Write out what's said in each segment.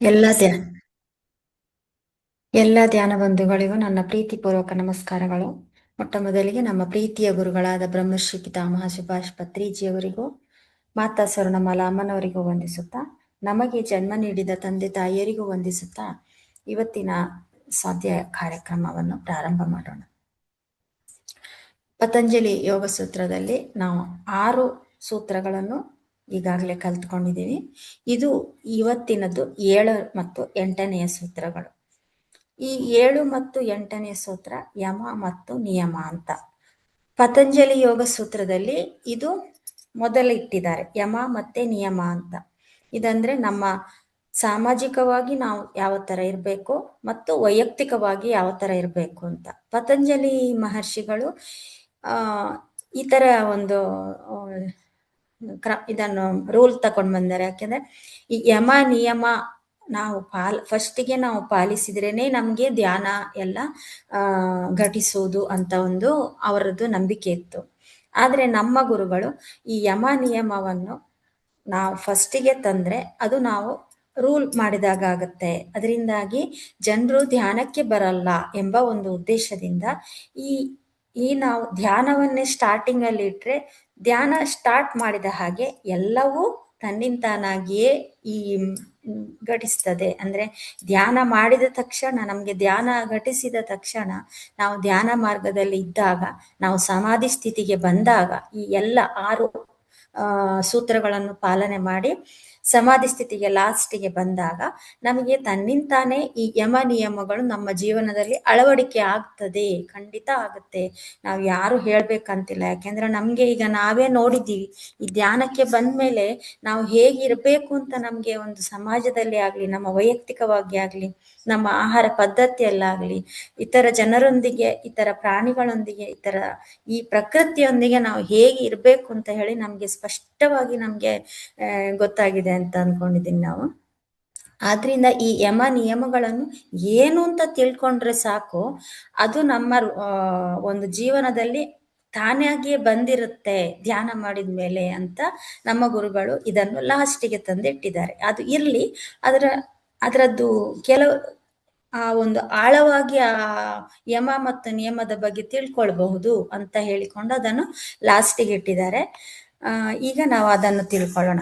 ಎಲ್ಲ ಧ್ಯಾನ ಎಲ್ಲ ಧ್ಯಾನ ಬಂಧುಗಳಿಗೂ ನನ್ನ ಪ್ರೀತಿಪೂರ್ವಕ ನಮಸ್ಕಾರಗಳು. ಮೊಟ್ಟ ಮೊದಲಿಗೆ ನಮ್ಮ ಪ್ರೀತಿಯ ಗುರುಗಳಾದ ಬ್ರಹ್ಮಶ್ರೀ ಪಿತಾಮಹ ಸುಭಾಷ್ ಪತ್ರಿಜಿಯವರಿಗೂ ಮಾತಾ ಸ್ವರ್ಣಮಾಲಾ ಅಮ್ಮನವರಿಗೂ ವಂದಿಸುತ್ತಾ, ನಮಗೆ ಜನ್ಮ ನೀಡಿದ ತಂದೆ ತಾಯಿಯರಿಗೂ ವಂದಿಸುತ್ತಾ ಇವತ್ತಿನ ಸಾಧ್ಯ ಕಾರ್ಯಕ್ರಮವನ್ನು ಪ್ರಾರಂಭ ಮಾಡೋಣ. ಪತಂಜಲಿ ಯೋಗ ಸೂತ್ರದಲ್ಲಿ ನಾವು 6 ಸೂತ್ರಗಳನ್ನು ಈಗಾಗಲೇ ಕಲ್ತ್ಕೊಂಡಿದ್ದೀವಿ. ಇದು ಇವತ್ತಿನದು 7 ಮತ್ತು 8ನೆಯ ಸೂತ್ರಗಳು. ಈ 7 ಮತ್ತು 8ನೇ ಸೂತ್ರ ಯಮ ಮತ್ತು ನಿಯಮ ಅಂತ. ಪತಂಜಲಿ ಯೋಗ ಸೂತ್ರದಲ್ಲಿ ಇದು ಮೊದಲು ಇಟ್ಟಿದ್ದಾರೆ, ಯಮ ಮತ್ತೆ ನಿಯಮ ಅಂತ. ಇದಂದ್ರೆ ನಮ್ಮ ಸಾಮಾಜಿಕವಾಗಿ ನಾವು ಯಾವ ತರ ಇರಬೇಕು ಮತ್ತು ವೈಯಕ್ತಿಕವಾಗಿ ಯಾವ ತರ ಇರಬೇಕು ಅಂತ. ಪತಂಜಲಿ ಮಹರ್ಷಿಗಳು ಈ ತರ ಒಂದು ಇದನ್ನು ರೂಲ್ ತಗೊಂಡು ಬಂದಾರೆ. ಯಾಕೆಂದ್ರೆ ಈ ಯಮ ನಿಯಮ ನಾವು ಫಸ್ಟಿಗೆ ನಾವು ಪಾಲಿಸಿದ್ರೇನೆ ನಮ್ಗೆ ಧ್ಯಾನ ಎಲ್ಲ ಘಟಿಸುವುದು ಅಂತ ಒಂದು ಅವರದ್ದು ನಂಬಿಕೆ ಇತ್ತು. ಆದ್ರೆ ನಮ್ಮ ಗುರುಗಳು ಈ ಯಮ ನಿಯಮವನ್ನು ನಾವು ಫಸ್ಟಿಗೆ ತಂದ್ರೆ ಅದು ನಾವು ರೂಲ್ ಮಾಡಿದಾಗ ಆಗತ್ತೆ, ಅದರಿಂದಾಗಿ ಜನರು ಧ್ಯಾನಕ್ಕೆ ಬರಲ್ಲ ಎಂಬ ಒಂದು ಉದ್ದೇಶದಿಂದ ಈ ನಾವು ಧ್ಯಾನವನ್ನೇ ಸ್ಟಾರ್ಟಿಂಗ್ ಅಲ್ಲಿ ಇಟ್ರೆ ಧ್ಯಾನ ಸ್ಟಾರ್ಟ್ ಮಾಡಿದ ಹಾಗೆ ಎಲ್ಲವೂ ತನ್ನಿಂತಾನಾಗಿಯೇ ಈ ಘಟಿಸ್ತದೆ. ಅಂದ್ರೆ ಧ್ಯಾನ ಮಾಡಿದ ತಕ್ಷಣ, ನಮ್ಗೆ ಧ್ಯಾನ ಘಟಿಸಿದ ತಕ್ಷಣ, ನಾವು ಧ್ಯಾನ ಮಾರ್ಗದಲ್ಲಿ ಇದ್ದಾಗ, ನಾವು ಸಮಾಧಿ ಸ್ಥಿತಿಗೆ ಬಂದಾಗ ಈ ಎಲ್ಲ 6 ಸೂತ್ರಗಳನ್ನು ಪಾಲನೆ ಮಾಡಿ ಸಮಾಧಿ ಸ್ಥಿತಿಗೆ ಲಾಸ್ಟಿಗೆ ಬಂದಾಗ ನಮಗೆ ತನ್ನಿಂತಾನೇ ಈ ಯಮ ನಿಯಮಗಳು ನಮ್ಮ ಜೀವನದಲ್ಲಿ ಅಳವಡಿಕೆ ಆಗ್ತದೆ, ಖಂಡಿತ ಆಗುತ್ತೆ. ನಾವು ಯಾರು ಹೇಳ್ಬೇಕಂತಿಲ್ಲ. ಯಾಕೆಂದ್ರೆ ನಮ್ಗೆ ಈಗ ನಾವೇ ನೋಡಿದ್ದೀವಿ, ಈ ಧ್ಯಾನಕ್ಕೆ ಬಂದ್ಮೇಲೆ ನಾವು ಹೇಗಿರ್ಬೇಕು ಅಂತ ನಮ್ಗೆ ಒಂದು ಸಮಾಜದಲ್ಲಿ ಆಗ್ಲಿ, ನಮ್ಮ ವೈಯಕ್ತಿಕವಾಗಿ ಆಗ್ಲಿ, ನಮ್ಮ ಆಹಾರ ಪದ್ಧತಿಯಲ್ಲಾಗ್ಲಿ, ಇತರ ಜನರೊಂದಿಗೆ, ಇತರ ಪ್ರಾಣಿಗಳೊಂದಿಗೆ, ಈ ಪ್ರಕೃತಿಯೊಂದಿಗೆ ನಾವು ಹೇಗೆ ಇರ್ಬೇಕು ಅಂತ ಹೇಳಿ ನಮ್ಗೆ ಸ್ಪಷ್ಟವಾಗಿ ನಮ್ಗೆ ಗೊತ್ತಾಗಿದೆ ಅಂತ ಅನ್ಕೊಂಡಿದ್ದೀನಿ ನಾವು. ಆದ್ರಿಂದ ಈ ಯಮ ನಿಯಮಗಳನ್ನು ಏನು ಅಂತ ತಿಳ್ಕೊಂಡ್ರೆ ಸಾಕು, ಅದು ನಮ್ಮ ಒಂದು ಜೀವನದಲ್ಲಿ ತಾನಾಗಿಯೇ ಬಂದಿರುತ್ತೆ ಧ್ಯಾನ ಮಾಡಿದ ಮೇಲೆ ಅಂತ ನಮ್ಮ ಗುರುಗಳು ಇದನ್ನು ಲಾಸ್ಟಿಗೆ ತಂದಿಟ್ಟಿದ್ದಾರೆ. ಅದು ಇರ್ಲಿ, ಅದರದ್ದು ಕೆಲವು ಒಂದು ಆಳವಾಗಿ ಆ ಯಮ ಮತ್ತು ನಿಯಮದ ಬಗ್ಗೆ ತಿಳ್ಕೊಳ್ಬಹುದು ಅಂತ ಹೇಳಿಕೊಂಡು ಅದನ್ನು ಲಾಸ್ಟಿಗೆ ಇಟ್ಟಿದ್ದಾರೆ. ಈಗ ನಾವು ಅದನ್ನು ತಿಳ್ಕೊಳ್ಳೋಣ.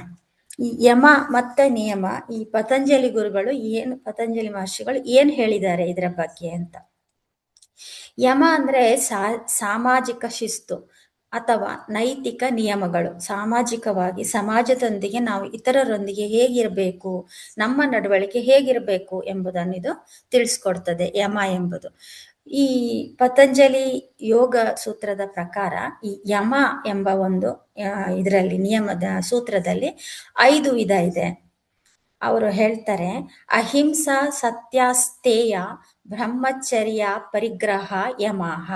ಈ ಯಮ ಮತ್ತೆ ನಿಯಮ, ಈ ಪತಂಜಲಿ ಗುರುಗಳು ಪತಂಜಲಿ ಮಹರ್ಷಿಗಳು ಏನ್ ಹೇಳಿದ್ದಾರೆ ಇದರ ಬಗ್ಗೆ ಅಂತ. ಯಮ ಅಂದ್ರೆ ಸಾಮಾಜಿಕ ಶಿಸ್ತು ಅಥವಾ ನೈತಿಕ ನಿಯಮಗಳು. ಸಾಮಾಜಿಕವಾಗಿ ಸಮಾಜದೊಂದಿಗೆ ನಾವು ಇತರರೊಂದಿಗೆ ಹೇಗಿರಬೇಕು, ನಮ್ಮ ನಡವಳಿಕೆ ಹೇಗಿರಬೇಕು ಎಂಬುದನ್ನು ಇದು ತಿಳಿಸ್ಕೊಡ್ತದೆ ಯಮ ಎಂಬುದು. ಈ ಪತಂಜಲಿ ಯೋಗ ಸೂತ್ರದ ಪ್ರಕಾರ ಈ ಯಮ ಎಂಬ ಒಂದು ಇದರಲ್ಲಿ ನಿಯಮದ ಸೂತ್ರದಲ್ಲಿ 5 ವಿಧ ಇದೆ. ಅವರು ಹೇಳ್ತಾರೆ, ಅಹಿಂಸಾ ಸತ್ಯಾಸ್ತೇಯ ಬ್ರಹ್ಮಚರ್ಯ ಪರಿಗ್ರಹ ಯಮಃ.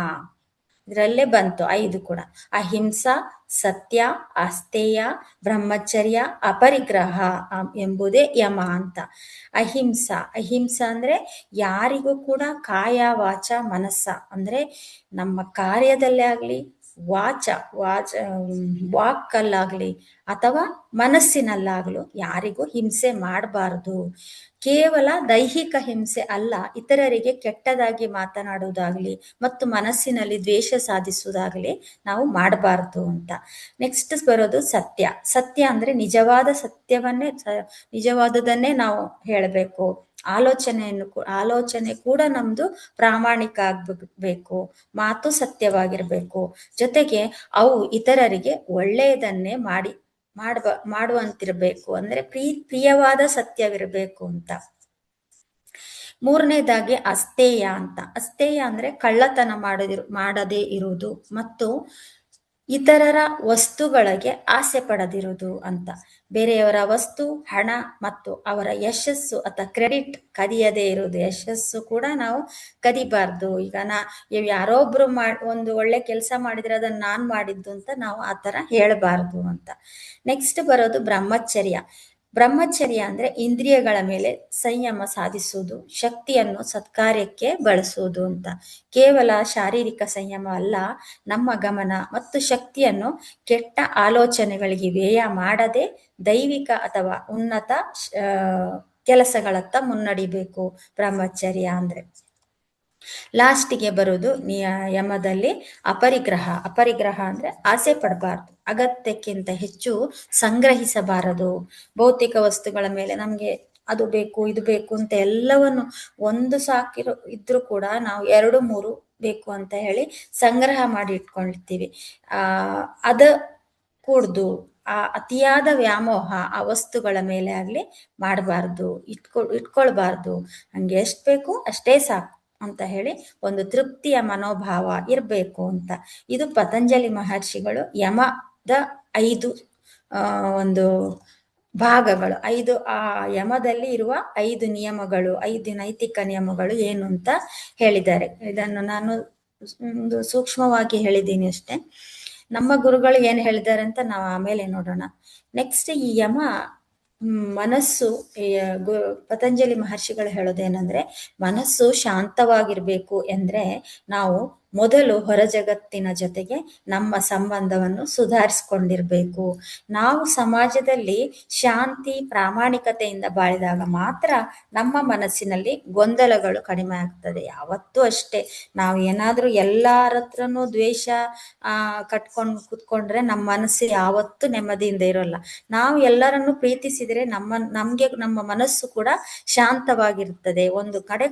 ಇದರಲ್ಲೇ ಬಂತು 5 ಕೂಡ. ಅಹಿಂಸಾ, ಸತ್ಯ, ಅಸ್ತೇಯ, ಬ್ರಹ್ಮಚರ್ಯ, ಅಪರಿಗ್ರಹ ಎಂಬುದೇ ಯಮ ಅಂತ. ಅಹಿಂಸಾ ಅಂದ್ರೆ ಯಾರಿಗೂ ಕೂಡ ಕಾಯ ವಾಚ ಮನಸ್ಸ, ಅಂದ್ರೆ ನಮ್ಮ ಕಾರ್ಯದಲ್ಲೇ ಆಗ್ಲಿ, ವಾಕಲ್ಲಾಗ್ಲಿ ಅಥವಾ ಮನಸ್ಸಿನಲ್ಲಾಗ್ಲು ಯಾರಿಗೂ ಹಿಂಸೆ ಮಾಡಬಾರ್ದು. ಕೇವಲ ದೈಹಿಕ ಹಿಂಸೆ ಅಲ್ಲ, ಇತರರಿಗೆ ಕೆಟ್ಟದಾಗಿ ಮಾತನಾಡುವುದಾಗ್ಲಿ ಮತ್ತು ಮನಸ್ಸಿನಲ್ಲಿ ದ್ವೇಷ ಸಾಧಿಸುವುದಾಗ್ಲಿ ನಾವು ಮಾಡಬಾರ್ದು ಅಂತ. ನೆಕ್ಸ್ಟ್ ಬರೋದು ಸತ್ಯ ಅಂದ್ರೆ ನಿಜವಾದದನ್ನೇ ನಾವು ಹೇಳಬೇಕು. ಆಲೋಚನೆ ಕೂಡ ನಮ್ದು ಪ್ರಾಮಾಣಿಕ ಆಗ್ಬೇಕು, ಮಾತು ಸತ್ಯವಾಗಿರ್ಬೇಕು, ಜೊತೆಗೆ ಅವು ಇತರರಿಗೆ ಒಳ್ಳೆಯದನ್ನೇ ಮಾಡುವಂತಿರ್ಬೇಕು, ಅಂದ್ರೆ ಪ್ರಿಯವಾದ ಸತ್ಯವಿರಬೇಕು ಅಂತ. 3ನೇದಾಗಿ ಅಸ್ತೇಯ ಅಂತ. ಅಸ್ತೇಯ ಅಂದ್ರೆ ಕಳ್ಳತನ ಮಾಡದೇ ಇರುವುದು ಮತ್ತು ಇತರರ ವಸ್ತುಗಳಿಗೆ ಆಸೆ ಪಡದಿರುವುದು ಅಂತ. ಬೇರೆಯವರ ವಸ್ತು, ಹಣ ಮತ್ತು ಅವರ ಯಶಸ್ಸು ಅಥವಾ ಕ್ರೆಡಿಟ್ ಕದಿಯದೇ ಇರುವುದು. ಯಶಸ್ಸು ಕೂಡ ನಾವು ಕದಿಬಾರ್ದು. ಈಗ ಯಾರೊಬ್ರು ಒಂದು ಒಳ್ಳೆ ಕೆಲಸ ಮಾಡಿದ್ರೆ ಅದನ್ನ ನಾನ್ ಮಾಡಿದ್ದು ಅಂತ ನಾವು ಆತರ ಹೇಳಬಾರ್ದು ಅಂತ. ನೆಕ್ಸ್ಟ್ ಬರೋದು ಬ್ರಹ್ಮಚರ್ಯ ಅಂದ್ರೆ ಇಂದ್ರಿಯಗಳ ಮೇಲೆ ಸಂಯಮ ಸಾಧಿಸುವುದು, ಶಕ್ತಿಯನ್ನು ಸತ್ಕಾರ್ಯಕ್ಕೆ ಬಳಸುವುದು ಅಂತ. ಕೇವಲ ಶಾರೀರಿಕ ಸಂಯಮ ಅಲ್ಲ, ನಮ್ಮ ಗಮನ ಮತ್ತು ಶಕ್ತಿಯನ್ನು ಕೆಟ್ಟ ಆಲೋಚನೆಗಳಿಗೆ ವ್ಯಯ ಮಾಡದೆ ದೈವಿಕ ಅಥವಾ ಉನ್ನತ ಕೆಲಸಗಳತ್ತ ಮುನ್ನಡಿಬೇಕು ಬ್ರಹ್ಮಚರ್ಯ ಅಂದ್ರೆ. ಲಾಸ್ಟಿಗೆ ಬರೋದು ಯಮದಲ್ಲಿ ಅಪರಿಗ್ರಹ. ಅಪರಿಗ್ರಹ ಅಂದ್ರೆ ಆಸೆ ಪಡಬಾರ್ದು, ಅಗತ್ಯಕ್ಕಿಂತ ಹೆಚ್ಚು ಸಂಗ್ರಹಿಸಬಾರದು. ಭೌತಿಕ ವಸ್ತುಗಳ ಮೇಲೆ ನಮ್ಗೆ ಅದು ಬೇಕು ಇದು ಬೇಕು ಅಂತ ಎಲ್ಲವನ್ನು ಒಂದು ಸಾಕಿರೋ ಇದ್ರೂ ಕೂಡ ನಾವು ಎರಡು ಮೂರು ಬೇಕು ಅಂತ ಹೇಳಿ ಸಂಗ್ರಹ ಮಾಡಿ ಇಟ್ಕೊಳ್ತೀವಿ. ಅದ ಕೂಡ್ದು ಆ ಅತಿಯಾದ ವ್ಯಾಮೋಹ ಆ ವಸ್ತುಗಳ ಮೇಲೆ ಆಗ್ಲಿ ಮಾಡಬಾರ್ದು, ಇಟ್ಕೊಳ್ಬಾರ್ದು. ಹಂಗೆ ಎಷ್ಟು ಬೇಕು ಅಷ್ಟೇ ಸಾಕು ಅಂತ ಹೇಳಿ ಒಂದು ತೃಪ್ತಿಯ ಮನೋಭಾವ ಇರಬೇಕು ಅಂತ. ಇದು ಪತಂಜಲಿ ಮಹರ್ಷಿಗಳು ಯಮದ 5 ಒಂದು ಭಾಗಗಳು, 5 ಆ ಯಮದಲ್ಲಿ ಇರುವ 5 ನಿಯಮಗಳು, 5 ನೈತಿಕ ನಿಯಮಗಳು ಏನು ಅಂತ ಹೇಳಿದ್ದಾರೆ. ಇದನ್ನು ನಾನು ಒಂದು ಸೂಕ್ಷ್ಮವಾಗಿ ಹೇಳಿದ್ದೀನಿ ಅಷ್ಟೇ. ನಮ್ಮ ಗುರುಗಳು ಏನು ಹೇಳಿದ್ದಾರೆ ಅಂತ ನಾವು ಆಮೇಲೆ ನೋಡೋಣ. ನೆಕ್ಸ್ಟ್ ಈ ಯಮ ಮನಸ್ಸು, ಪತಂಜಲಿ ಮಹರ್ಷಿಗಳು ಹೇಳೋದೇನೆಂದ್ರೆ ಮನಸ್ಸು ಶಾಂತವಾಗಿರ್ಬೇಕು ಎಂದ್ರೆ ನಾವು ಮೊದಲು ಹೊರ ಜಗತ್ತಿನ ಜೊತೆಗೆ ನಮ್ಮ ಸಂಬಂಧವನ್ನು ಸುಧಾರಿಸ್ಕೊಂಡಿರ್ಬೇಕು. ನಾವು ಸಮಾಜದಲ್ಲಿ ಶಾಂತಿ ಪ್ರಾಮಾಣಿಕತೆಯಿಂದ ಬಾಳಿದಾಗ ಮಾತ್ರ ನಮ್ಮ ಮನಸ್ಸಿನಲ್ಲಿ ಗೊಂದಲಗಳು ಕಡಿಮೆ ಆಗ್ತದೆ. ಯಾವತ್ತೂ ಅಷ್ಟೇ, ನಾವು ಏನಾದ್ರೂ ಎಲ್ಲಾರ ಹತ್ರನೂ ದ್ವೇಷ ಕಟ್ಕೊಂಡು ಕೂತ್ಕೊಂಡ್ರೆ ನಮ್ಮ ಮನಸ್ಸು ಯಾವತ್ತೂ ನೆಮ್ಮದಿಯಿಂದ ಇರೋಲ್ಲ. ನಾವು ಎಲ್ಲರನ್ನು ಪ್ರೀತಿಸಿದ್ರೆ ನಮ್ಗೆ ನಮ್ಮ ಮನಸ್ಸು ಕೂಡ ಶಾಂತವಾಗಿರ್ತದೆ. ಒಂದು ಕಡೆ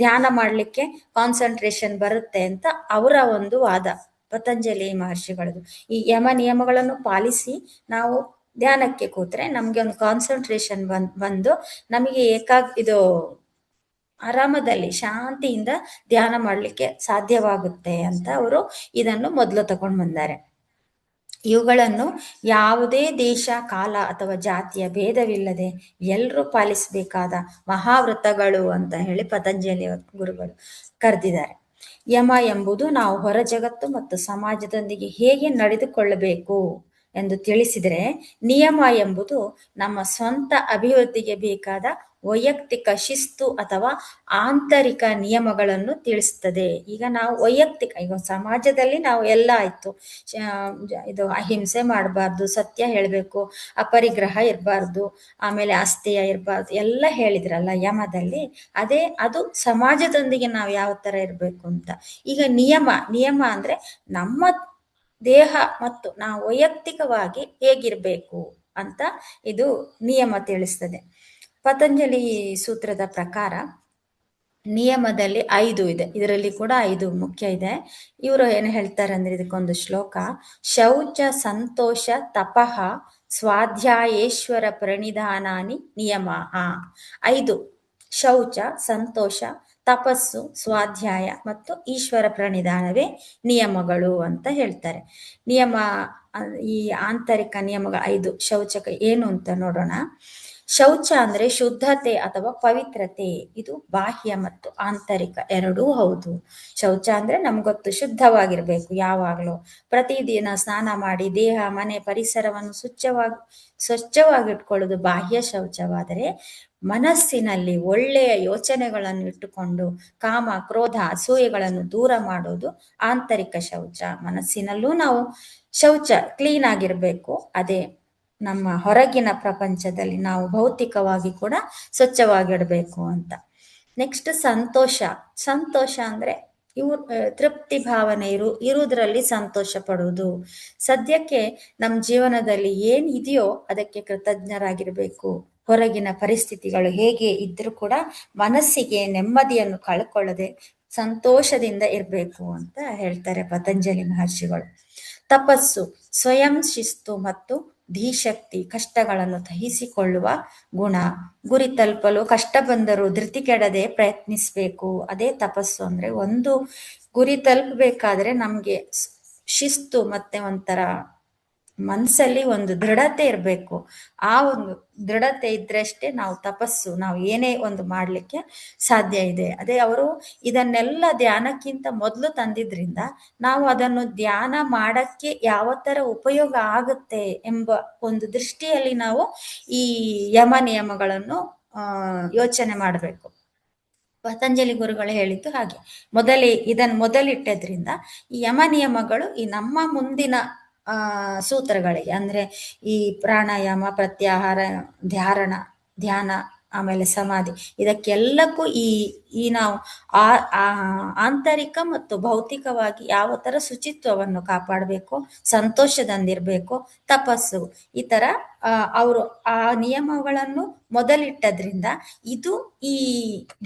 ಧ್ಯಾನ ಮಾಡ್ಲಿಕ್ಕೆ ಕಾನ್ಸಂಟ್ರೇಷನ್ ಬರುತ್ತೆ ಅಂತ ಅವರ ಒಂದು ವಾದ, ಪತಂಜಲಿ ಮಹರ್ಷಿಗಳದು. ಈ ಯಮ ನಿಯಮಗಳನ್ನು ಪಾಲಿಸಿ ನಾವು ಧ್ಯಾನಕ್ಕೆ ಕೂತ್ರೆ ನಮ್ಗೆ ಒಂದು ಕಾನ್ಸಂಟ್ರೇಷನ್ ಬಂದು ನಮಗೆ ಇದು ಆರಾಮದಲ್ಲಿ ಶಾಂತಿಯಿಂದ ಧ್ಯಾನ ಮಾಡ್ಲಿಕ್ಕೆ ಸಾಧ್ಯವಾಗುತ್ತೆ ಅಂತ ಅವರು ಇದನ್ನು ಮೊದಲು ತಗೊಂಡು ಬಂದಾರೆ. ಇವುಗಳನ್ನು ಯಾವುದೇ ದೇಶ ಕಾಲ ಅಥವಾ ಜಾತಿಯ ಭೇದವಿಲ್ಲದೆ ಎಲ್ಲರೂ ಪಾಲಿಸಬೇಕಾದ ಮಹಾವ್ರತಗಳು ಅಂತ ಹೇಳಿ ಪತಂಜಲಿ ಗುರುಗಳು ಕರೆದಿದ್ದಾರೆ. ಯಮ ಎಂಬುದು ನಾವು ಹೊರ ಜಗತ್ತು ಮತ್ತು ಸಮಾಜದೊಂದಿಗೆ ಹೇಗೆ ನಡೆದುಕೊಳ್ಳಬೇಕು ಎಂದು ತಿಳಿಸಿದರೆ, ನಿಯಮ ಎಂಬುದು ನಮ್ಮ ಸ್ವಂತ ಅಭಿವೃದ್ಧಿಗೆ ಬೇಕಾದ ವೈಯಕ್ತಿಕ ಶಿಸ್ತು ಅಥವಾ ಆಂತರಿಕ ನಿಯಮಗಳನ್ನು ತಿಳಿಸ್ತದೆ. ಈಗ ನಾವು ಈಗ ಸಮಾಜದಲ್ಲಿ ನಾವು ಎಲ್ಲ ಆಯ್ತು, ಇದು ಅಹಿಂಸೆ ಮಾಡಬಾರ್ದು, ಸತ್ಯ ಹೇಳಬೇಕು, ಅಪರಿಗ್ರಹ ಇರಬಾರ್ದು, ಆಮೇಲೆ ಅಸ್ಥೇಯ ಇರಬಾರ್ದು ಎಲ್ಲ ಹೇಳಿದ್ರಲ್ಲ ಯಮದಲ್ಲಿ. ಅದು ಸಮಾಜದೊಂದಿಗೆ ನಾವು ಯಾವ ತರ ಇರಬೇಕು ಅಂತ. ಈಗ ನಿಯಮ ಅಂದ್ರೆ ನಮ್ಮ ದೇಹ ಮತ್ತು ನಾವು ವೈಯಕ್ತಿಕವಾಗಿ ಹೇಗಿರ್ಬೇಕು ಅಂತ ಇದು ನಿಯಮ ತಿಳಿಸ್ತದೆ. ಪತಂಜಲಿ ಸೂತ್ರದ ಪ್ರಕಾರ ನಿಯಮದಲ್ಲಿ 5 ಇದೆ, ಇದರಲ್ಲಿ ಕೂಡ 5 ಮುಖ್ಯ ಇದೆ. ಇವರು ಏನು ಹೇಳ್ತಾರೆ ಅಂದ್ರೆ ಇದಕ್ಕೊಂದು ಶ್ಲೋಕ: ಶೌಚ ಸಂತೋಷ ತಪಃ ಸ್ವಾಧ್ಯಾಯೇಶ್ವರ ಪ್ರಣಿಧಾನಾನಿ ನಿಯಮ. 5: ಶೌಚ, ಸಂತೋಷ, ತಪಸ್ಸು, ಸ್ವಾಧ್ಯಾಯ ಮತ್ತು ಈಶ್ವರ ಪ್ರಣಿಧಾನವೇ ನಿಯಮಗಳು ಅಂತ ಹೇಳ್ತಾರೆ. ಈ ಆಂತರಿಕ ನಿಯಮಗಳು 5 ಶೌಚಕ ಏನು ಅಂತ ನೋಡೋಣ. ಶೌಚ ಅಂದ್ರೆ ಶುದ್ಧತೆ ಅಥವಾ ಪವಿತ್ರತೆ. ಇದು ಬಾಹ್ಯ ಮತ್ತು ಆಂತರಿಕ ಎರಡೂ ಹೌದು. ಶೌಚ ಅಂದ್ರೆ ನಮ್ಗೊತ್ತು ಶುದ್ಧವಾಗಿರ್ಬೇಕು, ಯಾವಾಗಲೂ ಪ್ರತಿದಿನ ಸ್ನಾನ ಮಾಡಿ ದೇಹ ಮನೆ ಪರಿಸರವನ್ನು ಸ್ವಚ್ಛವಾಗಿಟ್ಕೊಳ್ಳೋದು ಬಾಹ್ಯ ಶೌಚವಾದರೆ, ಮನಸ್ಸಿನಲ್ಲಿ ಒಳ್ಳೆಯ ಯೋಚನೆಗಳನ್ನು ಇಟ್ಟುಕೊಂಡು ಕಾಮ ಕ್ರೋಧ ಅಸೂಯೆಗಳನ್ನು ದೂರ ಮಾಡೋದು ಆಂತರಿಕ ಶೌಚ. ಮನಸ್ಸಿನಲ್ಲೂ ನಾವು ಶೌಚ ಕ್ಲೀನ್ ಆಗಿರ್ಬೇಕು. ಅದೇ ನಮ್ಮ ಹೊರಗಿನ ಪ್ರಪಂಚದಲ್ಲಿ ನಾವು ಭೌತಿಕವಾಗಿ ಕೂಡ ಸ್ವಚ್ಛವಾಗಿಡಬೇಕು ಅಂತ. ನೆಕ್ಸ್ಟ್ ಸಂತೋಷ ಅಂದ್ರೆ ತೃಪ್ತಿ ಭಾವನೆ ಇರುವುದರಲ್ಲಿ ಸಂತೋಷ ಪಡುವುದು. ಸದ್ಯಕ್ಕೆ ನಮ್ಮ ಜೀವನದಲ್ಲಿ ಏನಿದೆಯೋ ಅದಕ್ಕೆ ಕೃತಜ್ಞರಾಗಿರ್ಬೇಕು. ಹೊರಗಿನ ಪರಿಸ್ಥಿತಿಗಳು ಹೇಗೆ ಇದ್ರೂ ಕೂಡ ಮನಸ್ಸಿಗೆ ನೆಮ್ಮದಿಯನ್ನು ಕಳ್ಕೊಳ್ಳದೆ ಸಂತೋಷದಿಂದ ಇರಬೇಕು ಅಂತ ಹೇಳ್ತಾರೆ ಪತಂಜಲಿ ಮಹರ್ಷಿಗಳು. ತಪಸ್ಸು ಸ್ವಯಂ ಶಿಸ್ತು ಮತ್ತು ಧೀಶಕ್ತಿ, ಕಷ್ಟಗಳನ್ನು ಸಹಿಸಿಕೊಳ್ಳುವ ಗುಣ. ಗುರಿ ತಲುಪಲು ಕಷ್ಟ ಬಂದರೂ ಧೃತಿ ಕೆಡದೆ ಪ್ರಯತ್ನಿಸಬೇಕು. ಅದೇ ತಪಸ್ಸು ಅಂದ್ರೆ. ಒಂದು ಗುರಿ ತಲುಪಬೇಕಾದ್ರೆ ನಮ್ಗೆ ಶಿಸ್ತು ಮತ್ತೆ ಒಂಥರ ಮನಸ್ಸಲ್ಲಿ ಒಂದು ದೃಢತೆ ಇರಬೇಕು. ಆ ಒಂದು ದೃಢತೆ ಇದ್ರಷ್ಟೇ ನಾವು ಏನೇ ಒಂದು ಮಾಡ್ಲಿಕ್ಕೆ ಸಾಧ್ಯ ಇದೆ. ಅದೇ ಅವರು ಇದನ್ನೆಲ್ಲ ಧ್ಯಾನಕ್ಕಿಂತ ಮೊದಲು ತಂದಿದ್ರಿಂದ ನಾವು ಅದನ್ನು ಧ್ಯಾನ ಮಾಡಕ್ಕೆ ಯಾವ ತರ ಉಪಯೋಗ ಆಗುತ್ತೆ ಎಂಬ ಒಂದು ದೃಷ್ಟಿಯಲ್ಲಿ ನಾವು ಈ ಯಮ ನಿಯಮಗಳನ್ನು ಯೋಚನೆ ಮಾಡಬೇಕು. ಪತಂಜಲಿ ಗುರುಗಳು ಹೇಳಿದ್ದು ಹಾಗೆ. ಮೊದಲಿಟ್ಟದ್ರಿಂದ ಈ ಯಮ ನಿಯಮಗಳು ಈ ನಮ್ಮ ಮುಂದಿನ ಸೂತ್ರಗಳಿಗೆ ಅಂದ್ರೆ ಈ ಪ್ರಾಣಾಯಾಮ, ಪ್ರತ್ಯಾಹಾರ, ಧ್ಯಾನ ಆಮೇಲೆ ಸಮಾಧಿ, ಇದಕ್ಕೆಲ್ಲಕ್ಕೂ ಈ ಈ ನಾವು ಆ ಆಂತರಿಕ ಮತ್ತು ಭೌತಿಕವಾಗಿ ಯಾವ ತರ ಶುಚಿತ್ವವನ್ನು ಕಾಪಾಡಬೇಕು, ಸಂತೋಷದಿಂದಿರ್ಬೇಕು, ತಪಸ್ಸು, ಈ ತರ ಅವರು ಆ ನಿಯಮಗಳನ್ನು ಮೊದಲಿಟ್ಟದ್ರಿಂದ ಇದು ಈ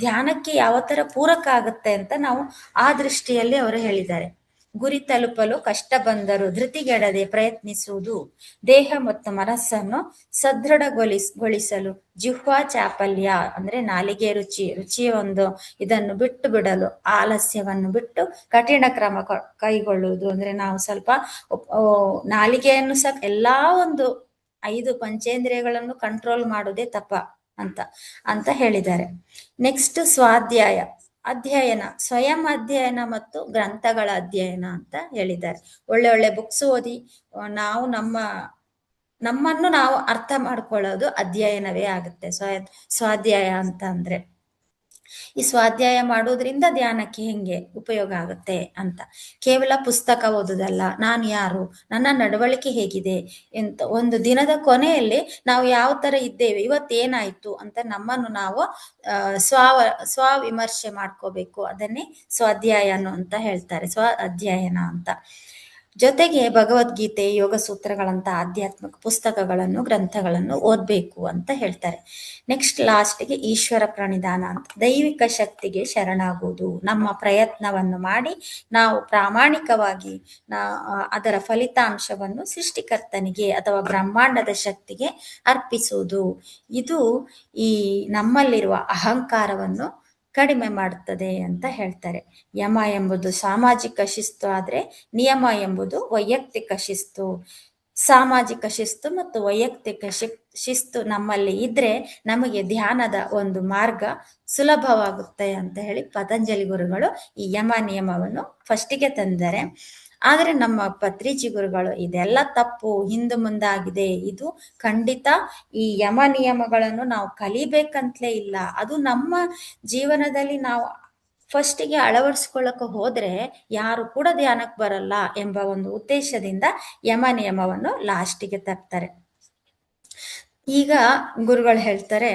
ಧ್ಯಾನಕ್ಕೆ ಯಾವ ತರ ಪೂರಕ ಆಗುತ್ತೆ ಅಂತ ನಾವು ಆ ದೃಷ್ಟಿಯಲ್ಲಿ ಅವರು ಹೇಳಿದ್ದಾರೆ. ಗುರಿ ತಲುಪಲು ಕಷ್ಟ ಬಂದರೂ ಧೃತಿಗೆಡದೆ ಪ್ರಯತ್ನಿಸುವುದು, ದೇಹ ಮತ್ತು ಮನಸ್ಸನ್ನು ಸದೃಢಗೊಳಿಸಲು ಜಿಹ್ವಾ ಚಾಪಲ್ಯ ಅಂದ್ರೆ ನಾಲಿಗೆ ರುಚಿಯ ಒಂದು ಇದನ್ನು ಬಿಟ್ಟು ಬಿಡಲು, ಆಲಸ್ಯವನ್ನು ಬಿಟ್ಟು ಕಠಿಣ ಕ್ರಮ ಕೈಗೊಳ್ಳುವುದು. ಅಂದ್ರೆ ನಾವು ಸ್ವಲ್ಪ ನಾಲಿಗೆಯನ್ನು ಸಹ ಎಲ್ಲಾ ಒಂದು 5 ಪಂಚೇಂದ್ರಿಯಗಳನ್ನು ಕಂಟ್ರೋಲ್ ಮಾಡೋದೇ ತಪ ಅಂತ ಅಂತ ಹೇಳಿದ್ದಾರೆ. ನೆಕ್ಸ್ಟ್ ಸ್ವಾಧ್ಯಾಯ, ಅಧ್ಯಯನ, ಸ್ವಯಂ ಅಧ್ಯಯನ ಮತ್ತು ಗ್ರಂಥಗಳ ಅಧ್ಯಯನ ಅಂತ ಹೇಳಿದ್ದಾರೆ. ಒಳ್ಳೆ ಒಳ್ಳೆ ಬುಕ್ಸ್ ಓದಿ ನಾವು ನಮ್ಮನ್ನು ನಾವು ಅರ್ಥ ಮಾಡ್ಕೊಳ್ಳೋದು ಅಧ್ಯಯನವೇ ಆಗುತ್ತೆ ಸ್ವಾಧ್ಯಾಯ ಅಂತ ಅಂದ್ರೆ. ಈ ಸ್ವಾಧ್ಯಾಯ ಮಾಡೋದ್ರಿಂದ ಧ್ಯಾನಕ್ಕೆ ಹೆಂಗೆ ಉಪಯೋಗ ಆಗುತ್ತೆ ಅಂತ, ಕೇವಲ ಪುಸ್ತಕ ಓದುದಲ್ಲ, ನಾನು ಯಾರು, ನನ್ನ ನಡವಳಿಕೆ ಹೇಗಿದೆ ಅಂತ ಒಂದು ದಿನದ ಕೊನೆಯಲ್ಲಿ ನಾವು ಯಾವ ತರ ಇದ್ದೇವೆ, ಇವತ್ತೇನಾಯ್ತು ಅಂತ ನಮ್ಮನ್ನು ನಾವು ಸ್ವ ವಿಮರ್ಶೆ ಮಾಡ್ಕೋಬೇಕು. ಅದನ್ನೇ ಸ್ವಾಧ್ಯಾಯ ಅಂತ ಹೇಳ್ತಾರೆ, ಸ್ವ ಅಧ್ಯಯನ ಅಂತ. ಜೊತೆಗೆ ಭಗವದ್ಗೀತೆ, ಯೋಗ ಸೂತ್ರಗಳಂತ ಆಧ್ಯಾತ್ಮಿಕ ಪುಸ್ತಕಗಳನ್ನು, ಗ್ರಂಥಗಳನ್ನು ಓದ್ಬೇಕು ಅಂತ ಹೇಳ್ತಾರೆ. ನೆಕ್ಸ್ಟ್ ಲಾಸ್ಟ್ಗೆ ಈಶ್ವರ ಪ್ರಣಿಧಾನ ಅಂತ, ದೈವಿಕ ಶಕ್ತಿಗೆ ಶರಣಾಗುವುದು. ನಮ್ಮ ಪ್ರಯತ್ನವನ್ನು ಮಾಡಿ ನಾವು ಪ್ರಾಮಾಣಿಕವಾಗಿ ಅದರ ಫಲಿತಾಂಶವನ್ನು ಸೃಷ್ಟಿಕರ್ತನಿಗೆ ಅಥವಾ ಬ್ರಹ್ಮಾಂಡದ ಶಕ್ತಿಗೆ ಅರ್ಪಿಸುವುದು. ಇದು ಈ ನಮ್ಮಲ್ಲಿರುವ ಅಹಂಕಾರವನ್ನು ಕಡಿಮೆ ಮಾಡುತ್ತದೆ ಅಂತ ಹೇಳ್ತಾರೆ. ಯಮ ಎಂಬುದು ಸಾಮಾಜಿಕ ಶಿಸ್ತು ಆದ್ರೆ ನಿಯಮ ಎಂಬುದು ವೈಯಕ್ತಿಕ ಶಿಸ್ತು. ಸಾಮಾಜಿಕ ಶಿಸ್ತು ಮತ್ತು ವೈಯಕ್ತಿಕ ಶಿಸ್ತು ನಮ್ಮಲ್ಲಿ ಇದ್ರೆ ನಮಗೆ ಧ್ಯಾನದ ಒಂದು ಮಾರ್ಗ ಸುಲಭವಾಗುತ್ತೆ ಅಂತ ಹೇಳಿ ಪತಂಜಲಿ ಗುರುಗಳು ಈ ಯಮ ನಿಯಮವನ್ನು ಫಸ್ಟಿಗೆ ತಂದರೆ. ಆದ್ರೆ ನಮ್ಮ ಪತ್ರಿಜಿ ಗುರುಗಳು ಇದೆಲ್ಲ ತಪ್ಪು, ಹಿಂದೆ ಮುಂದಾಗಿದೆ, ಇದು ಖಂಡಿತ ಈ ಯಮ ನಿಯಮಗಳನ್ನು ನಾವು ಕಲಿಬೇಕಂತಲೇ ಇಲ್ಲ, ಅದು ನಮ್ಮ ಜೀವನದಲ್ಲಿ ನಾವು ಫಸ್ಟಿಗೆ ಅಳವಡಿಸ್ಕೊಳ್ಳಕ್ಕೆ ಹೋದ್ರೆ ಯಾರು ಕೂಡ ಧ್ಯಾನಕ್ಕೆ ಬರಲ್ಲ ಎಂಬ ಒಂದು ಉದ್ದೇಶದಿಂದ ಯಮ ನಿಯಮವನ್ನು ಲಾಸ್ಟಿಗೆ ತರ್ತಾರೆ. ಈಗ ಗುರುಗಳು ಹೇಳ್ತಾರೆ,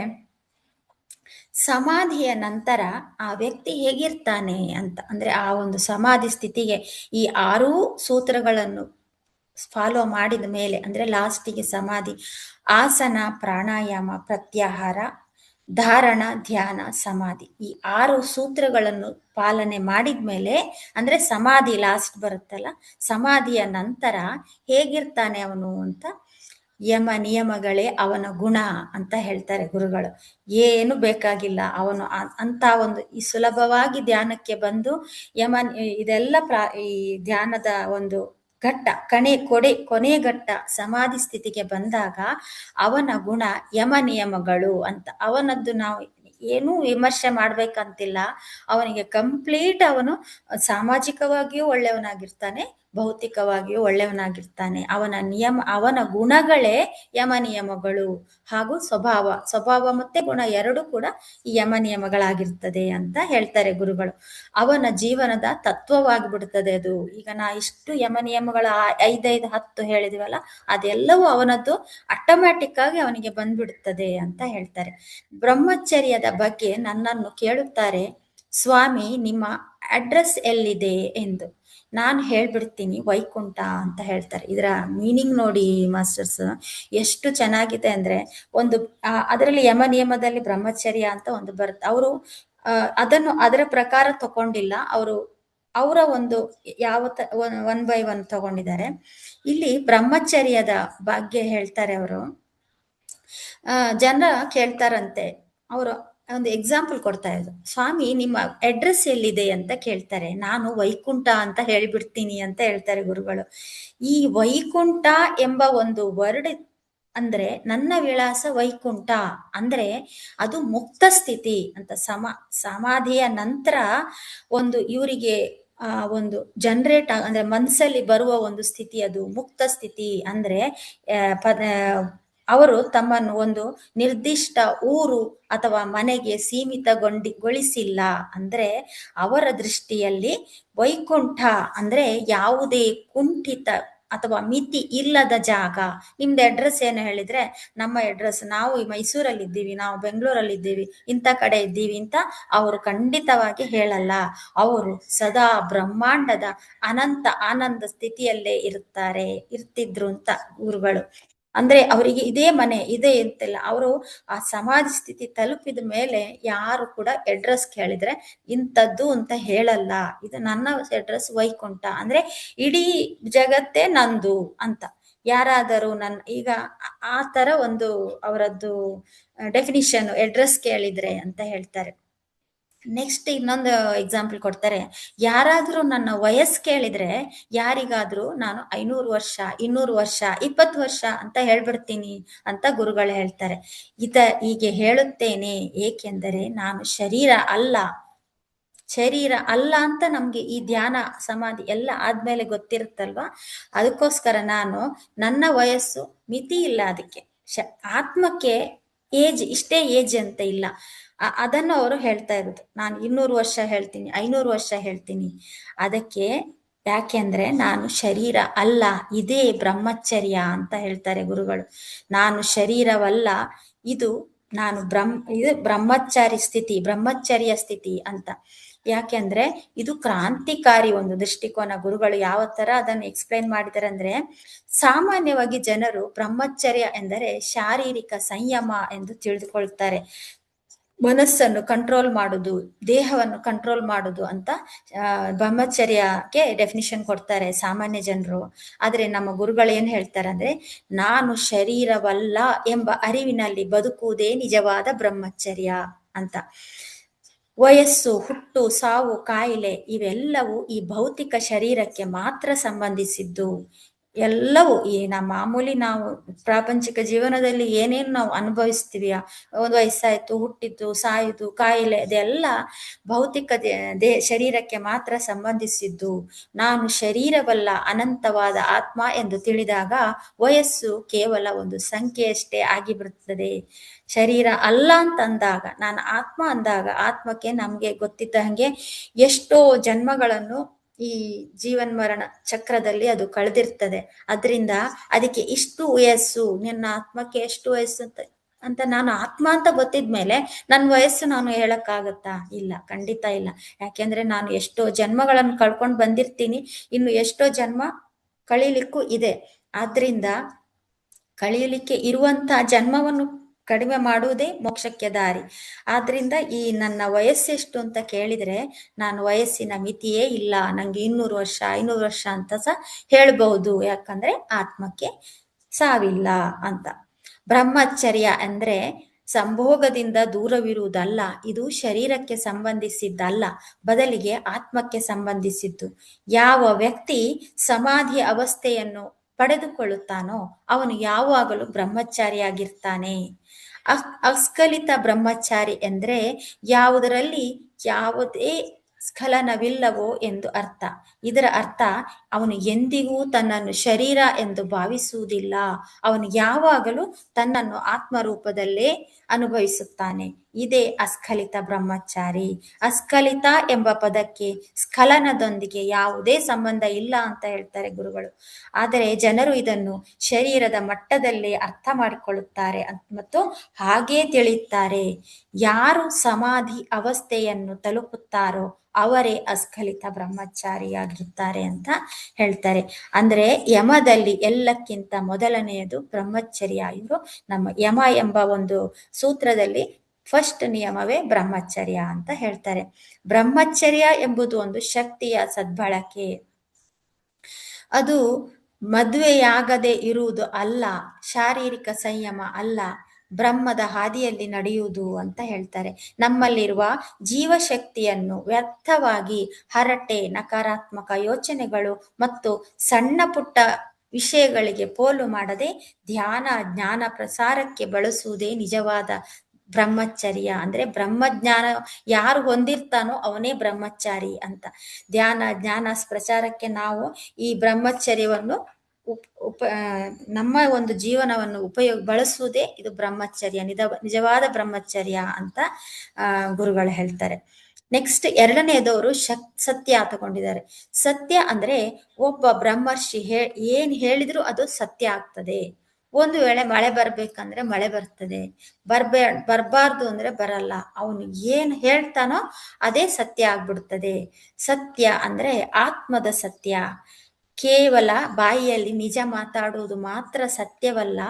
ಸಮಾಧಿಯ ನಂತರ ಆ ವ್ಯಕ್ತಿ ಹೇಗಿರ್ತಾನೆ ಅಂತ. ಅಂದ್ರೆ ಆ ಒಂದು ಸಮಾಧಿ ಸ್ಥಿತಿಗೆ ಈ 6 ಸೂತ್ರಗಳನ್ನು ಫಾಲೋ ಮಾಡಿದ ಮೇಲೆ, ಅಂದ್ರೆ ಲಾಸ್ಟಿಗೆ ಸಮಾಧಿ, ಆಸನ, ಪ್ರಾಣಾಯಾಮ, ಪ್ರತ್ಯಾಹಾರ, ಧಾರಣ, ಧ್ಯಾನ, ಸಮಾಧಿ, ಈ 6 ಸೂತ್ರಗಳನ್ನು ಪಾಲನೆ ಮಾಡಿದ್ಮೇಲೆ ಅಂದ್ರೆ ಸಮಾಧಿ ಲಾಸ್ಟ್ ಬರುತ್ತಲ್ಲ, ಸಮಾಧಿಯ ನಂತರ ಹೇಗಿರ್ತಾನೆ ಅವನು ಅಂತ, ಯಮ ನಿಯಮಗಳೇ ಅವನ ಗುಣ ಅಂತ ಹೇಳ್ತಾರೆ ಗುರುಗಳು. ಏನು ಬೇಕಾಗಿಲ್ಲ, ಅವನು ಅಂತ ಒಂದು ಈ ಸುಲಭವಾಗಿ ಧ್ಯಾನಕ್ಕೆ ಬಂದು ಇದೆಲ್ಲ ಈ ಧ್ಯಾನದ ಒಂದು ಘಟ್ಟ ಕೊನೆ ಘಟ್ಟ ಸಮಾಧಿ ಸ್ಥಿತಿಗೆ ಬಂದಾಗ ಅವನ ಗುಣ ಯಮ ನಿಯಮಗಳು ಅಂತ. ಅವನದ್ದು ನಾವು ಏನೂ ವಿಮರ್ಶೆ ಮಾಡ್ಬೇಕಂತಿಲ್ಲ. ಅವನಿಗೆ ಕಂಪ್ಲೀಟ್ ಅವನು ಸಾಮಾಜಿಕವಾಗಿಯೂ ಒಳ್ಳೆಯವನಾಗಿರ್ತಾನೆ, ಭೌತಿಕವಾಗಿಯೂ ಒಳ್ಳೆಯವನಾಗಿರ್ತಾನೆ. ಅವನ ಗುಣಗಳೇ ಯಮ ನಿಯಮಗಳು. ಹಾಗೂ ಸ್ವಭಾವ ಮತ್ತೆ ಗುಣ ಎರಡೂ ಕೂಡ ಈ ಯಮ ನಿಯಮಗಳಾಗಿರ್ತದೆ ಅಂತ ಹೇಳ್ತಾರೆ ಗುರುಗಳು. ಅವನ ಜೀವನದ ತತ್ವವಾಗಿ ಬಿಡ್ತದೆ ಅದು. ಈಗ ನಾ ಇಷ್ಟು ಯಮ ನಿಯಮಗಳ 5, 10 ಹೇಳಿದಿವಲ್ಲ, ಅದೆಲ್ಲವೂ ಅವನದ್ದು ಆಟೋಮ್ಯಾಟಿಕ್ ಆಗಿ ಅವನಿಗೆ ಬಂದ್ಬಿಡುತ್ತದೆ ಅಂತ ಹೇಳ್ತಾರೆ. ಬ್ರಹ್ಮಚರ್ಯದ ಬಗ್ಗೆ ನನ್ನನ್ನು ಕೇಳುತ್ತಾರೆ, ಸ್ವಾಮಿ ನಿಮ್ಮ ಅಡ್ರೆಸ್ ಎಲ್ಲಿದೆ ಎಂದು. ನಾನು ಹೇಳ್ಬಿಡ್ತೀನಿ, ವೈಕುಂಠ ಅಂತ ಹೇಳ್ತಾರೆ. ಇದರ ಮೀನಿಂಗ್ ನೋಡಿ ಮಾಸ್ಟರ್ಸ್, ಎಷ್ಟು ಚೆನ್ನಾಗಿದೆ ಅಂದ್ರೆ, ಒಂದು ಅದರಲ್ಲಿ ಯಮ ನಿಯಮದಲ್ಲಿ ಬ್ರಹ್ಮಚರ್ಯ ಅಂತ ಒಂದು ಬರುತ್ತೆ. ಅವರು ಅದರ ಪ್ರಕಾರ ತಗೊಂಡಿಲ್ಲ, ಅವರ ಒಂದು ಒನ್ ಬೈ ಒನ್ ತಗೊಂಡಿದ್ದಾರೆ. ಇಲ್ಲಿ ಬ್ರಹ್ಮಚರ್ಯದ ಬಗ್ಗೆ ಹೇಳ್ತಾರೆ. ಅವರು ಜನ ಕೇಳ್ತಾರಂತೆ, ಅವರು ಒಂದು ಎಕ್ಸಾಂಪಲ್ ಕೊಡ್ತಾ ಇದ್ರು, ಸ್ವಾಮಿ ನಿಮ್ಮ ಅಡ್ರೆಸ್ ಎಲ್ಲಿದೆ ಅಂತ ಕೇಳ್ತಾರೆ. ನಾನು ವೈಕುಂಠ ಅಂತ ಹೇಳ್ಬಿಡ್ತೀನಿ ಅಂತ ಹೇಳ್ತಾರೆ ಗುರುಗಳು. ಈ ವೈಕುಂಠ ಎಂಬ ಒಂದು ವರ್ಡ್ ಅಂದ್ರೆ, ನನ್ನ ವಿಳಾಸ ವೈಕುಂಠ ಅಂದ್ರೆ ಅದು ಮುಕ್ತ ಸ್ಥಿತಿ ಅಂತ. ಸಮಾಧಿಯ ನಂತರ ಒಂದು ಇವರಿಗೆ ಒಂದು ಜನರೇಟ್ ಅಂದ್ರೆ ಮನಸ್ಸಲ್ಲಿ ಬರುವ ಒಂದು ಸ್ಥಿತಿ, ಅದು ಮುಕ್ತ ಸ್ಥಿತಿ. ಅಂದ್ರೆ ಅವರು ತಮ್ಮನ್ನು ಒಂದು ನಿರ್ದಿಷ್ಟ ಊರು ಅಥವಾ ಮನೆಗೆ ಸೀಮಿತಗೊಳಿಸಿಲ್ಲ. ಅಂದ್ರೆ ಅವರ ದೃಷ್ಟಿಯಲ್ಲಿ ವೈಕುಂಠ ಅಂದ್ರೆ ಯಾವುದೇ ಕುಂಠಿತ ಅಥವಾ ಮಿತಿ ಇಲ್ಲದ ಜಾಗ. ನಿಮ್ದು ಅಡ್ರೆಸ್ ಏನು ಹೇಳಿದ್ರೆ, ನಮ್ಮ ಅಡ್ರೆಸ್ ನಾವು ಈ ಮೈಸೂರಲ್ಲಿ ಇದ್ದೀವಿ, ನಾವು ಬೆಂಗಳೂರಲ್ಲಿ ಇದ್ದೀವಿ, ಇಂಥ ಕಡೆ ಇದ್ದೀವಿ ಅಂತ ಅವರು ಖಂಡಿತವಾಗಿ ಹೇಳಲ್ಲ. ಅವರು ಸದಾ ಬ್ರಹ್ಮಾಂಡದ ಅನಂತ ಆನಂದ ಸ್ಥಿತಿಯಲ್ಲೇ ಇರ್ತಿದ್ರು ಅಂತ ಗುರುಗಳು. ಅಂದ್ರೆ ಅವರಿಗೆ ಇದೇ ಮನೆ ಇದೆ ಅಂತಿಲ್ಲ. ಅವರು ಆ ಸಮಾಧಿ ಸ್ಥಿತಿ ತಲುಪಿದ ಮೇಲೆ ಯಾರು ಕೂಡ ಅಡ್ರೆಸ್ ಕೇಳಿದ್ರೆ ಇಂಥದ್ದು ಅಂತ ಹೇಳಲ್ಲ. ಇದು ನನ್ನ ಅಡ್ರೆಸ್ ವೈಕುಂಠ, ಅಂದ್ರೆ ಇಡೀ ಜಗತ್ತೇ ನಂದು ಅಂತ. ಯಾರಾದರೂ ಈಗ ಆ ತರ ಒಂದು ಅವರದ್ದು ಡೆಫಿನಿಷನ್ ಅಡ್ರೆಸ್ ಕೇಳಿದ್ರೆ ಅಂತ ಹೇಳ್ತಾರೆ. ನೆಕ್ಸ್ಟ್ ಇನ್ನೊಂದು ಎಕ್ಸಾಂಪಲ್ ಕೊಡ್ತಾರೆ. ಯಾರಾದ್ರೂ ನನ್ನ ವಯಸ್ಸು ಕೇಳಿದ್ರೆ ಯಾರಿಗಾದ್ರೂ ನಾನು 500 ವರ್ಷ, 200 ವರ್ಷ, 20 ವರ್ಷ ಅಂತ ಹೇಳ್ಬಿಡ್ತೀನಿ ಅಂತ ಗುರುಗಳು ಹೇಳ್ತಾರೆ. ಹೀಗೆ ಹೇಳುತ್ತೇನೆ ಏಕೆಂದರೆ ನಾನು ಶರೀರ ಅಲ್ಲ ಅಂತ ನಮ್ಗೆ ಈ ಧ್ಯಾನ ಸಮಾಧಿ ಎಲ್ಲ ಆದ್ಮೇಲೆ ಗೊತ್ತಿರುತ್ತಲ್ವಾ. ಅದಕ್ಕೋಸ್ಕರ ನನ್ನ ವಯಸ್ಸು ಮಿತಿ ಇಲ್ಲ. ಅದಕ್ಕೆ ಆತ್ಮಕ್ಕೆ ಇಷ್ಟೇ ಏಜ್ ಅಂತ ಇಲ್ಲ. ಅದನ್ನು ಅವರು ಹೇಳ್ತಾ ಇರೋದು. ನಾನು 200 ವರ್ಷ ಹೇಳ್ತೀನಿ, 500 ವರ್ಷ ಹೇಳ್ತೀನಿ. ಅದಕ್ಕೆ ಯಾಕೆಂದ್ರೆ ನಾನು ಶರೀರ ಅಲ್ಲ, ಇದೇ ಬ್ರಹ್ಮಚರ್ಯ ಅಂತ ಹೇಳ್ತಾರೆ ಗುರುಗಳು. ನಾನು ಶರೀರವಲ್ಲ, ಇದು ಬ್ರಹ್ಮಚರ್ಯ ಸ್ಥಿತಿ ಅಂತ. ಯಾಕೆಂದ್ರೆ ಇದು ಕ್ರಾಂತಿಕಾರಿ ಒಂದು ದೃಷ್ಟಿಕೋನ. ಗುರುಗಳು ಯಾವ ತರ ಅದನ್ನು ಎಕ್ಸ್ಪ್ಲೈನ್ ಮಾಡಿದ್ದಾರೆ ಅಂದ್ರೆ, ಸಾಮಾನ್ಯವಾಗಿ ಜನರು ಬ್ರಹ್ಮಚರ್ಯ ಎಂದರೆ ಶಾರೀರಿಕ ಸಂಯಮ ಎಂದು ತಿಳಿದುಕೊಳ್ತಾರೆ. ಮನಸ್ಸನ್ನು ಕಂಟ್ರೋಲ್ ಮಾಡುದು, ದೇಹವನ್ನು ಕಂಟ್ರೋಲ್ ಮಾಡುದು ಅಂತ ಬ್ರಹ್ಮಚರ್ಯಕ್ಕೆ ಡೆಫಿನಿಷನ್ ಕೊಡ್ತಾರೆ ಸಾಮಾನ್ಯ ಜನರು. ಆದ್ರೆ ನಮ್ಮ ಗುರುಗಳು ಏನ್ ಹೇಳ್ತಾರೆ ಅಂದ್ರೆ, ನಾನು ಶರೀರವಲ್ಲ ಎಂಬ ಅರಿವಿನಲ್ಲಿ ಬದುಕುವುದೇ ನಿಜವಾದ ಬ್ರಹ್ಮಚರ್ಯ ಅಂತ. ವಯಸ್ಸು, ಹುಟ್ಟು, ಸಾವು, ಕಾಯಿಲೆ ಇವೆಲ್ಲವೂ ಈ ಭೌತಿಕ ಶರೀರಕ್ಕೆ ಮಾತ್ರ ಸಂಬಂಧಿಸಿದ್ದು. ಎಲ್ಲವೂ ಮಾಮೂಲಿ ನಾವು ಪ್ರಾಪಂಚಿಕ ಜೀವನದಲ್ಲಿ ಏನೇನು ನಾವು ಅನುಭವಿಸ್ತೀವಿ, ಒಂದು ವಯಸ್ಸಾಯ್ತು, ಹುಟ್ಟಿದ್ದು, ಸಾಯುದು, ಕಾಯಿಲೆ, ಅದೆಲ್ಲ ಭೌತಿಕ ಶರೀರಕ್ಕೆ ಮಾತ್ರ ಸಂಬಂಧಿಸಿದ್ದು. ನಾನು ಶರೀರವಲ್ಲ, ಅನಂತವಾದ ಆತ್ಮ ಎಂದು ತಿಳಿದಾಗ ವಯಸ್ಸು ಕೇವಲ ಒಂದು ಸಂಖ್ಯೆಯಷ್ಟೇ ಆಗಿಬಿಡುತ್ತದೆ. ಶರೀರ ಅಲ್ಲ ಅಂತಂದಾಗ, ನಾನು ಆತ್ಮ ಅಂದಾಗ, ಆತ್ಮಕ್ಕೆ ನಮ್ಗೆ ಗೊತ್ತಿದ್ದ ಹಂಗೆ ಎಷ್ಟೋ ಜನ್ಮಗಳನ್ನು ಈ ಜೀವನ್ಮರಣ ಚಕ್ರದಲ್ಲಿ ಅದು ಕಳೆದಿರ್ತದೆ. ಅದರಿಂದ ಅದಕ್ಕೆ ಇಷ್ಟು ವಯಸ್ಸು, ನಿನ್ನ ಆತ್ಮಕ್ಕೆ ಎಷ್ಟು ವಯಸ್ಸು ಅಂತ ನಾನು ಆತ್ಮ ಅಂತ ಗೊತ್ತಿದ್ಮೇಲೆ ನನ್ನ ವಯಸ್ಸು ನಾನು ಹೇಳಕ್ಕಾಗತ್ತಾ? ಇಲ್ಲ, ಖಂಡಿತ ಇಲ್ಲ. ಯಾಕೆಂದ್ರೆ ನಾನು ಎಷ್ಟೋ ಜನ್ಮಗಳನ್ನು ಕಳ್ಕೊಂಡು ಬಂದಿರ್ತೀನಿ, ಇನ್ನು ಎಷ್ಟೋ ಜನ್ಮ ಕಳೀಲಿಕ್ಕೂ ಇದೆ. ಆದ್ರಿಂದ ಕಳೆಯಲಿಕ್ಕೆ ಇರುವಂತ ಜನ್ಮವನ್ನು ಕಡಿಮೆ ಮಾಡುವುದೇ ಮೋಕ್ಷಕ್ಕೆ ದಾರಿ. ಆದ್ರಿಂದ ಈ ನನ್ನ ವಯಸ್ಸೆಷ್ಟು ಅಂತ ಕೇಳಿದ್ರೆ ನಾನು ವಯಸ್ಸಿನ ಮಿತಿಯೇ ಇಲ್ಲ, ನಂಗೆ 200 ವರ್ಷ, 500 ವರ್ಷ ಅಂತ ಸಹ ಹೇಳ್ಬಹುದು. ಯಾಕಂದ್ರೆ ಆತ್ಮಕ್ಕೆ ಸಾವಿಲ್ಲ ಅಂತ. ಬ್ರಹ್ಮಚರ್ಯ ಅಂದ್ರೆ ಸಂಭೋಗದಿಂದ ದೂರವಿರುವುದಲ್ಲ, ಇದು ಶರೀರಕ್ಕೆ ಸಂಬಂಧಿಸಿದ್ದಲ್ಲ, ಬದಲಿಗೆ ಆತ್ಮಕ್ಕೆ ಸಂಬಂಧಿಸಿದ್ದು. ಯಾವ ವ್ಯಕ್ತಿ ಸಮಾಧಿ ಅವಸ್ಥೆಯನ್ನು ಪಡೆದುಕೊಳ್ಳುತ್ತಾನೋ ಅವನು ಯಾವಾಗಲೂ ಬ್ರಹ್ಮಚಾರಿಯಾಗಿರ್ತಾನೆ. ಅಸ್ಖಲಿತ ಬ್ರಹ್ಮಚಾರಿ ಎಂದ್ರೆ ಯಾವುದರಲ್ಲಿ ಯಾವುದೇ ಸ್ಖಲನವಿಲ್ಲವೋ ಎಂದು ಅರ್ಥ. ಇದರ ಅರ್ಥ, ಅವನು ಎಂದಿಗೂ ತನ್ನನ್ನು ಶರೀರ ಎಂದು ಭಾವಿಸುವುದಿಲ್ಲ. ಅವನು ಯಾವಾಗಲೂ ತನ್ನನ್ನು ಆತ್ಮರೂಪದಲ್ಲೇ ಅನುಭವಿಸುತ್ತಾನೆ. ಇದೇ ಅಸ್ಖಲಿತ ಬ್ರಹ್ಮಚಾರಿ. ಅಸ್ಖಲಿತ ಎಂಬ ಪದಕ್ಕೆ ಸ್ಖಲನದೊಂದಿಗೆ ಯಾವುದೇ ಸಂಬಂಧ ಇಲ್ಲ ಅಂತ ಹೇಳ್ತಾರೆ ಗುರುಗಳು. ಆದರೆ ಜನರು ಇದನ್ನು ಶರೀರದ ಮಟ್ಟದಲ್ಲೇ ಅರ್ಥ ಮಾಡಿಕೊಳ್ಳುತ್ತಾರೆ ಮತ್ತು ಹಾಗೇ ತಿಳಿಯುತ್ತಾರೆ. ಯಾರು ಸಮಾಧಿ ಅವಸ್ಥೆಯನ್ನು ತಲುಪುತ್ತಾರೋ ಅವರೇ ಅಸ್ಖಲಿತ ಬ್ರಹ್ಮಚಾರಿಯಾಗಿರುತ್ತಾರೆ ಅಂತ ಹೇಳ್ತಾರೆ. ಅಂದ್ರೆ ಯಮದಲ್ಲಿ ಎಲ್ಲಕ್ಕಿಂತ ಮೊದಲನೆಯದು ಬ್ರಹ್ಮಚರ್ಯ. ಇವರು ನಮ್ಮ ಯಮ ಎಂಬ ಒಂದು ಸೂತ್ರದಲ್ಲಿ ಫಸ್ಟ್ ನಿಯಮವೇ ಬ್ರಹ್ಮಚರ್ಯ ಅಂತ ಹೇಳ್ತಾರೆ. ಬ್ರಹ್ಮಚರ್ಯ ಎಂಬುದು ಒಂದು ಶಕ್ತಿಯ ಸದ್ಬಳಕೆ. ಅದು ಮದುವೆಯಾಗದೆ ಇರುವುದು ಅಲ್ಲ, ಶಾರೀರಿಕ ಸಂಯಮ ಅಲ್ಲ, ಬ್ರಹ್ಮದ ಹಾದಿಯಲ್ಲಿ ನಡೆಯುವುದು ಅಂತ ಹೇಳ್ತಾರೆ. ನಮ್ಮಲ್ಲಿರುವ ಜೀವಶಕ್ತಿಯನ್ನು ವ್ಯರ್ಥವಾಗಿ ಹರಟೆ, ನಕಾರಾತ್ಮಕ ಯೋಚನೆಗಳು ಮತ್ತು ಸಣ್ಣ ಪುಟ್ಟ ವಿಷಯಗಳಿಗೆ ಪೋಲು ಮಾಡದೆ ಧ್ಯಾನ, ಜ್ಞಾನ ಪ್ರಸಾರಕ್ಕೆ ಬಳಸುವುದೇ ನಿಜವಾದ ಬ್ರಹ್ಮಚರ್ಯ. ಅಂದ್ರೆ ಬ್ರಹ್ಮಜ್ಞಾನ ಯಾರು ಹೊಂದಿರ್ತಾನೋ ಅವನೇ ಬ್ರಹ್ಮಚಾರಿ ಅಂತ. ಧ್ಯಾನ, ಜ್ಞಾನ ಪ್ರಚಾರಕ್ಕೆ ನಾವು ಈ ಬ್ರಹ್ಮಚರ್ಯವನ್ನು ನಮ್ಮ ಒಂದು ಜೀವನವನ್ನು ಬಳಸುವುದೇ ಇದು ಬ್ರಹ್ಮಚರ್ಯ, ನಿಜವಾದ ಬ್ರಹ್ಮಚರ್ಯ ಅಂತ ಗುರುಗಳು ಹೇಳ್ತಾರೆ. ನೆಕ್ಸ್ಟ್ ಎರಡನೇದವರು ಸತ್ಯ ತಗೊಂಡಿದ್ದಾರೆ. ಸತ್ಯ ಅಂದ್ರೆ ಒಬ್ಬ ಬ್ರಹ್ಮರ್ಷಿ ಏನ್ ಹೇಳಿದ್ರು ಅದು ಸತ್ಯ ಆಗ್ತದೆ. ಒಂದು ವೇಳೆ ಮಳೆ ಬರ್ಬೇಕಂದ್ರೆ ಮಳೆ ಬರ್ತದೆ, ಬರ್ಬಾರ್ದು ಅಂದ್ರೆ ಬರಲ್ಲ. ಅವನು ಏನ್ ಹೇಳ್ತಾನೋ ಅದೇ ಸತ್ಯ ಆಗ್ಬಿಡ್ತದೆ. ಸತ್ಯ ಅಂದ್ರೆ ಆತ್ಮದ ಸತ್ಯ. ಕೇವಲ ಬಾಯಿಯಲ್ಲಿ ನಿಜ ಮಾತಾಡುವುದು ಮಾತ್ರ ಸತ್ಯವಲ್ಲ,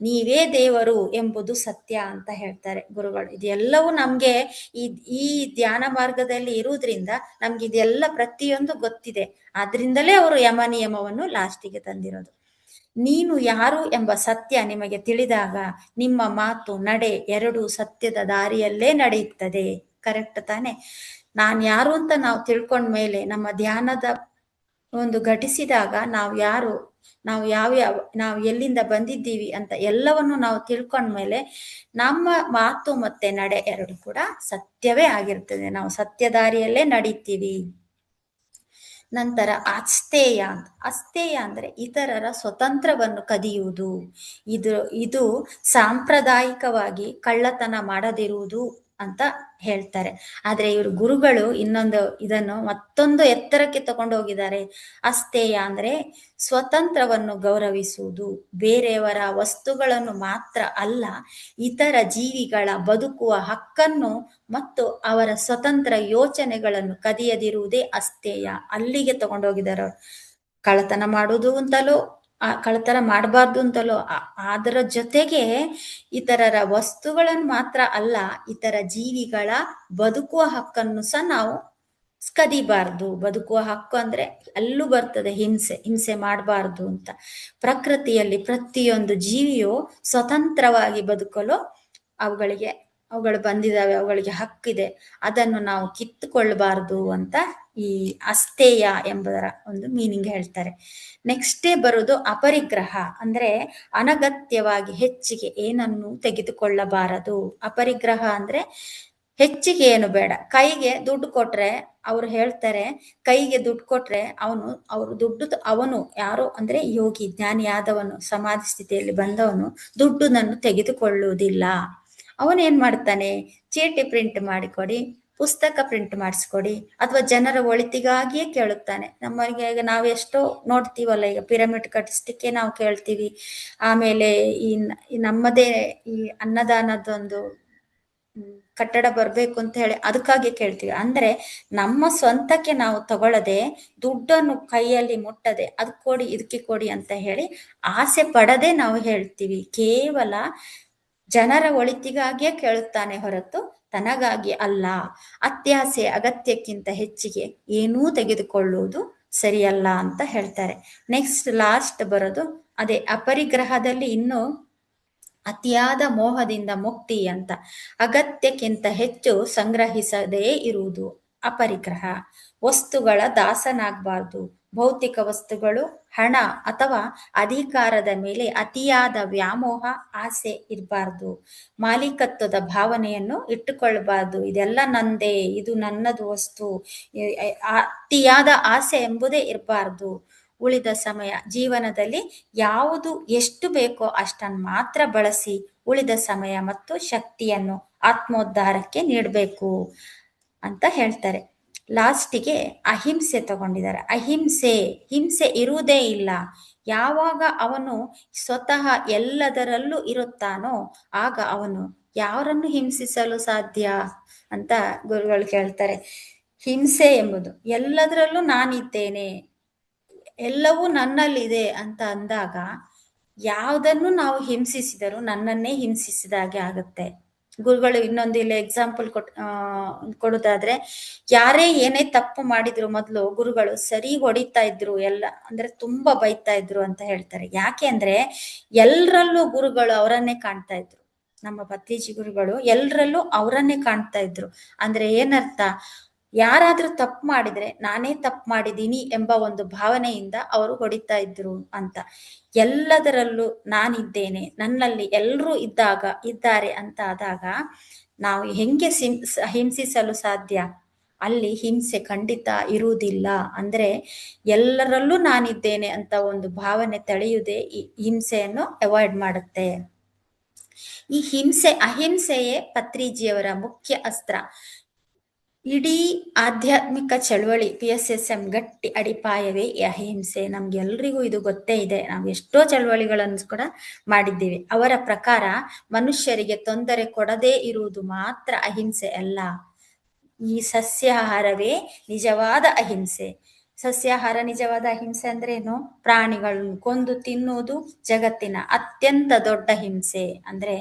ನೀವೇ ದೇವರು ಎಂಬುದು ಸತ್ಯ ಅಂತ ಹೇಳ್ತಾರೆ ಗುರುಗಳು. ಇದೆಲ್ಲವೂ ನಮ್ಗೆ ಈ ಈ ಧ್ಯಾನ ಮಾರ್ಗದಲ್ಲಿ ಇರುವುದ್ರಿಂದ ನಮ್ಗೆ ಇದೆಲ್ಲ ಪ್ರತಿಯೊಂದು ಗೊತ್ತಿದೆ. ಆದ್ರಿಂದಲೇ ಅವರು ಯಮ ನಿಯಮವನ್ನು ಲಾಸ್ಟಿಗೆ ತಂದಿರೋದು. ನೀನು ಯಾರು ಎಂಬ ಸತ್ಯ ನಿಮಗೆ ತಿಳಿದಾಗ ನಿಮ್ಮ ಮಾತು ನಡೆ ಎರಡು ಸತ್ಯದ ದಾರಿಯಲ್ಲೇ ನಡೆಯುತ್ತದೆ. ಕರೆಕ್ಟ್ ತಾನೆ? ನಾನ್ ಯಾರು ಅಂತ ನಾವು ತಿಳ್ಕೊಂಡ್ಮೇಲೆ, ನಮ್ಮ ಧ್ಯಾನದ ಒಂದು ಘಟಿಸಿದಾಗ ನಾವು ಯಾರು, ನಾವು ಎಲ್ಲಿಂದ ಬಂದಿದ್ದೀವಿ ಅಂತ ಎಲ್ಲವನ್ನು ನಾವು ತಿಳ್ಕೊಂಡ್ಮೇಲೆ ನಮ್ಮ ಮಾತು ಮತ್ತೆ ನಡೆ ಎರಡು ಕೂಡ ಸತ್ಯವೇ ಆಗಿರ್ತದೆ. ನಾವು ಸತ್ಯ ದಾರಿಯಲ್ಲೇ ನಡೀತೀವಿ. ನಂತರ ಅಸ್ಥೇಯ ಅಂದ್ರೆ ಇತರರ ಸ್ವತಂತ್ರವನ್ನು ಕದಿಯುವುದು. ಇದು ಸಾಂಪ್ರದಾಯಿಕವಾಗಿ ಕಳ್ಳತನ ಮಾಡದಿರುವುದು ಅಂತ ಹೇಳ್ತಾರೆ. ಆದ್ರೆ ಇವರು ಗುರುಗಳು ಇದನ್ನು ಮತ್ತೊಂದು ಎತ್ತರಕ್ಕೆ ತಗೊಂಡು ಹೋಗಿದ್ದಾರೆ. ಅಸ್ಥೇಯ ಅಂದ್ರೆ ಸ್ವತಂತ್ರವನ್ನು ಗೌರವಿಸುವುದು. ಬೇರೆಯವರ ವಸ್ತುಗಳನ್ನು ಮಾತ್ರ ಅಲ್ಲ, ಇತರ ಜೀವಿಗಳ ಬದುಕುವ ಹಕ್ಕನ್ನು ಮತ್ತು ಅವರ ಸ್ವತಂತ್ರ ಯೋಚನೆಗಳನ್ನು ಕದಿಯದಿರುವುದೇ ಅಸ್ಥೇಯ. ಅಲ್ಲಿಗೆ ತಗೊಂಡೋಗಿದ್ದಾರೆ. ಕಳ್ಳತನ ಮಾಡುವುದು ಅಂತಲೋ, ಕಳ್ಳತನ ಮಾಡಬಾರ್ದು ಅಂತಲೋ, ಅದರ ಜೊತೆಗೆ ಇತರರ ವಸ್ತುಗಳನ್ನು ಮಾತ್ರ ಅಲ್ಲ, ಇತರ ಜೀವಿಗಳ ಬದುಕುವ ಹಕ್ಕನ್ನು ಸಹ ನಾವು ಕದಿಬಾರ್ದು. ಬದುಕುವ ಹಕ್ಕು ಅಂದ್ರೆ ಅಲ್ಲೂ ಬರ್ತದೆ ಹಿಂಸೆ ಮಾಡಬಾರ್ದು ಅಂತ. ಪ್ರಕೃತಿಯಲ್ಲಿ ಪ್ರತಿಯೊಂದು ಜೀವಿಯು ಸ್ವತಂತ್ರವಾಗಿ ಬದುಕಲು ಅವುಗಳು ಬಂದಿದ್ದಾವೆ, ಅವುಗಳಿಗೆ ಹಕ್ಕಿದೆ. ಅದನ್ನು ನಾವು ಕಿತ್ತುಕೊಳ್ಬಾರ್ದು ಅಂತ ಈ ಅಸ್ಥೇಯ ಎಂಬುದರ ಒಂದು ಮೀನಿಂಗ್ ಹೇಳ್ತಾರೆ. ನೆಕ್ಸ್ಟೇ ಬರೋದು ಅಪರಿಗ್ರಹ. ಅಂದ್ರೆ ಅನಗತ್ಯವಾಗಿ ಹೆಚ್ಚಿಗೆ ಏನನ್ನು ತೆಗೆದುಕೊಳ್ಳಬಾರದು. ಅಪರಿಗ್ರಹ ಅಂದ್ರೆ ಹೆಚ್ಚಿಗೆ ಏನು ಬೇಡ. ಕೈಗೆ ದುಡ್ಡು ಕೊಟ್ರೆ ಅವ್ರು ಹೇಳ್ತಾರೆ, ಕೈಗೆ ದುಡ್ಡು ಕೊಟ್ರೆ ಅವನು ಯಾರೋ ಅಂದ್ರೆ ಯೋಗಿ ಜ್ಞಾನಿ ಆದವನು, ಸಮಾಧಿ ಸ್ಥಿತಿಯಲ್ಲಿ ಬಂದವನು ದುಡ್ಡನ್ನು ತೆಗೆದುಕೊಳ್ಳುವುದಿಲ್ಲ. ಅವನೇನ್ ಮಾಡ್ತಾನೆ, ಚೀಟಿ ಪ್ರಿಂಟ್ ಮಾಡಿಕೊಡಿ, ಪುಸ್ತಕ ಪ್ರಿಂಟ್ ಮಾಡಿಸ್ಕೊಡಿ, ಅಥವಾ ಜನರ ಒಳಿತಿಗಾಗಿಯೇ ಕೇಳುತ್ತಾನೆ. ನಮಗೆ ಈಗ ನಾವು ಎಷ್ಟೋ ನೋಡ್ತೀವಲ್ಲ, ಈಗ ಪಿರಮಿಡ್ ಕಟ್ಟಿಸ್ಲಿಕ್ಕೆ ನಾವು ಕೇಳ್ತೀವಿ. ಆಮೇಲೆ ಈ ನಮ್ಮದೇ ಈ ಅನ್ನದಾನದೊಂದು ಕಟ್ಟಡ ಬರ್ಬೇಕು ಅಂತ ಹೇಳಿ ಅದಕ್ಕಾಗಿ ಕೇಳ್ತೀವಿ. ಅಂದ್ರೆ ನಮ್ಮ ಸ್ವಂತಕ್ಕೆ ನಾವು ತಗೊಳ್ಳದೆ, ದುಡ್ಡನ್ನು ಕೈಯಲ್ಲಿ ಮುಟ್ಟದೆ ಅದಕ್ಕೆ ಕೊಡಿ ಇದಕ್ಕೆ ಕೊಡಿ ಅಂತ ಹೇಳಿ ಆಸೆ ಪಡದೆ ನಾವು ಹೇಳ್ತೀವಿ. ಕೇವಲ ಜನರ ಒಳಿತಿಗಾಗಿಯೇ ಕೇಳುತ್ತಾನೆ ಹೊರತು ತನಗಾಗಿ ಅಲ್ಲ. ಅತ್ಯಾಸೆ ಅಗತ್ಯಕ್ಕಿಂತ ಹೆಚ್ಚಿಗೆ ಏನೂ ತೆಗೆದುಕೊಳ್ಳುವುದು ಸರಿಯಲ್ಲ ಅಂತ ಹೇಳ್ತಾರೆ. ನೆಕ್ಸ್ಟ್ ಲಾಸ್ಟ್ ಬರೋದು ಅದೇ ಅಪರಿಗ್ರಹದಲ್ಲಿ ಇನ್ನು ಅತಿಯಾದ ಮೋಹದಿಂದ ಮುಕ್ತಿ ಅಂತ. ಅಗತ್ಯಕ್ಕಿಂತ ಹೆಚ್ಚು ಸಂಗ್ರಹಿಸದೇ ಇರುವುದು ಅಪರಿಗ್ರಹ. ವಸ್ತುಗಳ ದಾಸನಾಗಬಾರ್ದು. ಭೌತಿಕ ವಸ್ತುಗಳು, ಹಣ ಅಥವಾ ಅಧಿಕಾರದ ಮೇಲೆ ಅತಿಯಾದ ವ್ಯಾಮೋಹ, ಆಸೆ ಇರಬಾರ್ದು. ಮಾಲೀಕತ್ವದ ಭಾವನೆಯನ್ನು ಇಟ್ಟುಕೊಳ್ಳಬಾರ್ದು. ಇದೆಲ್ಲ ನಂದೇ, ಇದು ನನ್ನದು ವಸ್ತು, ಅತಿಯಾದ ಆಸೆ ಎಂಬುದೇ ಇರಬಾರ್ದು. ಉಳಿದ ಸಮಯ ಜೀವನದಲ್ಲಿ ಯಾವುದು ಎಷ್ಟು ಬೇಕೋ ಅಷ್ಟನ್ನು ಮಾತ್ರ ಬಳಸಿ ಉಳಿದ ಸಮಯ ಮತ್ತು ಶಕ್ತಿಯನ್ನು ಆತ್ಮೋದ್ಧಾರಕ್ಕೆ ನೀಡಬೇಕು ಅಂತ ಹೇಳ್ತಾರೆ. ಲಾಸ್ಟಿಗೆ ಅಹಿಂಸೆ ತಗೊಂಡಿದ್ದಾರೆ. ಹಿಂಸೆ ಇರುವುದೇ ಇಲ್ಲ. ಯಾವಾಗ ಅವನು ಸ್ವತಃ ಎಲ್ಲದರಲ್ಲೂ ಇರುತ್ತಾನೋ ಆಗ ಅವನು ಯಾರನ್ನು ಹಿಂಸಿಸಲು ಸಾಧ್ಯ ಅಂತ ಗುರುಗಳು ಕೇಳ್ತಾರೆ. ಹಿಂಸೆ ಎಂಬುದು ಎಲ್ಲದರಲ್ಲೂ ನಾನಿದ್ದೇನೆ, ಎಲ್ಲವೂ ನನ್ನಲ್ಲಿದೆ ಅಂತ ಅಂದಾಗ ಯಾವುದನ್ನು ನಾವು ಹಿಂಸಿಸಿದರೂ ನನ್ನನ್ನೇ ಹಿಂಸಿಸಿದಾಗೆ ಆಗುತ್ತೆ. ಗುರುಗಳು ಇನ್ನೊಂದು ಇಲ್ಲಿ ಎಕ್ಸಾಂಪಲ್ ಕೊಡೋದಾದ್ರೆ, ಯಾರೇ ಏನೇ ತಪ್ಪು ಮಾಡಿದ್ರು ಮೊದಲು ಗುರುಗಳು ಸರಿ ಹೊಡಿತಾ ಇದ್ರು, ಎಲ್ಲ ಅಂದ್ರೆ ತುಂಬಾ ಬೈತಾ ಇದ್ರು ಅಂತ ಹೇಳ್ತಾರೆ. ಯಾಕೆ ಅಂದ್ರೆ ಎಲ್ಲರಲ್ಲೂ ಗುರುಗಳು ಅವರನ್ನೇ ಕಾಣ್ತಾ ಇದ್ರು. ನಮ್ಮ ಪತ್ರಿಜಿ ಗುರುಗಳು ಎಲ್ಲರಲ್ಲೂ ಅವರನ್ನೇ ಕಾಣ್ತಾ ಇದ್ರು. ಅಂದ್ರೆ ಏನರ್ಥ, ಯಾರಾದ್ರೂ ತಪ್ಪು ಮಾಡಿದ್ರೆ ನಾನೇ ತಪ್ಪು ಮಾಡಿದ್ದೀನಿ ಎಂಬ ಒಂದು ಭಾವನೆಯಿಂದ ಅವರು ಹೊಡಿತಾ ಇದ್ರು ಅಂತ. ಎಲ್ಲದರಲ್ಲೂ ನಾನಿದ್ದೇನೆ, ನನ್ನಲ್ಲಿ ಎಲ್ಲರೂ ಇದ್ದಾರೆ ಅಂತ ಆದಾಗ ನಾವು ಹೆಂಗೆ ಹಿಂಸಿಸಲು ಸಾಧ್ಯ? ಅಲ್ಲಿ ಹಿಂಸೆ ಖಂಡಿತ ಇರುವುದಿಲ್ಲ. ಅಂದ್ರೆ ಎಲ್ಲರಲ್ಲೂ ನಾನಿದ್ದೇನೆ ಅಂತ ಒಂದು ಭಾವನೆ ತಳೆಯುವುದೇ ಈ ಹಿಂಸೆಯನ್ನು ಅವಾಯ್ಡ್ ಮಾಡುತ್ತೆ. ಈ ಅಹಿಂಸೆಯೇ ಪತ್ರಿಜಿಯವರ ಮುಖ್ಯ ಅಸ್ತ್ರ. ಇಡೀ ಆಧ್ಯಾತ್ಮಿಕ ಚಳವಳಿ PSSM ಗಟ್ಟಿ ಅಡಿಪಾಯವೇ ಈ ಅಹಿಂಸೆ. ನಮ್ಗೆಲ್ರಿಗೂ ಇದು ಗೊತ್ತೇ ಇದೆ. ನಾವು ಎಷ್ಟೋ ಚಳವಳಿಗಳನ್ನು ಕೂಡ ಮಾಡಿದ್ದೀವಿ. ಅವರ ಪ್ರಕಾರ ಮನುಷ್ಯರಿಗೆ ತೊಂದರೆ ಕೊಡದೇ ಇರುವುದು ಮಾತ್ರ ಅಹಿಂಸೆ ಅಲ್ಲ, ಈ ಸಸ್ಯಾಹಾರವೇ ನಿಜವಾದ ಅಹಿಂಸೆ. ಸಸ್ಯಾಹಾರ ನಿಜವಾದ ಅಹಿಂಸೆ ಅಂದ್ರೆ ಏನು? ಪ್ರಾಣಿಗಳನ್ನು ಕೊಂದು ತಿನ್ನುವುದು ಜಗತ್ತಿನ ಅತ್ಯಂತ ದೊಡ್ಡ ಹಿಂಸೆ. ಅಂದ್ರೆ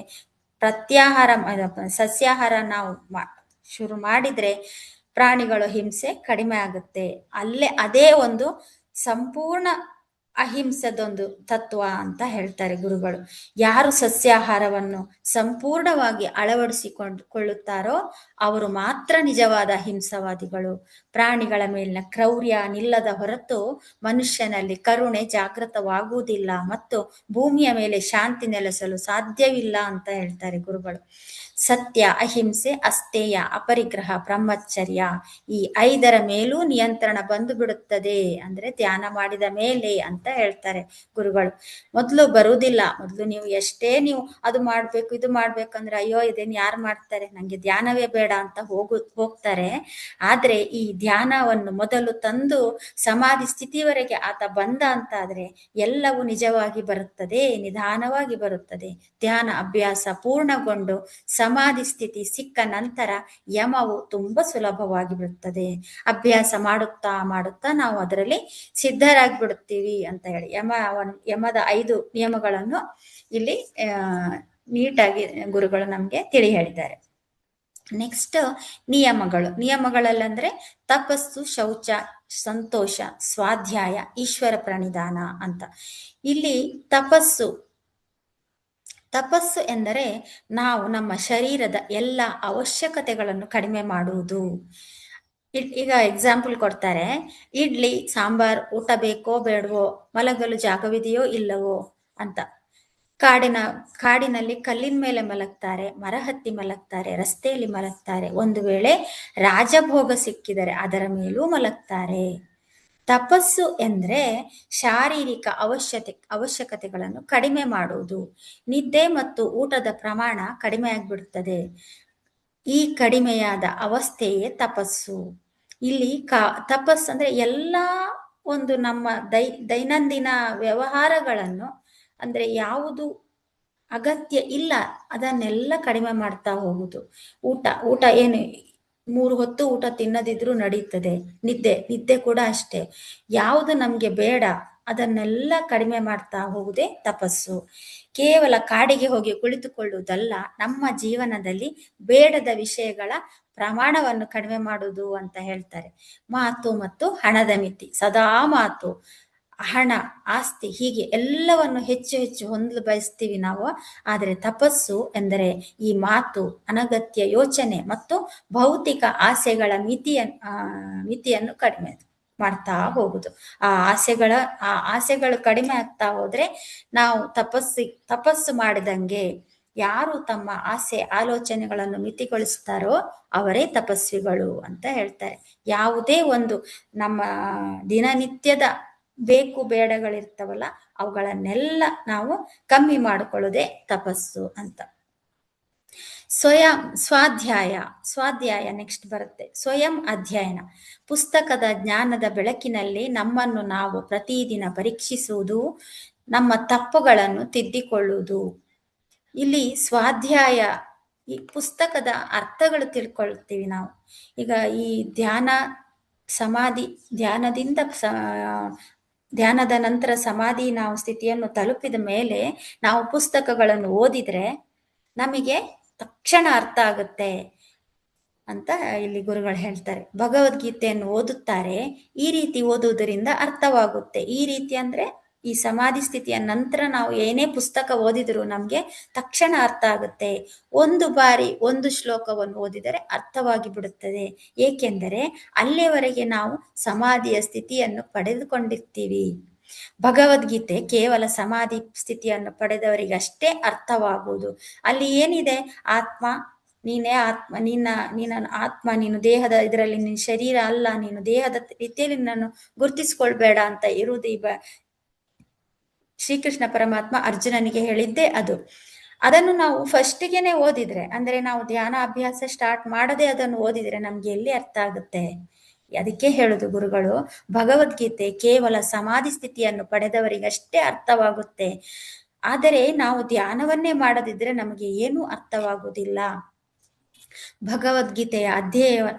ಪ್ರತ್ಯಾಹಾರ ಸಸ್ಯಾಹಾರ ನಾವು ಶುರು ಮಾಡಿದ್ರೆ ಪ್ರಾಣಿಗಳ ಹಿಂಸೆ ಕಡಿಮೆ ಆಗುತ್ತೆ. ಅದೇ ಒಂದು ಸಂಪೂರ್ಣ ಅಹಿಂಸದೊಂದು ತತ್ವ ಅಂತ ಹೇಳ್ತಾರೆ ಗುರುಗಳು. ಯಾರು ಸಸ್ಯಾಹಾರವನ್ನು ಸಂಪೂರ್ಣವಾಗಿ ಅಳವಡಿಸಿಕೊಳ್ಳುತ್ತಾರೋ ಅವರು ಮಾತ್ರ ನಿಜವಾದ ಅಹಿಂಸವಾದಿಗಳು. ಪ್ರಾಣಿಗಳ ಮೇಲಿನ ಕ್ರೌರ್ಯ ನಿಲ್ಲದ ಹೊರತು ಮನುಷ್ಯನಲ್ಲಿ ಕರುಣೆ ಜಾಗೃತವಾಗುವುದಿಲ್ಲ ಮತ್ತು ಭೂಮಿಯ ಮೇಲೆ ಶಾಂತಿ ನೆಲೆಸಲು ಸಾಧ್ಯವಿಲ್ಲ ಅಂತ ಹೇಳ್ತಾರೆ ಗುರುಗಳು. ಸತ್ಯ, ಅಹಿಂಸೆ, ಅಸ್ತೇಯ, ಅಪರಿಗ್ರಹ, ಬ್ರಹ್ಮಚರ್ಯ, ಈ 5ರ ಮೇಲೂ ನಿಯಂತ್ರಣ ಬಂದು ಬಿಡುತ್ತದೆ ಅಂದ್ರೆ ಧ್ಯಾನ ಮಾಡಿದ ಮೇಲೆ ಅಂತ ಹೇಳ್ತಾರೆ ಗುರುಗಳು. ಮೊದಲು ಬರುವುದಿಲ್ಲ. ಮೊದಲು ನೀವು ಎಷ್ಟೇ ನೀವು ಅದು ಮಾಡ್ಬೇಕು ಇದು ಮಾಡ್ಬೇಕಂದ್ರೆ ಅಯ್ಯೋ ಇದೇನು ಯಾರು ಮಾಡ್ತಾರೆ, ನಂಗೆ ಧ್ಯಾನವೇ ಬೇಡ ಅಂತ ಹೋಗ್ತಾರೆ. ಆದ್ರೆ ಈ ಧ್ಯಾನವನ್ನು ಮೊದಲು ತಂದು ಸಮಾಧಿ ಸ್ಥಿತಿವರೆಗೆ ಆತ ಬಂದ ಅಂತ ಆದ್ರೆ ಎಲ್ಲವೂ ನಿಜವಾಗಿ ಬರುತ್ತದೆ, ನಿಧಾನವಾಗಿ ಬರುತ್ತದೆ. ಧ್ಯಾನ ಅಭ್ಯಾಸ ಪೂರ್ಣಗೊಂಡು ಸಮಾಧಿ ಸ್ಥಿತಿ ಸಿಕ್ಕ ನಂತರ ಯಮವು ತುಂಬಾ ಸುಲಭವಾಗಿ ಬಿಡುತ್ತದೆ. ಅಭ್ಯಾಸ ಮಾಡುತ್ತಾ ಮಾಡುತ್ತಾ ನಾವು ಅದರಲ್ಲಿ ಸಿದ್ಧರಾಗಿ ಬಿಡುತ್ತೀವಿ ಅಂತ ಹೇಳಿ ಯಮದ 5 ನಿಯಮಗಳನ್ನು ಇಲ್ಲಿ ನೀಟಾಗಿ ಗುರುಗಳು ನಮ್ಗೆ ತಿಳಿ ಹೇಳಿದ್ದಾರೆ. ನೆಕ್ಸ್ಟ್ ನಿಯಮಗಳಲ್ಲಂದ್ರೆ ತಪಸ್ಸು, ಶೌಚ, ಸಂತೋಷ, ಸ್ವಾಧ್ಯಾಯ, ಈಶ್ವರ ಪ್ರಣಿಧಾನ ಅಂತ. ಇಲ್ಲಿ ತಪಸ್ಸು ಎಂದರೆ ನಾವು ನಮ್ಮ ಶರೀರದ ಎಲ್ಲ ಅವಶ್ಯಕತೆಗಳನ್ನು ಕಡಿಮೆ ಮಾಡುವುದು. ಈಗ ಎಕ್ಸಾಂಪಲ್ ಕೊಡ್ತಾರೆ, ಇಡ್ಲಿ ಸಾಂಬಾರ್ ಊಟ ಬೇಕೋ ಬೇಡವೋ, ಮಲಗಲು ಜಾಗವಿದೆಯೋ ಇಲ್ಲವೋ ಅಂತ. ಕಾಡಿನಲ್ಲಿ ಕಲ್ಲಿನ ಮೇಲೆ ಮಲಗ್ತಾರೆ, ಮರ ಹತ್ತಿ ಮಲಗ್ತಾರೆ, ರಸ್ತೆಯಲ್ಲಿ ಮಲಗ್ತಾರೆ. ಒಂದು ವೇಳೆ ರಾಜಭೋಗ ಸಿಕ್ಕಿದರೆ ಅದರ ಮೇಲೂ ಮಲಗ್ತಾರೆ. ತಪಸ್ಸು ಎಂದ್ರೆ ಶಾರೀರಿಕ ಅವಶ್ಯಕತೆಗಳನ್ನು ಕಡಿಮೆ ಮಾಡುವುದು. ನಿದ್ದೆ ಮತ್ತು ಊಟದ ಪ್ರಮಾಣ ಕಡಿಮೆ ಆಗಿಬಿಡುತ್ತದೆ. ಈ ಕಡಿಮೆಯಾದ ಅವಸ್ಥೆಯೇ ತಪಸ್ಸು. ಇಲ್ಲಿ ತಪಸ್ಸು ಅಂದ್ರೆ ಎಲ್ಲಾ ಒಂದು ನಮ್ಮ ದೈನಂದಿನ ವ್ಯವಹಾರಗಳನ್ನು ಅಂದ್ರೆ ಯಾವುದು ಅಗತ್ಯ ಇಲ್ಲ ಅದನ್ನೆಲ್ಲ ಕಡಿಮೆ ಮಾಡ್ತಾ ಹೋಗುದು. ಊಟ ಏನು 3 ಹೊತ್ತು ಊಟ ತಿನ್ನದಿದ್ರೂ ನಡೀತದೆ. ನಿದ್ದೆ ಕೂಡ ಅಷ್ಟೇ. ಯಾವುದು ನಮ್ಗೆ ಬೇಡ ಅದನ್ನೆಲ್ಲ ಕಡಿಮೆ ಮಾಡ್ತಾ ಹೋಗುದೇ ತಪಸ್ಸು. ಕೇವಲ ಕಾಡಿಗೆ ಹೋಗಿ ಕುಳಿತುಕೊಳ್ಳುವುದಲ್ಲ, ನಮ್ಮ ಜೀವನದಲ್ಲಿ ಬೇಡದ ವಿಷಯಗಳ ಪ್ರಮಾಣವನ್ನು ಕಡಿಮೆ ಮಾಡುವುದು ಅಂತ ಹೇಳ್ತಾರೆ. ಮಾತು ಮತ್ತು ಹಣದ ಮಿತಿ. ಸದಾ ಮಾತು, ಹಣ, ಆಸ್ತಿ ಹೀಗೆ ಎಲ್ಲವನ್ನು ಹೆಚ್ಚು ಹೊಂದಲು ಬಯಸ್ತೀವಿ ನಾವು. ಆದರೆ ತಪಸ್ಸು ಎಂದರೆ ಈ ಮಾತು, ಅನಗತ್ಯ ಯೋಚನೆ ಮತ್ತು ಭೌತಿಕ ಆಸೆಗಳ ಮಿತಿಯನ್ನು ಕಡಿಮೆ ಮಾಡ್ತಾ ಹೋಗುದು. ಆ ಆಸೆಗಳು ಕಡಿಮೆ ಆಗ್ತಾ ಹೋದ್ರೆ ನಾವು ತಪಸ್ಸು ಮಾಡಿದಂಗೆ. ಯಾರು ತಮ್ಮ ಆಸೆ ಆಲೋಚನೆಗಳನ್ನು ಮಿತಿಗೊಳಿಸ್ತಾರೋ ಅವರೇ ತಪಸ್ವಿಗಳು ಅಂತ ಹೇಳ್ತಾರೆ. ಯಾವುದೇ ಒಂದು ನಮ್ಮ ದಿನನಿತ್ಯದ ಬೇಕು ಬೇಡಗಳಿರ್ತಾವಲ್ಲ ಅವುಗಳನ್ನೆಲ್ಲ ನಾವು ಕಮ್ಮಿ ಮಾಡಿಕೊಳ್ಳೋದೇ ತಪಸ್ಸು ಅಂತ. ಸ್ವಾಧ್ಯಾಯ ನೆಕ್ಸ್ಟ್ ಬರುತ್ತೆ. ಸ್ವಯಂ ಅಧ್ಯಯನ, ಪುಸ್ತಕದ ಜ್ಞಾನದ ಬೆಳಕಿನಲ್ಲಿ ನಮ್ಮನ್ನು ನಾವು ಪ್ರತಿದಿನ ಪರೀಕ್ಷಿಸುವುದು, ನಮ್ಮ ತಪ್ಪುಗಳನ್ನು ತಿದ್ದಿಕೊಳ್ಳುವುದು. ಇಲ್ಲಿ ಸ್ವಾಧ್ಯಾಯ, ಈ ಪುಸ್ತಕದ ಅರ್ಥಗಳು ತಿಳ್ಕೊಳ್ತೀವಿ ನಾವು. ಈಗ ಈ ಧ್ಯಾನದ ನಂತರ ಸಮಾಧಿ ನಾವು ಸ್ಥಿತಿಯನ್ನು ತಲುಪಿದ ಮೇಲೆ ನಾವು ಪುಸ್ತಕಗಳನ್ನು ಓದಿದ್ರೆ ನಮಗೆ ತಕ್ಷಣ ಅರ್ಥ ಆಗುತ್ತೆ ಅಂತ ಇಲ್ಲಿ ಗುರುಗಳು ಹೇಳ್ತಾರೆ. ಭಗವದ್ಗೀತೆಯನ್ನು ಓದುತ್ತಾರೆ. ಈ ರೀತಿ ಓದುವುದರಿಂದ ಅರ್ಥವಾಗುತ್ತೆ. ಈ ರೀತಿ ಅಂದ್ರೆ ಈ ಸಮಾಧಿ ಸ್ಥಿತಿಯ ನಂತರ ನಾವು ಏನೇ ಪುಸ್ತಕ ಓದಿದ್ರು ನಮ್ಗೆ ತಕ್ಷಣ ಅರ್ಥ ಆಗುತ್ತೆ. ಒಂದು ಬಾರಿ ಒಂದು ಶ್ಲೋಕವನ್ನು ಓದಿದರೆ ಅರ್ಥವಾಗಿ ಬಿಡುತ್ತದೆ. ಏಕೆಂದರೆ ಅಲ್ಲಿಯವರೆಗೆ ನಾವು ಸಮಾಧಿಯ ಸ್ಥಿತಿಯನ್ನು ಪಡೆದುಕೊಂಡಿರ್ತೀವಿ. ಭಗವದ್ಗೀತೆ ಕೇವಲ ಸಮಾಧಿ ಸ್ಥಿತಿಯನ್ನು ಪಡೆದವರಿಗಷ್ಟೇ ಅರ್ಥವಾಗುವುದು. ಅಲ್ಲಿ ಏನಿದೆ, ಆತ್ಮ ನೀನೇ ಆತ್ಮ, ಆತ್ಮ, ನೀನು ದೇಹದ ಇದರಲ್ಲಿ ನಿನ್ನ ಶರೀರ ಅಲ್ಲ, ನೀನು ದೇಹದ ರೀತಿಯಲ್ಲಿ ನಾನು ಗುರುತಿಸ್ಕೊಳ್ಬೇಡ ಅಂತ ಇರುವುದು. ಶ್ರೀಕೃಷ್ಣ ಪರಮಾತ್ಮ ಅರ್ಜುನನಿಗೆ ಹೇಳಿದ್ದೆ ಅದು. ಅದನ್ನು ನಾವು ಫಸ್ಟಿಗೆನೆ ಓದಿದ್ರೆ, ಅಂದ್ರೆ ನಾವು ಧ್ಯಾನ ಅಭ್ಯಾಸ ಸ್ಟಾರ್ಟ್ ಮಾಡದೆ ಅದನ್ನು ಓದಿದ್ರೆ ನಮ್ಗೆ ಎಲ್ಲಿ ಅರ್ಥ ಆಗುತ್ತೆ? ಅದಕ್ಕೆ ಹೇಳುದು ಗುರುಗಳು, ಭಗವದ್ಗೀತೆ ಕೇವಲ ಸಮಾಧಿ ಸ್ಥಿತಿಯನ್ನು ಪಡೆದವರಿಗಷ್ಟೇ ಅರ್ಥವಾಗುತ್ತೆ. ಆದರೆ ನಾವು ಧ್ಯಾನವನ್ನೇ ಮಾಡದಿದ್ರೆ ನಮಗೆ ಏನೂ ಅರ್ಥವಾಗುವುದಿಲ್ಲ. ಭಗವದ್ಗೀತೆಯ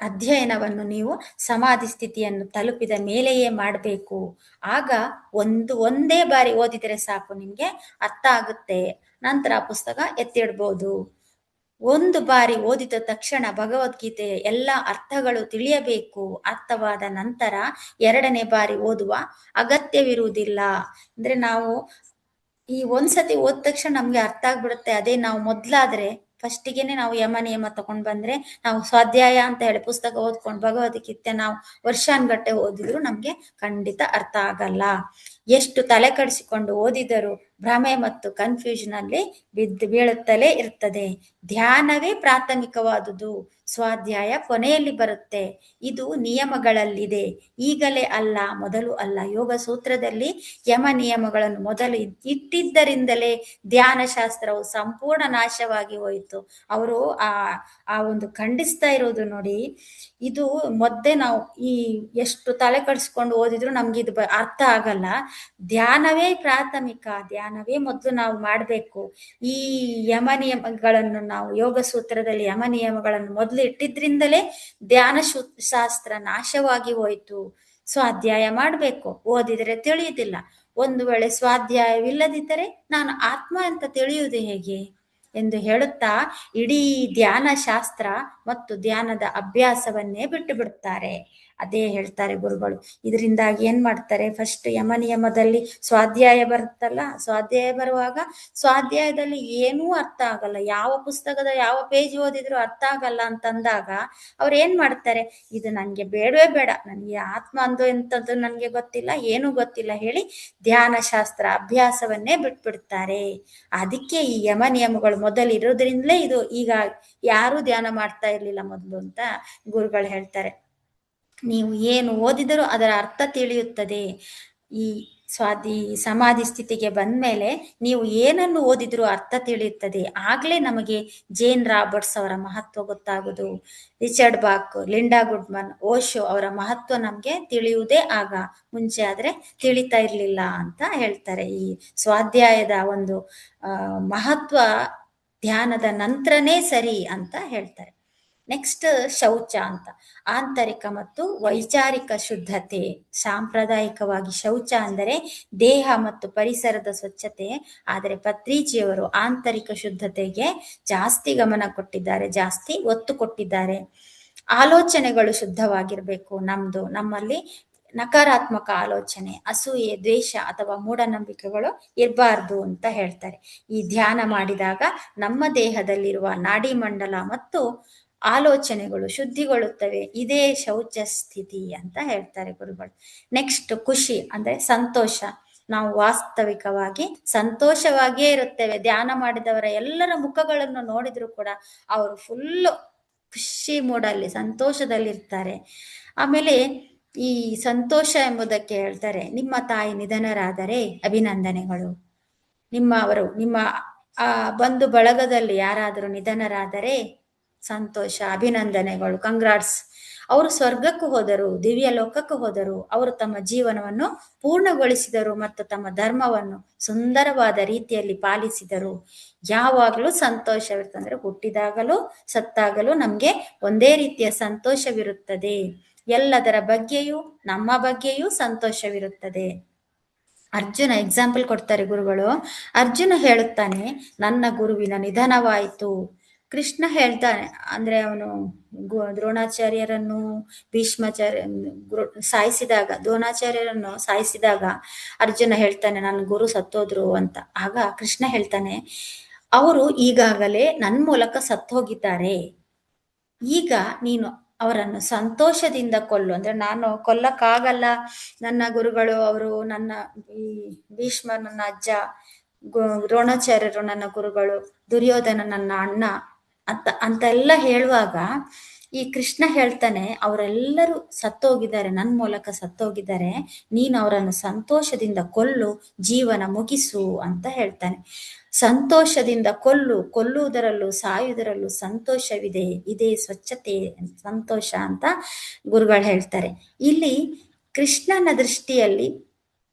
ಅಧ್ಯಯನವನ್ನು ನೀವು ಸಮಾಧಿ ಸ್ಥಿತಿಯನ್ನು ತಲುಪಿದ ಮೇಲೆಯೇ ಮಾಡಬೇಕು. ಆಗ ಒಂದೇ ಬಾರಿ ಓದಿದರೆ ಸಾಕು, ನಿಮ್ಗೆ ಅರ್ಥ ಆಗುತ್ತೆ. ನಂತರ ಆ ಪುಸ್ತಕ ಎತ್ತಿಡ್ಬೋದು. ಒಂದು ಬಾರಿ ಓದಿದ ತಕ್ಷಣ ಭಗವದ್ಗೀತೆಯ ಎಲ್ಲ ಅರ್ಥಗಳು ತಿಳಿಯಬೇಕು. ಅರ್ಥವಾದ ನಂತರ ಎರಡನೇ ಬಾರಿ ಓದುವ ಅಗತ್ಯವಿರುವುದಿಲ್ಲ. ಅಂದ್ರೆ ನಾವು ಈ ಒಂದ್ಸತಿ ಓದ್ ತಕ್ಷಣ ನಮ್ಗೆ ಅರ್ಥ ಆಗ್ಬಿಡುತ್ತೆ. ಅದೇ ನಾವು ಮೊದ್ಲಾದ್ರೆ ಫಸ್ಟಿಗೆನೆ ನಾವು ಯಮ ನಿಯಮ ತಗೊಂಡ್ ಬಂದ್ರೆ, ನಾವು ಸ್ವಾಧ್ಯಾಯ ಅಂತ ಹೇಳಿ ಪುಸ್ತಕ ಓದ್ಕೊಂಡು ಭಗವದ್ಗೀತೆ ನಾವು ವರ್ಷಾನ್ಗಟ್ಟೆ ಓದಿದ್ರು ನಮ್ಗೆ ಖಂಡಿತ ಅರ್ಥ ಆಗಲ್ಲ. ಎಷ್ಟು ತಲೆ ಕಡಿಸಿಕೊಂಡು ಓದಿದರೂ ಭ್ರಮೆ ಮತ್ತು ಕನ್ಫ್ಯೂಷನ್ ಅಲ್ಲಿ ಬೀಳುತ್ತಲೇ ಇರ್ತದೆ. ಧ್ಯಾನವೇ ಪ್ರಾಥಮಿಕವಾದುದು, ಸ್ವಾಧ್ಯಾಯ ಕೊನೆಯಲ್ಲಿ ಬರುತ್ತೆ. ಇದು ನಿಯಮಗಳಲ್ಲಿದೆ, ಈಗಲೇ ಅಲ್ಲ, ಮೊದಲು ಅಲ್ಲ. ಯೋಗ ಸೂತ್ರದಲ್ಲಿ ಯಮ ನಿಯಮಗಳನ್ನು ಮೊದಲು ಇಟ್ಟಿದ್ದರಿಂದಲೇ ಧ್ಯಾನ ಶಾಸ್ತ್ರವು ಸಂಪೂರ್ಣ ನಾಶವಾಗಿ ಹೋಯಿತು. ಅವರು ಆ ಒಂದು ಖಂಡಿಸ್ತಾ ಇರೋದು ನೋಡಿ. ಇದು ನಾವು ಈ ಎಷ್ಟು ತಲೆ ಕಡಿಸ್ಕೊಂಡು ಓದಿದ್ರು ನಮ್ಗೆ ಇದು ಅರ್ಥ ಆಗಲ್ಲ. ಧ್ಯಾನವೇ ಪ್ರಾಥಮಿಕ, ಧ್ಯಾನವೇ ಮೊದಲು ನಾವು ಮಾಡಬೇಕು. ಈ ಯಮ ನಿಯಮಗಳನ್ನು ನಾವು ಯೋಗ ಸೂತ್ರದಲ್ಲಿ ಯಮ ನಿಯಮಗಳನ್ನು ಮೊದಲು ಇಟ್ಟಿದ್ರಿಂದಲೇ ಧ್ಯಾನ ಶಾಸ್ತ್ರ ನಾಶವಾಗಿ ಹೋಯಿತು. ಸ್ವಾಧ್ಯಾಯ ಮಾಡಬೇಕು, ಓದಿದರೆ ತಿಳಿಯುವುದಿಲ್ಲ. ಒಂದು ವೇಳೆ ಸ್ವಾಧ್ಯಾಯವಿಲ್ಲದಿದ್ದರೆ ನಾನು ಆತ್ಮ ಅಂತ ತಿಳಿಯುವುದು ಹೇಗೆ ಎಂದು ಹೇಳುತ್ತಾ ಇಡೀ ಧ್ಯಾನ ಶಾಸ್ತ್ರ ಮತ್ತು ಧ್ಯಾನದ ಅಭ್ಯಾಸವನ್ನೇ ಬಿಟ್ಟು ಬಿಡುತ್ತಾರೆ. ಅದೇ ಹೇಳ್ತಾರೆ ಗುರುಗಳು. ಇದರಿಂದಾಗಿ ಏನ್ ಮಾಡ್ತಾರೆ, ಫಸ್ಟ್ ಯಮ ನಿಯಮದಲ್ಲಿ ಸ್ವಾಧ್ಯಾಯ ಬರುತ್ತಲ್ಲ, ಸ್ವಾಧ್ಯಾಯ ಬರುವಾಗ ಸ್ವಾಧ್ಯಾಯದಲ್ಲಿ ಏನೂ ಅರ್ಥ ಆಗಲ್ಲ, ಯಾವ ಪುಸ್ತಕದ ಯಾವ ಪೇಜ್ ಓದಿದ್ರು ಅರ್ಥ ಆಗಲ್ಲ ಅಂತಂದಾಗ ಅವ್ರು ಏನ್ ಮಾಡ್ತಾರೆ, ಇದು ನನ್ಗೆ ಬೇಡವೇ ಬೇಡ, ನನ್ಗೆ ಆತ್ಮ ಅಂದು ಎಂತದ್ದು ನನ್ಗೆ ಗೊತ್ತಿಲ್ಲ, ಏನೂ ಗೊತ್ತಿಲ್ಲ ಹೇಳಿ ಧ್ಯಾನ ಶಾಸ್ತ್ರ ಅಭ್ಯಾಸವನ್ನೇ ಬಿಟ್ಬಿಡ್ತಾರೆ. ಅದಕ್ಕೆ ಈ ಯಮ ನಿಯಮಗಳು ಮೊದಲು ಇರೋದ್ರಿಂದಲೇ ಇದು ಈಗ ಯಾರು ಧ್ಯಾನ ಮಾಡ್ತಾ ಇರ್ಲಿಲ್ಲ ಮೊದಲು ಅಂತ ಗುರುಗಳು ಹೇಳ್ತಾರೆ. ನೀವು ಏನು ಓದಿದರೂ ಅದರ ಅರ್ಥ ತಿಳಿಯುತ್ತದೆ. ಈ ಸಮಾಧಿ ಸ್ಥಿತಿಗೆ ಬಂದ್ಮೇಲೆ ನೀವು ಏನನ್ನು ಓದಿದ್ರು ಅರ್ಥ ತಿಳಿಯುತ್ತದೆ. ಆಗ್ಲೇ ನಮಗೆ ಜೇನ್ ರಾಬರ್ಟ್ಸ್ ಅವರ ಮಹತ್ವ ಗೊತ್ತಾಗುದು, ರಿಚರ್ಡ್ ಬಾಕ್, ಲಿಂಡಾ ಗುಡ್ಮನ್, ಓಶೋ ಅವರ ಮಹತ್ವ ನಮ್ಗೆ ತಿಳಿಯುವುದೇ ಆಗ. ಮುಂಚೆ ಆದ್ರೆ ತಿಳಿತಾ ಇರ್ಲಿಲ್ಲ ಅಂತ ಹೇಳ್ತಾರೆ. ಈ ಸ್ವಾಧ್ಯಾಯದ ಒಂದು ಮಹತ್ವ ಧ್ಯಾನದ ನಂತರನೇ ಸರಿ ಅಂತ ಹೇಳ್ತಾರೆ. ನೆಕ್ಸ್ಟ್ ಶೌಚ ಅಂತ, ಆಂತರಿಕ ಮತ್ತು ವೈಚಾರಿಕ ಶುದ್ಧತೆ. ಸಾಂಪ್ರದಾಯಿಕವಾಗಿ ಶೌಚ ಅಂದರೆ ದೇಹ ಮತ್ತು ಪರಿಸರದ ಸ್ವಚ್ಛತೆ, ಆದರೆ ಪತ್ರಿಜಿಯವರು ಆಂತರಿಕ ಶುದ್ಧತೆಗೆ ಜಾಸ್ತಿ ಗಮನ ಕೊಟ್ಟಿದ್ದಾರೆ, ಜಾಸ್ತಿ ಒತ್ತು ಕೊಟ್ಟಿದ್ದಾರೆ. ಆಲೋಚನೆಗಳು ಶುದ್ಧವಾಗಿರ್ಬೇಕು. ನಮ್ಮಲ್ಲಿ ನಕಾರಾತ್ಮಕ ಆಲೋಚನೆ, ಅಸೂಯೆ, ದ್ವೇಷ ಅಥವಾ ಮೂಢನಂಬಿಕೆಗಳು ಇರಬಾರ್ದು ಅಂತ ಹೇಳ್ತಾರೆ. ಈ ಧ್ಯಾನ ಮಾಡಿದಾಗ ನಮ್ಮ ದೇಹದಲ್ಲಿರುವ ನಾಡಿ ಮಂಡಲ ಮತ್ತು ಆಲೋಚನೆಗಳು ಶುದ್ಧಿಗೊಳ್ಳುತ್ತವೆ. ಇದೇ ಶೌಚ ಸ್ಥಿತಿ ಅಂತ ಹೇಳ್ತಾರೆ ಗುರುಗಳು. ನೆಕ್ಸ್ಟ್ ಖುಷಿ ಅಂದ್ರೆ ಸಂತೋಷ. ನಾವು ವಾಸ್ತವಿಕವಾಗಿ ಸಂತೋಷವಾಗಿಯೇ ಇರುತ್ತೇವೆ. ಧ್ಯಾನ ಮಾಡಿದವರ ಎಲ್ಲರ ಮುಖಗಳನ್ನು ನೋಡಿದ್ರು ಕೂಡ ಅವರು ಫುಲ್ಲು ಖುಷಿ ಮೂಡಲ್ಲಿ ಸಂತೋಷದಲ್ಲಿರ್ತಾರೆ. ಆಮೇಲೆ ಈ ಸಂತೋಷ ಎಂಬುದಕ್ಕೆ ಹೇಳ್ತಾರೆ, ನಿಮ್ಮ ತಾಯಿ ನಿಧನರಾದರೆ ಅಭಿನಂದನೆಗಳು. ನಿಮ್ಮ ಬಂಧು ಬಳಗದಲ್ಲಿ ಯಾರಾದರೂ ನಿಧನರಾದರೆ ಸಂತೋಷ, ಅಭಿನಂದನೆಗಳು, ಕಂಗ್ರಾಟ್ಸ್. ಅವರು ಸ್ವರ್ಗಕ್ಕೂ ಹೋದರು, ದಿವ್ಯ ಲೋಕಕ್ಕೂ ಹೋದರು. ಅವರು ತಮ್ಮ ಜೀವನವನ್ನು ಪೂರ್ಣಗೊಳಿಸಿದರು ಮತ್ತು ತಮ್ಮ ಧರ್ಮವನ್ನು ಸುಂದರವಾದ ರೀತಿಯಲ್ಲಿ ಪಾಲಿಸಿದರು. ಯಾವಾಗಲೂ ಸಂತೋಷವಿರ್ತಂದ್ರೆ ಹುಟ್ಟಿದಾಗಲೂ ಸತ್ತಾಗಲೂ ನಮ್ಗೆ ಒಂದೇ ರೀತಿಯ ಸಂತೋಷವಿರುತ್ತದೆ. ಎಲ್ಲದರ ಬಗ್ಗೆಯೂ ನಮ್ಮ ಬಗ್ಗೆಯೂ ಸಂತೋಷವಿರುತ್ತದೆ. ಅರ್ಜುನ ಎಕ್ಸಾಂಪಲ್ ಕೊಡ್ತಾರೆ ಗುರುಗಳು. ಅರ್ಜುನ ಹೇಳುತ್ತಾನೆ, ನನ್ನ ಗುರುವಿನ ನಿಧನವಾಯಿತು. ಕೃಷ್ಣ ಹೇಳ್ತಾನೆ, ಅಂದ್ರೆ ಅವನು ದ್ರೋಣಾಚಾರ್ಯರನ್ನು ದ್ರೋಣಾಚಾರ್ಯರನ್ನು ಸಾಯಿಸಿದಾಗ ಅರ್ಜುನ ಹೇಳ್ತಾನೆ, ನನ್ನ ಗುರು ಸತ್ತೋದ್ರು ಅಂತ. ಆಗ ಕೃಷ್ಣ ಹೇಳ್ತಾನೆ, ಅವರು ಈಗಾಗಲೇ ನನ್ನ ಮೂಲಕ ಸತ್ತೋಗಿದ್ದಾರೆ. ಈಗ ನೀನು ಅವರನ್ನು ಸಂತೋಷದಿಂದ ಕೊಲ್ಲು. ಅಂದ್ರೆ ನಾನು ಕೊಲ್ಲಕ್ಕಾಗಲ್ಲ, ನನ್ನ ಗುರುಗಳು ಅವರು, ನನ್ನ ಈ ಭೀಷ್ಮ ನನ್ನ ಅಜ್ಜ, ದ್ರೋಣಾಚಾರ್ಯರು ನನ್ನ ಗುರುಗಳು, ದುರ್ಯೋಧನ ನನ್ನ ಅಣ್ಣ ಅಂತೆಲ್ಲ ಹೇಳುವಾಗ ಈ ಕೃಷ್ಣ ಹೇಳ್ತಾನೆ, ಅವರೆಲ್ಲರೂ ಸತ್ತೋಗಿದ್ದಾರೆ, ನನ್ನ ಮೂಲಕ ಸತ್ತೋಗಿದ್ದಾರೆ, ನೀನು ಅವರನ್ನು ಸಂತೋಷದಿಂದ ಕೊಲ್ಲು, ಜೀವನ ಮುಗಿಸು ಅಂತ ಹೇಳ್ತಾನೆ. ಸಂತೋಷದಿಂದ ಕೊಲ್ಲುವುದರಲ್ಲೂ ಸಾಯುವುದರಲ್ಲೂ ಸಂತೋಷವಿದೆ, ಇದೇ ಸ್ವಚ್ಛತೆ ಸಂತೋಷ ಅಂತ ಗುರುಗಳು ಹೇಳ್ತಾರೆ. ಇಲ್ಲಿ ಕೃಷ್ಣನ ದೃಷ್ಟಿಯಲ್ಲಿ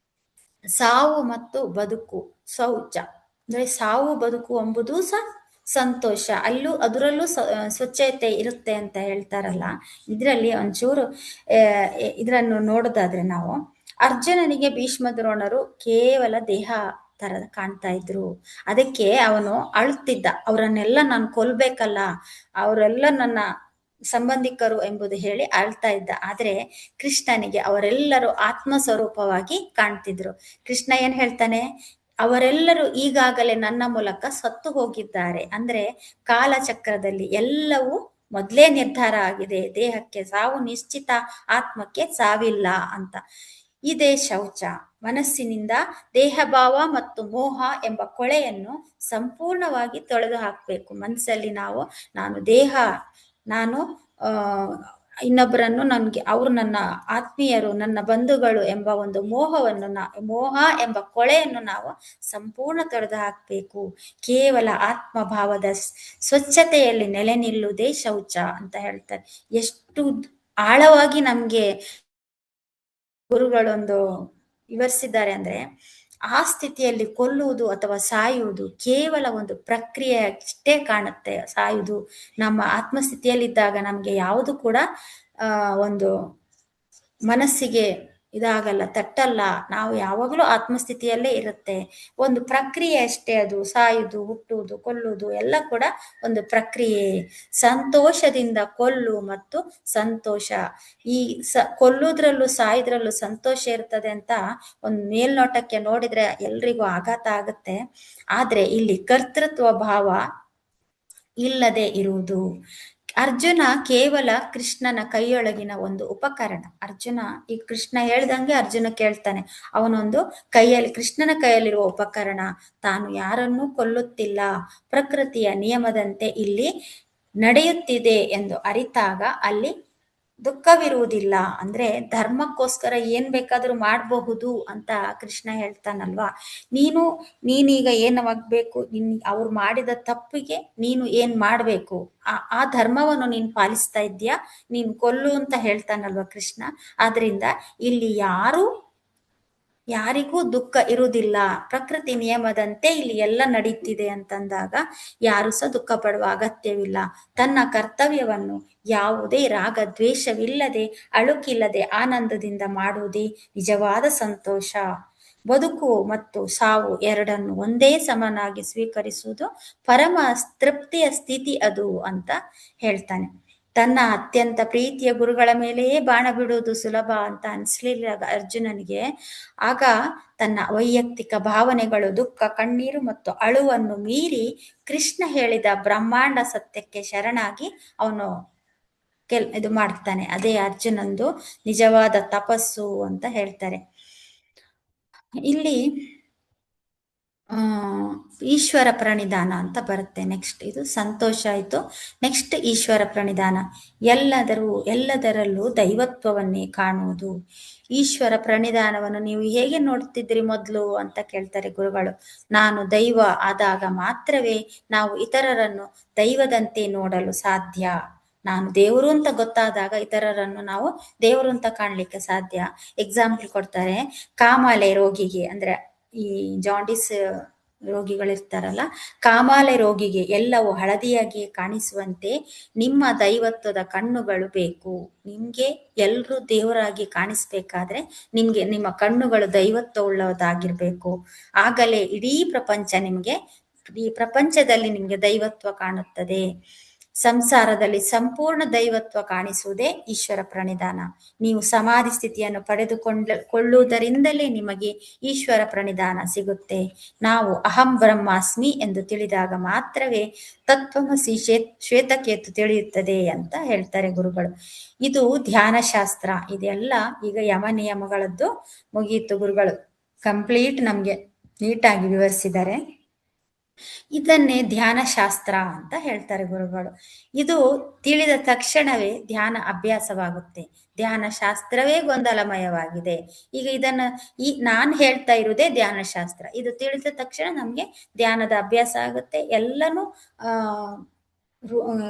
ಸಾವು ಮತ್ತು ಬದುಕು ಶೌಚ ಅಂದ್ರೆ ಸಾವು ಬದುಕು ಎಂಬುದು ಸಹ ಸಂತೋಷ, ಅದರಲ್ಲೂ ಸ್ವಚ್ಛತೆ ಇರುತ್ತೆ ಅಂತ ಹೇಳ್ತಾರಲ್ಲ. ಇದರಲ್ಲಿ ಒಂಚೂರು ಇದನ್ನು ನೋಡೋದಾದ್ರೆ ನಾವು, ಅರ್ಜುನನಿಗೆ ಭೀಷ್ಮ ದ್ರೋಣರು ಕೇವಲ ದೇಹ ತರ ಕಾಣ್ತಾ ಇದ್ರು. ಅದಕ್ಕೆ ಅವನು ಅಳುತ್ತಿದ್ದ, ಅವರನ್ನೆಲ್ಲ ನಾನು ಕೊಲ್ಬೇಕಲ್ಲ, ಅವರೆಲ್ಲ ನನ್ನ ಸಂಬಂಧಿಕರು ಎಂಬುದು ಹೇಳಿ ಅಳ್ತಾ ಇದ್ದ. ಆದ್ರೆ ಕೃಷ್ಣನಿಗೆ ಅವರೆಲ್ಲರೂ ಆತ್ಮ ಸ್ವರೂಪವಾಗಿ ಕಾಣ್ತಿದ್ರು. ಕೃಷ್ಣ ಏನ್ ಹೇಳ್ತಾನೆ, ಅವರೆಲ್ಲರೂ ಈಗಾಗಲೇ ನನ್ನ ಮೂಲಕ ಸತ್ತು ಹೋಗಿದ್ದಾರೆ. ಅಂದ್ರೆ ಕಾಲಚಕ್ರದಲ್ಲಿ ಎಲ್ಲವೂ ಮೊದಲೇ ನಿರ್ಧಾರ ಆಗಿದೆ, ದೇಹಕ್ಕೆ ಸಾವು ನಿಶ್ಚಿತ, ಆತ್ಮಕ್ಕೆ ಸಾವಿಲ್ಲ ಅಂತ. ಇದೇ ಶೌಚ. ಮನಸ್ಸಿನಿಂದ ದೇಹಭಾವ ಮತ್ತು ಮೋಹ ಎಂಬ ಕೊಳೆಯನ್ನು ಸಂಪೂರ್ಣವಾಗಿ ತೊಳೆದು ಹಾಕಬೇಕು. ಮನಸ್ಸಲ್ಲಿ ನಾನು ದೇಹ, ನಾನು ಇನ್ನೊಬ್ಬರನ್ನು ಅವರು ನನ್ನ ಆತ್ಮೀಯರು, ನನ್ನ ಬಂಧುಗಳು ಎಂಬ ಒಂದು ಮೋಹ ಎಂಬ ಕೊಳೆಯನ್ನು ನಾವು ಸಂಪೂರ್ಣ ತೊಡೆದು ಹಾಕಬೇಕು. ಕೇವಲ ಆತ್ಮಭಾವದ ಸ್ವಚ್ಛತೆಯಲ್ಲಿ ನೆಲೆ ನಿಲ್ಲುವುದೇ ಶೌಚ ಅಂತ ಹೇಳ್ತಾರೆ. ಎಷ್ಟು ಆಳವಾಗಿ ನಮ್ಗೆ ಗುರುಗಳೊಂದು ವಿವರಿಸಿದ್ದಾರೆ ಅಂದ್ರೆ, ಆ ಸ್ಥಿತಿಯಲ್ಲಿ ಕೊಲ್ಲುವುದು ಅಥವಾ ಸಾಯುವುದು ಕೇವಲ ಒಂದು ಪ್ರಕ್ರಿಯೆ ಅಷ್ಟೇ ಕಾಣುತ್ತೆ. ಸಾಯುವುದು ನಮ್ಮ ಆತ್ಮಸ್ಥಿತಿಯಲ್ಲಿದ್ದಾಗ ನಮ್ಗೆ ಯಾವುದು ಕೂಡ ಒಂದು ಮನಸ್ಸಿಗೆ ಇದಾಗಲ್ಲ, ತಟ್ಟಲ್ಲ. ನಾವು ಯಾವಾಗಲೂ ಆತ್ಮಸ್ಥಿತಿಯಲ್ಲೇ ಇರುತ್ತೆ. ಒಂದು ಪ್ರಕ್ರಿಯೆ ಅಷ್ಟೇ ಅದು. ಸಾಯುವುದು, ಹುಟ್ಟುವುದು, ಕೊಲ್ಲುವುದು ಎಲ್ಲ ಕೂಡ ಒಂದು ಪ್ರಕ್ರಿಯೆ. ಸಂತೋಷದಿಂದ ಕೊಲ್ಲು ಮತ್ತು ಸಂತೋಷ. ಈ ಕೊಲ್ಲುವುದ್ರಲ್ಲೂ ಸಾಯುದ್ರಲ್ಲೂ ಸಂತೋಷ ಇರ್ತದೆ ಅಂತ ಒಂದು ಮೇಲ್ನೋಟಕ್ಕೆ ನೋಡಿದ್ರೆ ಎಲ್ರಿಗೂ ಆಘಾತ ಆಗುತ್ತೆ. ಆದ್ರೆ ಇಲ್ಲಿ ಕರ್ತೃತ್ವ ಭಾವ ಇಲ್ಲದೆ ಇರುವುದು. ಅರ್ಜುನ ಕೇವಲ ಕೃಷ್ಣನ ಕೈಯೊಳಗಿನ ಒಂದು ಉಪಕರಣ. ಅರ್ಜುನ, ಈ ಕೃಷ್ಣ ಹೇಳ್ದಂಗೆ ಅರ್ಜುನ ಕೇಳ್ತಾನೆ, ಅವನೊಂದು ಕೃಷ್ಣನ ಕೈಯಲ್ಲಿರುವ ಉಪಕರಣ. ತಾನು ಯಾರನ್ನೂ ಕೊಲ್ಲುತ್ತಿಲ್ಲ, ಪ್ರಕೃತಿಯ ನಿಯಮದಂತೆ ಇಲ್ಲಿ ನಡೆಯುತ್ತಿದೆ ಎಂದು ಅರಿತಾಗ ಅಲ್ಲಿ ದುಃಖವಿರುವುದಿಲ್ಲ. ಅಂದ್ರೆ ಧರ್ಮಕ್ಕೋಸ್ಕರ ಏನ್ ಬೇಕಾದ್ರೂ ಮಾಡಬಹುದು ಅಂತ ಕೃಷ್ಣ ಹೇಳ್ತಾನಲ್ವಾ. ನೀನೀಗ ಏನಾಗಬೇಕು, ಅವ್ರು ಮಾಡಿದ ತಪ್ಪಿಗೆ ನೀನು ಏನ್ ಮಾಡ್ಬೇಕು, ಆ ಧರ್ಮವನ್ನು ನೀನ್ ಪಾಲಿಸ್ತಾ ಇದ್ಯಾ, ನೀನ್ ಕೊಲ್ಲು ಅಂತ ಹೇಳ್ತಾನಲ್ವಾ ಕೃಷ್ಣ. ಆದ್ರಿಂದ ಇಲ್ಲಿ ಯಾರಿಗೂ ದುಃಖ ಇರುವುದಿಲ್ಲ, ಪ್ರಕೃತಿ ನಿಯಮದಂತೆ ಇಲ್ಲಿ ಎಲ್ಲ ನಡೀತಿದೆ ಅಂತಂದಾಗ ಯಾರು ಸಹ ದುಃಖ ಪಡುವ ಅಗತ್ಯವಿಲ್ಲ. ತನ್ನ ಕರ್ತವ್ಯವನ್ನು ಯಾವುದೇ ರಾಗ ದ್ವೇಷವಿಲ್ಲದೆ, ಅಳುಕಿಲ್ಲದೆ ಆನಂದದಿಂದ ಮಾಡುವುದೇ ನಿಜವಾದ ಸಂತೋಷ. ಬದುಕು ಮತ್ತು ಸಾವು ಎರಡನ್ನು ಒಂದೇ ಸಮನಾಗಿ ಸ್ವೀಕರಿಸುವುದು ಪರಮ ತೃಪ್ತಿಯ ಸ್ಥಿತಿ ಅದು ಅಂತ ಹೇಳ್ತಾನೆ. ತನ್ನ ಅತ್ಯಂತ ಪ್ರೀತಿಯ ಗುರುಗಳ ಮೇಲೆಯೇ ಬಾಣ ಬಿಡುವುದು ಸುಲಭ ಅಂತ ಅನ್ಸ್ಲಿಲ್ಲ ಅರ್ಜುನನಿಗೆ. ಆಗ ತನ್ನ ವೈಯಕ್ತಿಕ ಭಾವನೆಗಳು, ದುಃಖ, ಕಣ್ಣೀರು ಮತ್ತು ಅಳುವನ್ನು ಮೀರಿ ಕೃಷ್ಣ ಹೇಳಿದ ಬ್ರಹ್ಮಾಂಡ ಸತ್ಯಕ್ಕೆ ಶರಣಾಗಿ ಅವನು ಇದು ಮಾಡ್ತಾನೆ. ಅದೇ ಅರ್ಜುನಂದು ನಿಜವಾದ ತಪಸ್ಸು ಅಂತ ಹೇಳ್ತಾರೆ. ಇಲ್ಲಿ ಈಶ್ವರ ಪ್ರಣಿಧಾನ ಅಂತ ಬರುತ್ತೆ ನೆಕ್ಸ್ಟ್. ಇದು ಸಂತೋಷ ಆಯ್ತು. ನೆಕ್ಸ್ಟ್ ಈಶ್ವರ ಪ್ರಣಿಧಾನ. ಎಲ್ಲದರಲ್ಲೂ ದೈವತ್ವವನ್ನೇ ಕಾಣುವುದು. ಈಶ್ವರ ಪ್ರಣಿಧಾನವನ್ನು ನೀವು ಹೇಗೆ ನೋಡ್ತಿದ್ರಿ ಮೊದಲು ಅಂತ ಕೇಳ್ತಾರೆ ಗುರುಗಳು. ನಾನು ದೈವ ಆದಾಗ ಮಾತ್ರವೇ ನಾವು ಇತರರನ್ನು ದೈವದಂತೆ ನೋಡಲು ಸಾಧ್ಯ. ನಾನು ದೇವರು ಅಂತ ಗೊತ್ತಾದಾಗ ಇತರರನ್ನು ನಾವು ದೇವರು ಅಂತ ಕಾಣ್ಲಿಕ್ಕೆ ಸಾಧ್ಯ. ಎಕ್ಸಾಂಪಲ್ ಕೊಡ್ತಾರೆ, ಕಾಮಾಲೆ ರೋಗಿಗೆ, ಅಂದ್ರೆ ಈ ಜಾಂಡಿಸ್ ರೋಗಿಗಳಿರ್ತಾರಲ್ಲ, ಕಾಮಾಲೆ ರೋಗಿಗೆ ಎಲ್ಲವೂ ಹಳದಿಯಾಗಿ ಕಾಣಿಸುವಂತೆ ನಿಮ್ಮ ದೈವತ್ವದ ಕಣ್ಣುಗಳು ಬೇಕು. ನಿಮ್ಗೆ ಎಲ್ರೂ ದೇವರಾಗಿ ಕಾಣಿಸ್ಬೇಕಾದ್ರೆ ನಿಮ್ಮ ಕಣ್ಣುಗಳು ದೈವತ್ವ ಉಳ್ಳದಾಗಿರ್ಬೇಕು. ಆಗಲೇ ಈ ಪ್ರಪಂಚದಲ್ಲಿ ನಿಮ್ಗೆ ದೈವತ್ವ ಕಾಣುತ್ತದೆ. ಸಂಸಾರದಲ್ಲಿ ಸಂಪೂರ್ಣ ದೈವತ್ವ ಕಾಣಿಸುವುದೇ ಈಶ್ವರ ಪ್ರಣಿಧಾನ. ನೀವು ಸಮಾಧಿ ಸ್ಥಿತಿಯನ್ನು ಪಡೆದುಕೊಳ್ಳುವುದರಿಂದಲೇ ನಿಮಗೆ ಈಶ್ವರ ಪ್ರಣಿಧಾನ ಸಿಗುತ್ತೆ. ನಾವು ಅಹಂ ಬ್ರಹ್ಮಾಸ್ಮಿ ಎಂದು ತಿಳಿದಾಗ ಮಾತ್ರವೇ ತತ್ವಮಸಿ ಶ್ವೇತಕೇತು ತಿಳಿಯುತ್ತದೆ ಅಂತ ಹೇಳ್ತಾರೆ ಗುರುಗಳು. ಇದು ಧ್ಯಾನ ಶಾಸ್ತ್ರ. ಇದೆಲ್ಲ ಈಗ ಯಮ ನಿಯಮಗಳದ್ದು ಮುಗಿಯಿತು. ಗುರುಗಳು ಕಂಪ್ಲೀಟ್ ನಮ್ಗೆ ನೀಟಾಗಿ ವಿವರಿಸಿದ್ದಾರೆ. ಇದನ್ನೇ ಧ್ಯಾನ ಶಾಸ್ತ್ರ ಅಂತ ಹೇಳ್ತಾರೆ ಗುರುಗಳು. ಇದು ತಿಳಿದ ತಕ್ಷಣವೇ ಧ್ಯಾನ ಅಭ್ಯಾಸವಾಗುತ್ತೆ. ಧ್ಯಾನ ಶಾಸ್ತ್ರವೇ ಗೊಂದಲಮಯವಾಗಿದೆ. ಈಗ ಇದನ್ನ ನಾನು ಹೇಳ್ತಾ ಇರುವುದೇ ಧ್ಯಾನ ಶಾಸ್ತ್ರ. ಇದು ತಿಳಿದ ತಕ್ಷಣ ನಮ್ಗೆ ಧ್ಯಾನದ ಅಭ್ಯಾಸ ಆಗುತ್ತೆ. ಎಲ್ಲನೂ ಆ ರು- ಆ,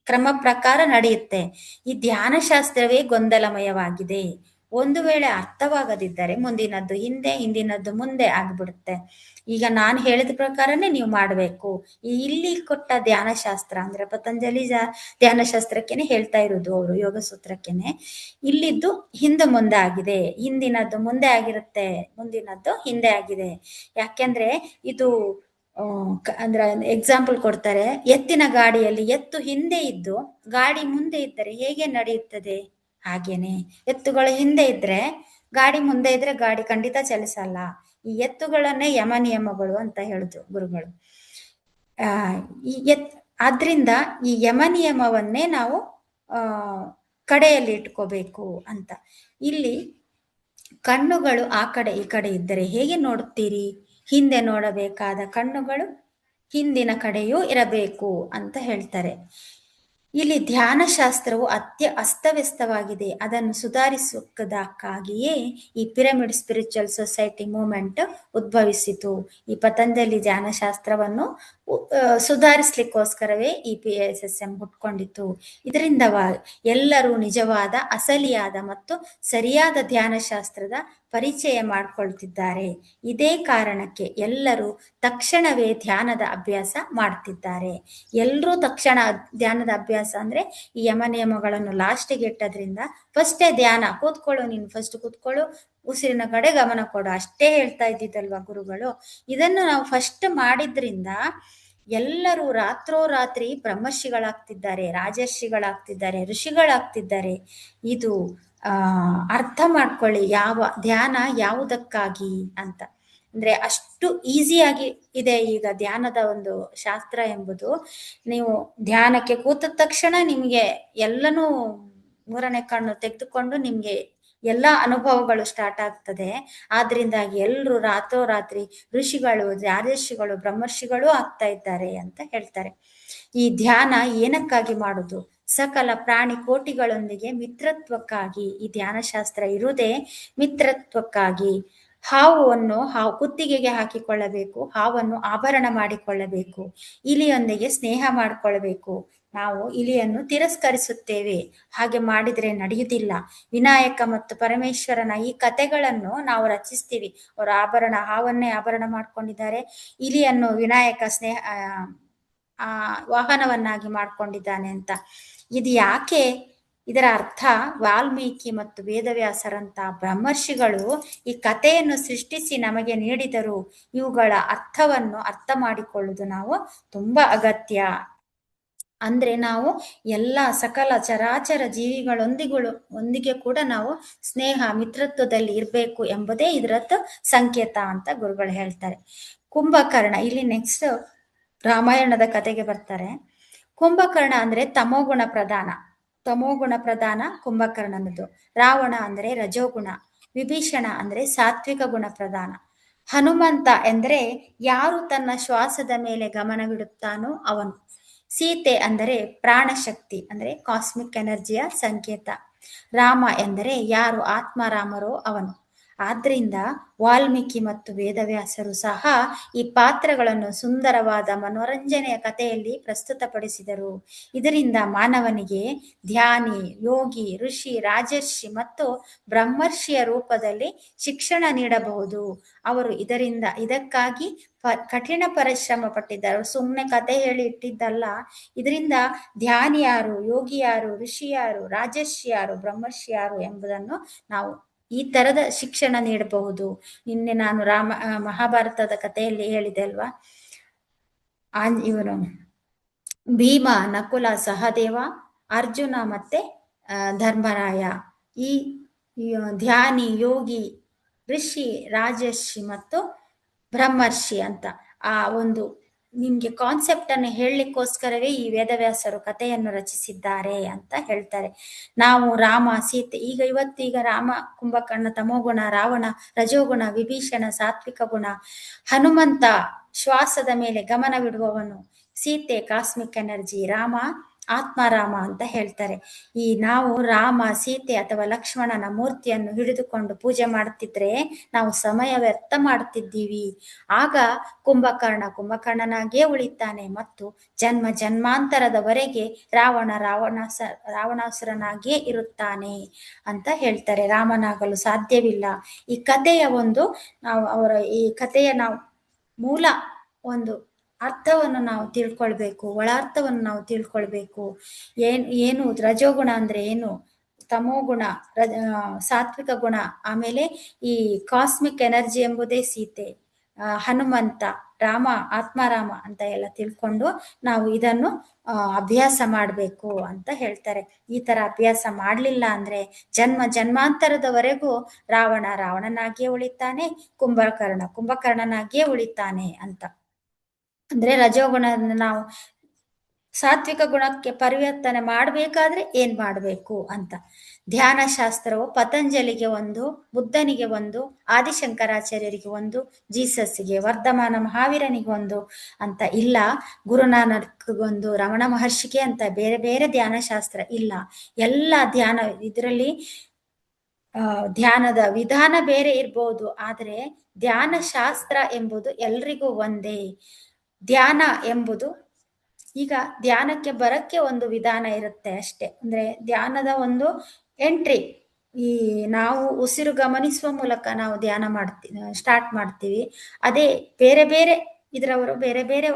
ಕ್ರಮ ಪ್ರಕಾರ ನಡೆಯುತ್ತೆ. ಈ ಧ್ಯಾನ ಶಾಸ್ತ್ರವೇ ಗೊಂದಲಮಯವಾಗಿದೆ. ಒಂದು ವೇಳೆ ಅರ್ಥವಾಗದಿದ್ದರೆ ಮುಂದಿನದ್ದು ಹಿಂದೆ, ಹಿಂದಿನದ್ದು ಮುಂದೆ ಆಗ್ಬಿಡುತ್ತೆ. ಈಗ ನಾನು ಹೇಳಿದ ಪ್ರಕಾರನೇ ನೀವು ಮಾಡಬೇಕು. ಇಲ್ಲಿ ಕೊಟ್ಟ ಧ್ಯಾನ ಶಾಸ್ತ್ರ ಅಂದ್ರೆ ಪತಂಜಲಿ ಧ್ಯಾನ ಶಾಸ್ತ್ರಕ್ಕೆನೆ ಹೇಳ್ತಾ ಇರೋದು, ಅವರು ಯೋಗ ಸೂತ್ರಕ್ಕೆನೆ. ಇಲ್ಲಿದ್ದು ಹಿಂದೆ ಮುಂದೆ ಆಗಿದೆ, ಹಿಂದಿನದ್ದು ಮುಂದೆ ಆಗಿರುತ್ತೆ, ಮುಂದಿನದ್ದು ಹಿಂದೆ ಆಗಿದೆ. ಯಾಕೆಂದ್ರೆ ಇದು ಅಂದ್ರೆ ಎಕ್ಸಾಂಪಲ್ ಕೊಡ್ತಾರೆ. ಎತ್ತಿನ ಗಾಡಿಯಲ್ಲಿ ಎತ್ತು ಹಿಂದೆ ಇದ್ದು ಗಾಡಿ ಮುಂದೆ ಇದ್ದರೆ ಹೇಗೆ ನಡೆಯುತ್ತದೆ? ಹಾಗೇನೆ ಎತ್ತುಗಳು ಹಿಂದೆ ಇದ್ರೆ ಗಾಡಿ ಮುಂದೆ ಇದ್ರೆ ಗಾಡಿ ಖಂಡಿತ ಚಲಿಸಲ್ಲ. ಈ ಎತ್ತುಗಳನ್ನೇ ಯಮ ನಿಯಮಗಳು ಅಂತ ಹೇಳಿದ್ರು ಗುರುಗಳು. ಆ ಈ ಆದ್ರಿಂದ ಈ ಯಮ ನಿಯಮವನ್ನೇ ನಾವು ಆ ಕಡೆಯಲ್ಲಿ ಇಟ್ಕೋಬೇಕು ಅಂತ. ಇಲ್ಲಿ ಕಣ್ಣುಗಳು ಆ ಕಡೆ ಈ ಕಡೆ ಇದ್ದರೆ ಹೇಗೆ ನೋಡುತ್ತೀರಿ? ಹಿಂದೆ ನೋಡಬೇಕಾದ ಕಣ್ಣುಗಳು ಹಿಂದಿನ ಕಡೆಯೂ ಇರಬೇಕು ಅಂತ ಹೇಳ್ತಾರೆ. ಇಲ್ಲಿ ಧ್ಯಾನ ಶಾಸ್ತ್ರವು ಅಸ್ತವ್ಯಸ್ತವಾಗಿದೆ. ಅದನ್ನು ಸುಧಾರಿಸುವುದಕ್ಕಾಗಿಯೇ ಈ ಪಿರಮಿಡ್ ಸ್ಪಿರಿಚುವಲ್ ಸೊಸೈಟಿ ಮೂವ್ಮೆಂಟ್ ಉದ್ಭವಿಸಿತು. ಈ ಪತಂಜಲಿ ಧ್ಯಾನ ಶಾಸ್ತ್ರವನ್ನು ಸುಧಾರಿಸ್ಲಿಕ್ಕೋಸ್ಕರವೇ ಈ PISSM ಹುಟ್ಕೊಂಡಿತು. ಇದರಿಂದ ಎಲ್ಲರೂ ನಿಜವಾದ, ಅಸಲಿಯಾದ ಮತ್ತು ಸರಿಯಾದ ಧ್ಯಾನ ಶಾಸ್ತ್ರದ ಪರಿಚಯ ಮಾಡಿಕೊಳ್ತಿದ್ದಾರೆ. ಇದೇ ಕಾರಣಕ್ಕೆ ಎಲ್ಲರೂ ತಕ್ಷಣವೇ ಧ್ಯಾನದ ಅಭ್ಯಾಸ ಮಾಡ್ತಿದ್ದಾರೆ. ಎಲ್ಲರೂ ತಕ್ಷಣ ಧ್ಯಾನದ ಅಭ್ಯಾಸ ಅಂದ್ರೆ ಈ ಯಮ ನಿಯಮಗಳನ್ನು ಲಾಸ್ಟಿಗೆ ಇಟ್ಟದ್ರಿಂದ ಫಸ್ಟೇ ಧ್ಯಾನ, ಕೂತ್ಕೊಳ್ಳು, ನೀನು ಫಸ್ಟ್ ಕೂತ್ಕೊಳ್ಳು, ಉಸಿರಿನ ಕಡೆ ಗಮನ ಕೊಡು, ಅಷ್ಟೇ ಹೇಳ್ತಾ ಇದ್ದಿದ್ದಲ್ವಾ ಗುರುಗಳು. ಇದನ್ನು ನಾವು ಫಸ್ಟ್ ಮಾಡಿದ್ರಿಂದ ಎಲ್ಲರೂ ರಾತ್ರೋರಾತ್ರಿ ಬ್ರಹ್ಮರ್ಷಿಗಳಾಗ್ತಿದ್ದಾರೆ, ರಾಜರ್ಷಿಗಳಾಗ್ತಿದ್ದಾರೆ, ಋಷಿಗಳಾಗ್ತಿದ್ದಾರೆ. ಇದು ಅರ್ಥ ಮಾಡ್ಕೊಳ್ಳಿ, ಯಾವ ಧ್ಯಾನ ಯಾವುದಕ್ಕಾಗಿ ಅಂತ. ಅಂದ್ರೆ ಅಷ್ಟು ಈಸಿಯಾಗಿ ಇದೆ ಈಗ ಧ್ಯಾನದ ಒಂದು ಶಾಸ್ತ್ರ ಎಂಬುದು. ನೀವು ಧ್ಯಾನಕ್ಕೆ ಕೂತ ತಕ್ಷಣ ನಿಮ್ಗೆ ಎಲ್ಲನೂ ಮೂರನೇ ಕಣ್ಣು ತೆಗೆದುಕೊಂಡು ನಿಮ್ಗೆ ಎಲ್ಲಾ ಅನುಭವಗಳು ಸ್ಟಾರ್ಟ್ ಆಗ್ತದೆ. ಆದ್ರಿಂದಾಗಿ ಎಲ್ರು ರಾತ್ರೋರಾತ್ರಿ ಋಷಿಗಳು, ರಾಜರ್ಷಿಗಳು, ಬ್ರಹ್ಮರ್ಷಿಗಳು ಆಗ್ತಾ ಇದ್ದಾರೆ ಅಂತ ಹೇಳ್ತಾರೆ. ಈ ಧ್ಯಾನ ಏನಕ್ಕಾಗಿ ಮಾಡುದು? ಸಕಲ ಪ್ರಾಣಿ ಕೋಟಿಗಳೊಂದಿಗೆ ಮಿತ್ರತ್ವಕ್ಕಾಗಿ. ಈ ಧ್ಯಾನ ಶಾಸ್ತ್ರ ಇರುವುದೇ ಮಿತ್ರತ್ವಕ್ಕಾಗಿ. ಹಾವು ಕುತ್ತಿಗೆಗೆ ಹಾಕಿಕೊಳ್ಳಬೇಕು, ಹಾವನ್ನು ಆಭರಣ ಮಾಡಿಕೊಳ್ಳಬೇಕು, ಇಲಿಯೊಂದಿಗೆ ಸ್ನೇಹ ಮಾಡಿಕೊಳ್ಳಬೇಕು. ನಾವು ಇಲಿಯನ್ನು ತಿರಸ್ಕರಿಸುತ್ತೇವೆ, ಹಾಗೆ ಮಾಡಿದ್ರೆ ನಡೆಯುವುದಿಲ್ಲ. ವಿನಾಯಕ ಮತ್ತು ಪರಮೇಶ್ವರನ ಈ ಕಥೆಗಳನ್ನು ನಾವು ರಚಿಸ್ತೀವಿ. ಅವರು ಹಾವನ್ನೇ ಆಭರಣ ಮಾಡ್ಕೊಂಡಿದ್ದಾರೆ, ಇಲಿಯನ್ನು ವಿನಾಯಕ ವಾಹನವನ್ನಾಗಿ ಮಾಡ್ಕೊಂಡಿದ್ದಾನೆ ಅಂತ. ಇದು ಯಾಕೆ? ಇದರ ಅರ್ಥ ವಾಲ್ಮೀಕಿ ಮತ್ತು ವೇದವ್ಯಾಸರಂತ ಬ್ರಹ್ಮರ್ಷಿಗಳು ಈ ಕಥೆಯನ್ನು ಸೃಷ್ಟಿಸಿ ನಮಗೆ ನೀಡಿದರು. ಇವುಗಳ ಅರ್ಥವನ್ನು ಅರ್ಥ ಮಾಡಿಕೊಳ್ಳುವುದು ನಾವು ತುಂಬಾ ಅಗತ್ಯ. ಅಂದ್ರೆ ನಾವು ಎಲ್ಲ ಸಕಲ ಚರಾಚರ ಜೀವಿಗಳೊಂದಿಗೆ ಕೂಡ ನಾವು ಸ್ನೇಹ, ಮಿತ್ರತ್ವದಲ್ಲಿ ಇರಬೇಕು ಎಂಬುದೇ ಇದರದ್ದು ಸಂಕೇತ ಅಂತ ಗುರುಗಳು ಹೇಳ್ತಾರೆ. ಕುಂಭಕರ್ಣ, ಇಲ್ಲಿ ನೆಕ್ಸ್ಟ್ ರಾಮಾಯಣದ ಕತೆಗೆ ಬರ್ತಾರೆ. ಕುಂಭಕರ್ಣ ಅಂದ್ರೆ ತಮೋಗುಣ ಪ್ರಧಾನ ಕುಂಭಕರ್ಣನದು. ರಾವಣ ಅಂದ್ರೆ ರಜೋಗುಣ, ವಿಭೀಷಣ ಅಂದ್ರೆ ಸಾತ್ವಿಕ ಗುಣ ಪ್ರಧಾನ, ಹನುಮಂತ ಎಂದರೆ ಯಾರು ತನ್ನ ಶ್ವಾಸದ ಮೇಲೆ ಗಮನವಿಡುತ್ತಾನೋ ಅವನು, ಸೀತೆ ಅಂದರೆ ಪ್ರಾಣಶಕ್ತಿ ಅಂದ್ರೆ ಕಾಸ್ಮಿಕ್ ಎನರ್ಜಿಯ ಸಂಕೇತ, ರಾಮ ಎಂದರೆ ಯಾರು ಆತ್ಮರಾಮರೋ ಅವನು. ಆದ್ರಿಂದ ವಾಲ್ಮೀಕಿ ಮತ್ತು ವೇದವ್ಯಾಸರು ಸಹ ಈ ಪಾತ್ರಗಳನ್ನು ಸುಂದರವಾದ ಮನೋರಂಜನೆಯ ಕಥೆಯಲ್ಲಿ ಪ್ರಸ್ತುತಪಡಿಸಿದರು. ಇದರಿಂದ ಮಾನವನಿಗೆ ಧ್ಯಾನಿ, ಯೋಗಿ, ಋಷಿ, ರಾಜರ್ಷಿ ಮತ್ತು ಬ್ರಹ್ಮರ್ಷಿಯ ರೂಪದಲ್ಲಿ ಶಿಕ್ಷಣ ನೀಡಬಹುದು. ಅವರು ಇದಕ್ಕಾಗಿ ಕಠಿಣ ಪರಿಶ್ರಮ ಪಟ್ಟಿದ್ದಾರೆ. ಸುಮ್ಮನೆ ಕತೆ ಹೇಳಿ ಇಟ್ಟಿದ್ದಲ್ಲ. ಇದರಿಂದ ಧ್ಯಾನಿ ಯಾರು, ಯೋಗಿ ಯಾರು, ಋಷಿ ಯಾರು, ರಾಜರ್ಷಿ ಯಾರು, ಬ್ರಹ್ಮರ್ಷಿ ಯಾರು ಎಂಬುದನ್ನು ನಾವು ಈ ತರದ ಶಿಕ್ಷಣ ನೀಡಬಹುದು. ನಿನ್ನೆ ನಾನು ಮಹಾಭಾರತದ ಕಥೆಯಲ್ಲಿ ಹೇಳಿದೆ ಅಲ್ವಾ, ಇವನು ಭೀಮ, ನಕುಲ, ಸಹದೇವ, ಅರ್ಜುನ ಮತ್ತೆ ಧರ್ಮರಾಯ, ಈ ಧ್ಯಾನಿ, ಯೋಗಿ, ಋಷಿ, ರಾಜರ್ಷಿ ಮತ್ತು ಬ್ರಹ್ಮರ್ಷಿ ಅಂತ ಆ ಒಂದು ನಿಮ್ಗೆ ಕಾನ್ಸೆಪ್ಟ್ ಅನ್ನು ಹೇಳಲಿಕ್ಕೋಸ್ಕರವೇ ಈ ವೇದವ್ಯಾಸರು ಕಥೆಯನ್ನು ರಚಿಸಿದ್ದಾರೆ ಅಂತ ಹೇಳ್ತಾರೆ. ನಾವು ರಾಮ ಸೀತೆ ಇವತ್ತೀಗ ರಾಮ ಕುಂಭಕರ್ಣ ತಮೋಗುಣ, ರಾವಣ ರಜೋಗುಣ, ವಿಭೀಷಣ ಸಾತ್ವಿಕ ಗುಣ, ಹನುಮಂತ ಶ್ವಾಸದ ಮೇಲೆ ಗಮನವಿಡುವವನು, ಸೀತೆ ಕಾಸ್ಮಿಕ್ ಎನರ್ಜಿ, ರಾಮ ಆತ್ಮಾರಾಮ ಅಂತ ಹೇಳ್ತಾರೆ. ನಾವು ರಾಮ ಸೀತೆ ಅಥವಾ ಲಕ್ಷ್ಮಣನ ಮೂರ್ತಿಯನ್ನು ಹಿಡಿದುಕೊಂಡು ಪೂಜೆ ಮಾಡ್ತಿದ್ರೆ ನಾವು ಸಮಯ ವ್ಯರ್ಥ ಮಾಡ್ತಿದ್ದೀವಿ. ಆಗ ಕುಂಭಕರ್ಣನಾಗಿಯೇ ಉಳಿತಾನೆ ಮತ್ತು ಜನ್ಮ ಜನ್ಮಾಂತರದವರೆಗೆ ರಾವಣಾಸುರನಾಗಿಯೇ ಇರುತ್ತಾನೆ ಅಂತ ಹೇಳ್ತಾರೆ. ರಾಮನಾಗಲು ಸಾಧ್ಯವಿಲ್ಲ. ಈ ಕಥೆಯ ಈ ಕಥೆಯ ನಾವು ಮೂಲ ಒಂದು ಅರ್ಥವನ್ನು ನಾವು ತಿಳ್ಕೊಳ್ಬೇಕು, ಒಳಾರ್ಥವನ್ನು ನಾವು ತಿಳ್ಕೊಳ್ಬೇಕು. ಏನು ರಜೋಗುಣ ಅಂದ್ರೆ ಏನು, ತಮೋಗುಣ, ಸಾತ್ವಿಕ ಗುಣ, ಆಮೇಲೆ ಈ ಕಾಸ್ಮಿಕ್ ಎನರ್ಜಿ ಎಂಬುದೇ ಸೀತೆ, ಹನುಮಂತ, ರಾಮ ಆತ್ಮಾರಾಮ ಅಂತ ಎಲ್ಲ ತಿಳ್ಕೊಂಡು ನಾವು ಇದನ್ನು ಅಭ್ಯಾಸ ಮಾಡಬೇಕು ಅಂತ ಹೇಳ್ತಾರೆ. ಈ ತರ ಅಭ್ಯಾಸ ಮಾಡ್ಲಿಲ್ಲ ಅಂದ್ರೆ ಜನ್ಮ ಜನ್ಮಾಂತರದವರೆಗೂ ರಾವಣನಾಗಿಯೇ ಉಳಿತಾನೆ, ಕುಂಭಕರ್ಣನಾಗಿಯೇ ಉಳಿತಾನೆ ಅಂತ. ಅಂದ್ರೆ ರಜೋಗುಣ ನಾವು ಸಾತ್ವಿಕ ಗುಣಕ್ಕೆ ಪರಿವರ್ತನೆ ಮಾಡಬೇಕಾದ್ರೆ ಏನ್ ಮಾಡಬೇಕು ಅಂತ. ಧ್ಯಾನ ಶಾಸ್ತ್ರವು ಪತಂಜಲಿಗೆ ಒಂದು, ಬುದ್ಧನಿಗೆ ಒಂದು, ಆದಿಶಂಕರಾಚಾರ್ಯರಿಗೆ ಒಂದು, ಜೀಸಸ್ಗೆ, ವರ್ಧಮಾನ ಮಹಾವೀರನಿಗೆ ಒಂದು ಅಂತ ಇಲ್ಲ, ಗುರುನಾನಕ್ಗೊಂದು, ರಮಣ ಮಹರ್ಷಿಗೆ ಅಂತ ಬೇರೆ ಬೇರೆ ಧ್ಯಾನ ಶಾಸ್ತ್ರ ಇಲ್ಲ. ಎಲ್ಲ ಇದರಲ್ಲಿ ಧ್ಯಾನದ ವಿಧಾನ ಬೇರೆ ಇರ್ಬೋದು, ಆದ್ರೆ ಧ್ಯಾನ ಶಾಸ್ತ್ರ ಎಂಬುದು ಎಲ್ರಿಗೂ ಒಂದೇ. ಧ್ಯಾನ ಎಂಬುದು ಈಗ ಧ್ಯಾನಕ್ಕೆ ಬರಕ್ಕೆ ಒಂದು ವಿಧಾನ ಇರುತ್ತೆ ಅಷ್ಟೇ. ಅಂದ್ರೆ ಧ್ಯಾನದ ಒಂದು ಎಂಟ್ರಿ, ನಾವು ಉಸಿರು ಗಮನಿಸುವ ಮೂಲಕ ನಾವು ಧ್ಯಾನ ಸ್ಟಾರ್ಟ್ ಮಾಡ್ತೀವಿ. ಅದೇ ಬೇರೆ ಬೇರೆ ಇದರವರು ಬೇರೆ ಬೇರೆ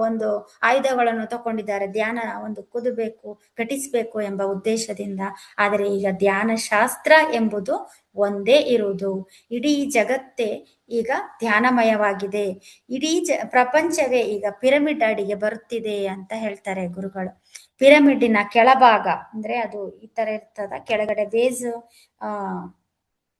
ಒಂದು ಆಯುಧಗಳನ್ನು ತಗೊಂಡಿದ್ದಾರೆ, ಧ್ಯಾನ ಒಂದು ಕುದಬೇಕು, ಘಟಿಸಬೇಕು ಎಂಬ ಉದ್ದೇಶದಿಂದ. ಆದರೆ ಈಗ ಧ್ಯಾನ ಶಾಸ್ತ್ರ ಎಂಬುದು ಒಂದೇ ಇರುವುದು. ಇಡೀ ಜಗತ್ತೇ ಈಗ ಧ್ಯಾನಮಯವಾಗಿದೆ. ಇಡೀ ಪ್ರಪಂಚವೇ ಈಗ ಪಿರಮಿಡ್ ಅಡಿಗೆ ಬರುತ್ತಿದೆ ಅಂತ ಹೇಳ್ತಾರೆ ಗುರುಗಳು. ಪಿರಮಿಡ್ಡಿನ ಕೆಳಭಾಗ ಅಂದ್ರೆ ಅದು ಈ ತರ ಇರ್ತದ, ಕೆಳಗಡೆ ಬೇಸ್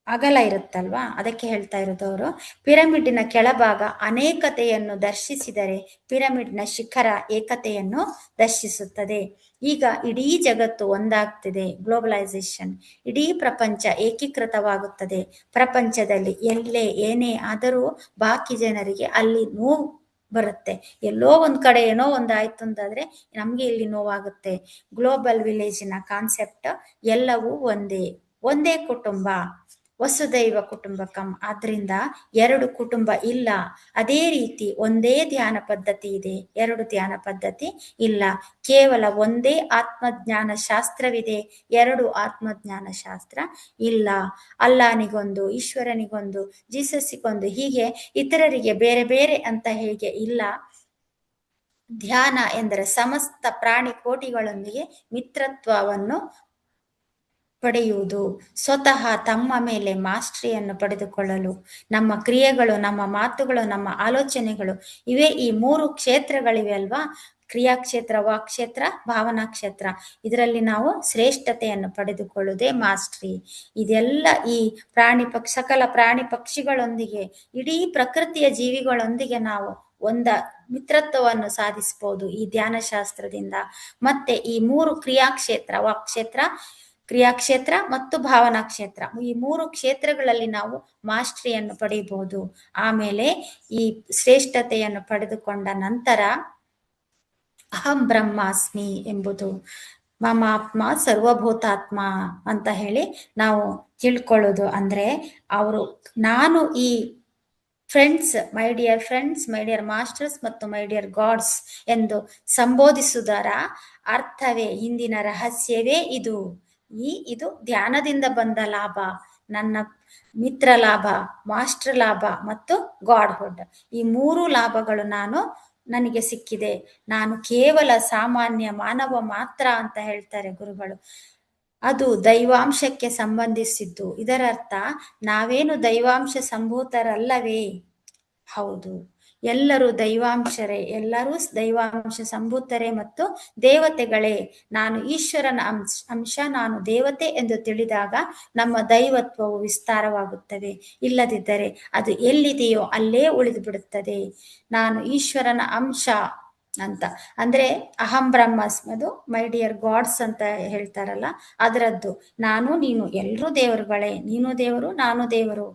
ಅಗಲ ಇರುತ್ತಲ್ವಾ, ಅದಕ್ಕೆ ಹೇಳ್ತಾ ಇರೋದು ಅವರು. ಪಿರಮಿಡ್ಡಿನ ಕೆಳಭಾಗ ಅನೇಕತೆಯನ್ನು ದರ್ಶಿಸಿದರೆ ಪಿರಮಿಡ್ನ ಶಿಖರ ಏಕತೆಯನ್ನು ದರ್ಶಿಸುತ್ತದೆ. ಈಗ ಇಡೀ ಜಗತ್ತು ಒಂದಾಗ್ತಿದೆ, ಗ್ಲೋಬಲೈಸೇಷನ್, ಇಡೀ ಪ್ರಪಂಚ ಏಕೀಕೃತವಾಗುತ್ತದೆ. ಪ್ರಪಂಚದಲ್ಲಿ ಎಲ್ಲೇ ಏನೇ ಆದರೂ ಬಾಕಿ ಜನರಿಗೆ ಅಲ್ಲಿ ನೋವು ಬರುತ್ತೆ. ಎಲ್ಲೋ ಒಂದ್ ಕಡೆ ಏನೋ ಒಂದಾಯ್ತು ಅಂತಾದ್ರೆ ನಮ್ಗೆ ಇಲ್ಲಿ ನೋವಾಗುತ್ತೆ. ಗ್ಲೋಬಲ್ ವಿಲೇಜಿನ ಕಾನ್ಸೆಪ್ಟ್ ಎಲ್ಲವೂ ಒಂದೇ ಕುಟುಂಬ, ವಸುದೈವ ಕುಟುಂಬಕಂ. ಆದ್ರಿಂದ ಎರಡು ಕುಟುಂಬ ಇಲ್ಲ. ಅದೇ ರೀತಿ ಒಂದೇ ಧ್ಯಾನ ಪದ್ಧತಿ ಇದೆ, ಎರಡು ಧ್ಯಾನ ಪದ್ಧತಿ ಇಲ್ಲ. ಕೇವಲ ಒಂದೇ ಆತ್ಮಜ್ಞಾನ ಶಾಸ್ತ್ರವಿದೆ, ಎರಡು ಆತ್ಮಜ್ಞಾನ ಶಾಸ್ತ್ರ ಇಲ್ಲ. ಅಲ್ಲಾನಿಗೊಂದು, ಈಶ್ವರನಿಗೊಂದು, ಜೀಸಸ್ಸಿಗೊಂದು, ಹೀಗೆ ಇತರರಿಗೆ ಬೇರೆ ಬೇರೆ ಅಂತ ಹೇಗೆ ಇಲ್ಲ. ಧ್ಯಾನ ಎಂದರೆ ಸಮಸ್ತ ಪ್ರಾಣಿ ಕೋಟಿಗಳೊಂದಿಗೆ ಮಿತ್ರತ್ವವನ್ನು ಪಡೆಯುವುದು, ಸ್ವತಃ ತಮ್ಮ ಮೇಲೆ ಮಾಸ್ಟರಿಯನ್ನು ಪಡೆದುಕೊಳ್ಳಲು. ನಮ್ಮ ಕ್ರಿಯೆಗಳು, ನಮ್ಮ ಮಾತುಗಳು, ನಮ್ಮ ಆಲೋಚನೆಗಳು, ಇವೇ ಈ ಮೂರು ಕ್ಷೇತ್ರಗಳಿವೆ ಅಲ್ವಾ, ಕ್ರಿಯಾಕ್ಷೇತ್ರ, ವಾಕ್ಕ್ಷೇತ್ರ, ಭಾವನಾ ಕ್ಷೇತ್ರ. ಇದರಲ್ಲಿ ನಾವು ಶ್ರೇಷ್ಠತೆಯನ್ನು ಪಡೆದುಕೊಳ್ಳುವುದೇ ಮಾಸ್ಟ್ರಿ. ಇದೆಲ್ಲ ಈ ಸಕಲ ಪ್ರಾಣಿ ಪಕ್ಷಿಗಳೊಂದಿಗೆ, ಇಡೀ ಪ್ರಕೃತಿಯ ಜೀವಿಗಳೊಂದಿಗೆ ನಾವು ಮಿತ್ರತ್ವವನ್ನು ಸಾಧಿಸಬಹುದು ಈ ಧ್ಯಾನ ಶಾಸ್ತ್ರದಿಂದ. ಮತ್ತೆ ಈ ಮೂರು ಕ್ರಿಯಾಕ್ಷೇತ್ರ, ವಾಕ್ಕ್ಷೇತ್ರ, ಕ್ರಿಯಾಕ್ಷೇತ್ರ ಮತ್ತು ಭಾವನಾ ಕ್ಷೇತ್ರ, ಈ ಮೂರು ಕ್ಷೇತ್ರಗಳಲ್ಲಿ ನಾವು ಮಾಸ್ಟರಿಯನ್ನು ಪಡೆಯಬಹುದು. ಆಮೇಲೆ ಈ ಶ್ರೇಷ್ಠತೆಯನ್ನು ಪಡೆದುಕೊಂಡ ನಂತರ ಅಹಂ ಬ್ರಹ್ಮಾಸ್ಮಿ ಎಂಬುದು, ಮಮಾತ್ಮ ಸರ್ವಭೂತಾತ್ಮ ಅಂತ ಹೇಳಿ ನಾವು ತಿಳ್ಕೊಳ್ಳೋದು. ಅಂದ್ರೆ ನಾನು ಈ friends, my dear friends, my dear masters ಮತ್ತು ಮೈ ಡಿಯರ್ ಗಾಡ್ಸ್ ಎಂದು ಸಂಬೋಧಿಸುವುದರ ಅರ್ಥವೇ, ಹಿಂದಿನ ರಹಸ್ಯವೇ ಇದು. ಇದು ಧ್ಯಾನದಿಂದ ಬಂದ ಲಾಭ, ನನ್ನ ಮಿತ್ರ ಲಾಭ, ಮಾಸ್ಟರ್ ಲಾಭ ಮತ್ತು ಗಾಡ್ಹುಡ್. ಈ ಮೂರು ಲಾಭಗಳು ನನಗೆ ಸಿಕ್ಕಿದೆ. ನಾನು ಕೇವಲ ಸಾಮಾನ್ಯ ಮಾನವ ಮಾತ್ರ ಅಂತ ಹೇಳ್ತಾರೆ ಗುರುಗಳು. ಅದು ದೈವಾಂಶಕ್ಕೆ ಸಂಬಂಧಿಸಿದ್ದು. ಇದರರ್ಥ ನಾವೇನು ದೈವಾಂಶ ಸಂಭೂತರಲ್ಲವೇ? ಹೌದು. ಎಲ್ಲರೂ ದೈವಾಂಶರೇ, ಎಲ್ಲರೂ ದೈವಾಂಶ ಸಂಭೂತರೇ ಮತ್ತು ದೇವತೆಗಳೇ. ನಾನು ಈಶ್ವರನ ಅಂಶ, ನಾನು ದೇವತೆ ಎಂದು ತಿಳಿದಾಗ ನಮ್ಮ ದೈವತ್ವವು ವಿಸ್ತಾರವಾಗುತ್ತವೆ. ಇಲ್ಲದಿದ್ದರೆ ಅದು ಎಲ್ಲಿದೆಯೋ ಅಲ್ಲೇ ಉಳಿದು ಬಿಡುತ್ತದೆ. ನಾನು ಈಶ್ವರನ ಅಂಶ ಅಂತ ಅಂದ್ರೆ ಅಹಂ ಬ್ರಹ್ಮಾಸ್ಮದು ಮೈ ಡಿಯರ್ ಗಾಡ್ಸ್ ಅಂತ ಹೇಳ್ತಾರಲ್ಲ, ಅದರದ್ದು. ನಾನು ನೀನು ಎಲ್ಲರೂ ದೇವರುಗಳೇ, ನೀನು ದೇವರು ನಾನು ದೇವರು.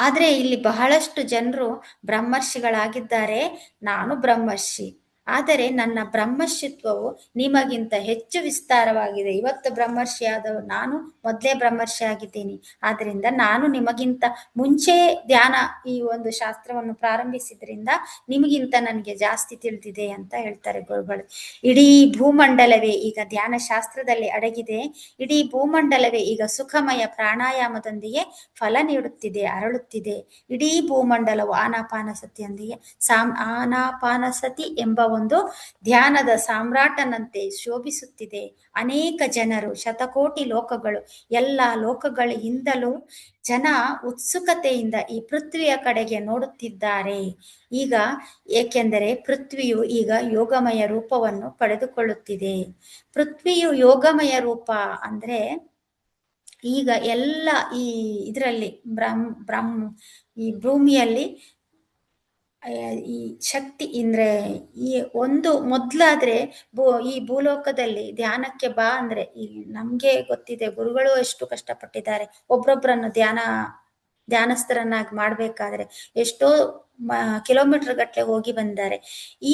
ಆದ್ರೆ ಇಲ್ಲಿ ಬಹಳಷ್ಟು ಜನರು ಬ್ರಹ್ಮರ್ಷಿಗಳಾಗಿದ್ದಾರೆ, ನಾನು ಬ್ರಹ್ಮರ್ಷಿ, ಆದರೆ ನನ್ನ ಬ್ರಹ್ಮರ್ಷಿತ್ವವು ನಿಮಗಿಂತ ಹೆಚ್ಚು ವಿಸ್ತಾರವಾಗಿದೆ. ಇವತ್ತು ಬ್ರಹ್ಮರ್ಷಿ ಆದವರು ನಾನು ಮೊದಲೇ ಬ್ರಹ್ಮರ್ಷಿ ಆಗಿದ್ದೀನಿ. ಆದ್ರಿಂದ ನಾನು ನಿಮಗಿಂತ ಮುಂಚೆ ಧ್ಯಾನ ಈ ಒಂದು ಶಾಸ್ತ್ರವನ್ನು ಪ್ರಾರಂಭಿಸಿದ್ರಿಂದ ನಿಮಗಿಂತ ನನಗೆ ಜಾಸ್ತಿ ತಿಳಿದಿದೆ ಅಂತ ಹೇಳ್ತಾರೆ ಗುರುಗಳು. ಇಡೀ ಭೂಮಂಡಲವೇ ಈಗ ಧ್ಯಾನ ಶಾಸ್ತ್ರದಲ್ಲಿ ಅಡಗಿದೆ. ಇಡೀ ಭೂಮಂಡಲವೇ ಈಗ ಸುಖಮಯ ಪ್ರಾಣಾಯಾಮದೊಂದಿಗೆ ಫಲ ನೀಡುತ್ತಿದೆ, ಅರಳುತ್ತಿದೆ. ಇಡೀ ಭೂಮಂಡಲವು ಆನಾಪಾನಸತಿಯೊಂದಿಗೆ ಆನಾಪಾನಸತಿ ಎಂಬ ಒಂದು ಧ್ಯಾನದ ಸಾಮ್ರಾಟನಂತೆ ಶೋಭಿಸುತ್ತಿದೆ. ಅನೇಕ ಜನರು, ಶತಕೋಟಿ ಲೋಕಗಳು, ಎಲ್ಲ ಲೋಕಗಳಿಂದಲೂ ಜನ ಉತ್ಸುಕತೆಯಿಂದ ಈ ಪೃಥ್ವಿಯ ಕಡೆಗೆ ನೋಡುತ್ತಿದ್ದಾರೆ ಈಗ. ಏಕೆಂದರೆ ಪೃಥ್ವಿಯು ಈಗ ಯೋಗಮಯ ರೂಪವನ್ನು ಪಡೆದುಕೊಳ್ಳುತ್ತಿದೆ. ಪೃಥ್ವಿಯು ಯೋಗಮಯ ರೂಪ ಅಂದ್ರೆ ಈಗ ಎಲ್ಲ ಈ ಇದರಲ್ಲಿ ಈ ಭೂಮಿಯಲ್ಲಿ ಈ ಶಕ್ತಿ ಅಂದ್ರೆ ಈ ಒಂದು ಮೊದ್ಲಾದ್ರೆ ಈ ಭೂಲೋಕದಲ್ಲಿ ಧ್ಯಾನಕ್ಕೆ ಬಾ ಅಂದ್ರೆ ಈ ನಮ್ಗೆ ಗೊತ್ತಿದೆ, ಗುರುಗಳು ಎಷ್ಟು ಕಷ್ಟಪಟ್ಟಿದ್ದಾರೆ. ಒಬ್ರೊಬ್ರನ್ನು ಧ್ಯಾನಸ್ಥರನ್ನಾಗಿ ಮಾಡ್ಬೇಕಾದ್ರೆ ಎಷ್ಟೋ ಕಿಲೋಮೀಟರ್ ಗಟ್ಟಲೆ ಹೋಗಿ ಬಂದಾರೆ.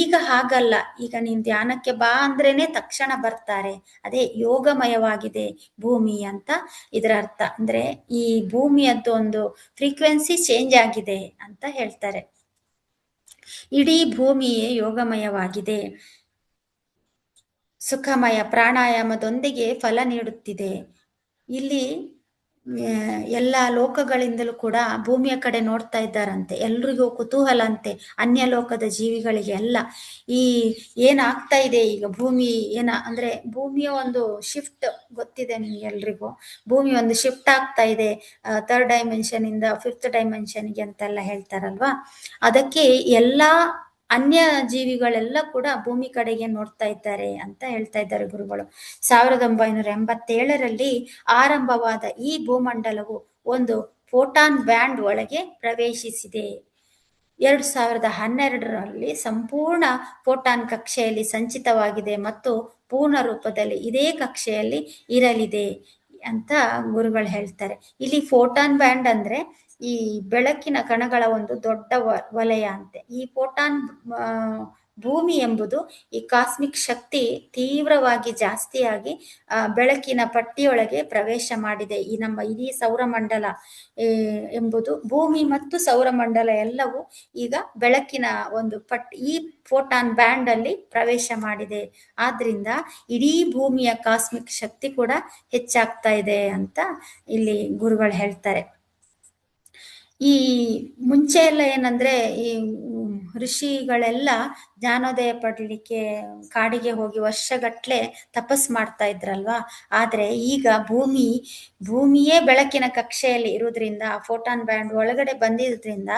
ಈಗ ಹಾಗಲ್ಲ, ಈಗ ನೀನ್ ಧ್ಯಾನಕ್ಕೆ ಬಾ ಅಂದ್ರೇನೆ ತಕ್ಷಣ ಬರ್ತಾರೆ. ಅದೇ ಯೋಗಮಯವಾಗಿದೆ ಭೂಮಿ ಅಂತ ಇದರ ಅರ್ಥ. ಅಂದ್ರೆ ಈ ಭೂಮಿಯದ್ದು ಒಂದು ಫ್ರೀಕ್ವೆನ್ಸಿ ಚೇಂಜ್ ಆಗಿದೆ ಅಂತ ಹೇಳ್ತಾರೆ. ಇಡೀ ಭೂಮಿಯೇ ಯೋಗಮಯವಾಗಿದೆ, ಸುಖಮಯ ಪ್ರಾಣಾಯಾಮದೊಂದಿಗೆ ಫಲ ನೀಡುತ್ತಿದೆ. ಇಲ್ಲಿ ಎಲ್ಲ ಲೋಕಗಳಿಂದಲೂ ಕೂಡ ಭೂಮಿಯ ಕಡೆ ನೋಡ್ತಾ ಇದ್ದಾರಂತೆ. ಎಲ್ರಿಗೂ ಕುತೂಹಲ ಅಂತೆ, ಅನ್ಯ ಲೋಕದ ಜೀವಿಗಳಿಗೆ ಎಲ್ಲ. ಈ ಏನಾಗ್ತಾ ಇದೆ ಈಗ ಭೂಮಿ ಅಂದ್ರೆ ಭೂಮಿಯ ಒಂದು ಶಿಫ್ಟ್ ಗೊತ್ತಿದೆ ನಿಮ್ಗೆಲ್ರಿಗೂ. ಭೂಮಿ ಒಂದು ಶಿಫ್ಟ್ ಆಗ್ತಾ ಇದೆ, 3rd ಡೈಮೆನ್ಷನ್ ಇಂದ 5th ಡೈಮೆನ್ಷನ್ಗೆ ಅಂತೆಲ್ಲ ಹೇಳ್ತಾರಲ್ವಾ. ಅದಕ್ಕೆ ಎಲ್ಲಾ ಅನ್ಯ ಜೀವಿಗಳೆಲ್ಲ ಕೂಡ ಭೂಮಿ ಕಡೆಗೆ ನೋಡ್ತಾ ಇದ್ದಾರೆ ಅಂತ ಹೇಳ್ತಾ ಇದ್ದಾರೆ ಗುರುಗಳು. 1987ರಲ್ಲಿ ಆರಂಭವಾದ ಈ ಭೂಮಂಡಲವು ಒಂದು ಫೋಟಾನ್ ಬ್ಯಾಂಡ್ ಒಳಗೆ ಪ್ರವೇಶಿಸಿದೆ. 2012ರಲ್ಲಿ ಸಂಪೂರ್ಣ ಫೋಟಾನ್ ಕಕ್ಷೆಯಲ್ಲಿ ಸಂಚಿತವಾಗಿದೆ ಮತ್ತು ಪೂರ್ಣ ರೂಪದಲ್ಲಿ ಇದೇ ಕಕ್ಷೆಯಲ್ಲಿ ಇರಲಿದೆ ಅಂತ ಗುರುಗಳು ಹೇಳ್ತಾರೆ. ಇಲ್ಲಿ ಫೋಟಾನ್ ಬ್ಯಾಂಡ್ ಅಂದ್ರೆ ಈ ಬೆಳಕಿನ ಕಣಗಳ ಒಂದು ದೊಡ್ಡ ವಲಯ ಅಂತೆ. ಈ ಫೋಟಾನ್ ಭೂಮಿ ಎಂಬುದು ಈ ಕಾಸ್ಮಿಕ್ ಶಕ್ತಿ ತೀವ್ರವಾಗಿ ಜಾಸ್ತಿಯಾಗಿ ಬೆಳಕಿನ ಪಟ್ಟಿಯೊಳಗೆ ಪ್ರವೇಶ ಮಾಡಿದೆ. ಈ ನಮ್ಮ ಇಡೀ ಸೌರಮಂಡಲ ಎಂಬುದು ಭೂಮಿ ಮತ್ತು ಸೌರಮಂಡಲ ಎಲ್ಲವೂ ಈಗ ಬೆಳಕಿನ ಒಂದು ಈ ಫೋಟಾನ್ ಬ್ಯಾಂಡ್ ಅಲ್ಲಿ ಪ್ರವೇಶ ಮಾಡಿದೆ. ಆದ್ರಿಂದ ಇಡೀ ಭೂಮಿಯ ಕಾಸ್ಮಿಕ್ ಶಕ್ತಿ ಕೂಡ ಹೆಚ್ಚಾಗ್ತಾ ಇದೆ ಅಂತ ಇಲ್ಲಿ ಗುರುಗಳು ಹೇಳ್ತಾರೆ. ಈ ಮುಂಚೆ ಎಲ್ಲ ಏನಂದ್ರೆ ಈ ಋಷಿಗಳೆಲ್ಲ ಜ್ಞಾನೋದಯ ಪಡಲಿಕ್ಕೆ ಕಾಡಿಗೆ ಹೋಗಿ ವರ್ಷಗಟ್ಲೆ ತಪಸ್ ಮಾಡ್ತಾ ಇದ್ರಲ್ವಾ. ಆದ್ರೆ ಈಗ ಭೂಮಿಯೇ ಬೆಳಕಿನ ಕಕ್ಷೆಯಲ್ಲಿ ಇರುವುದರಿಂದ, ಫೋಟಾನ್ ಬ್ಯಾಂಡ್ ಒಳಗಡೆ ಬಂದಿರೋದ್ರಿಂದ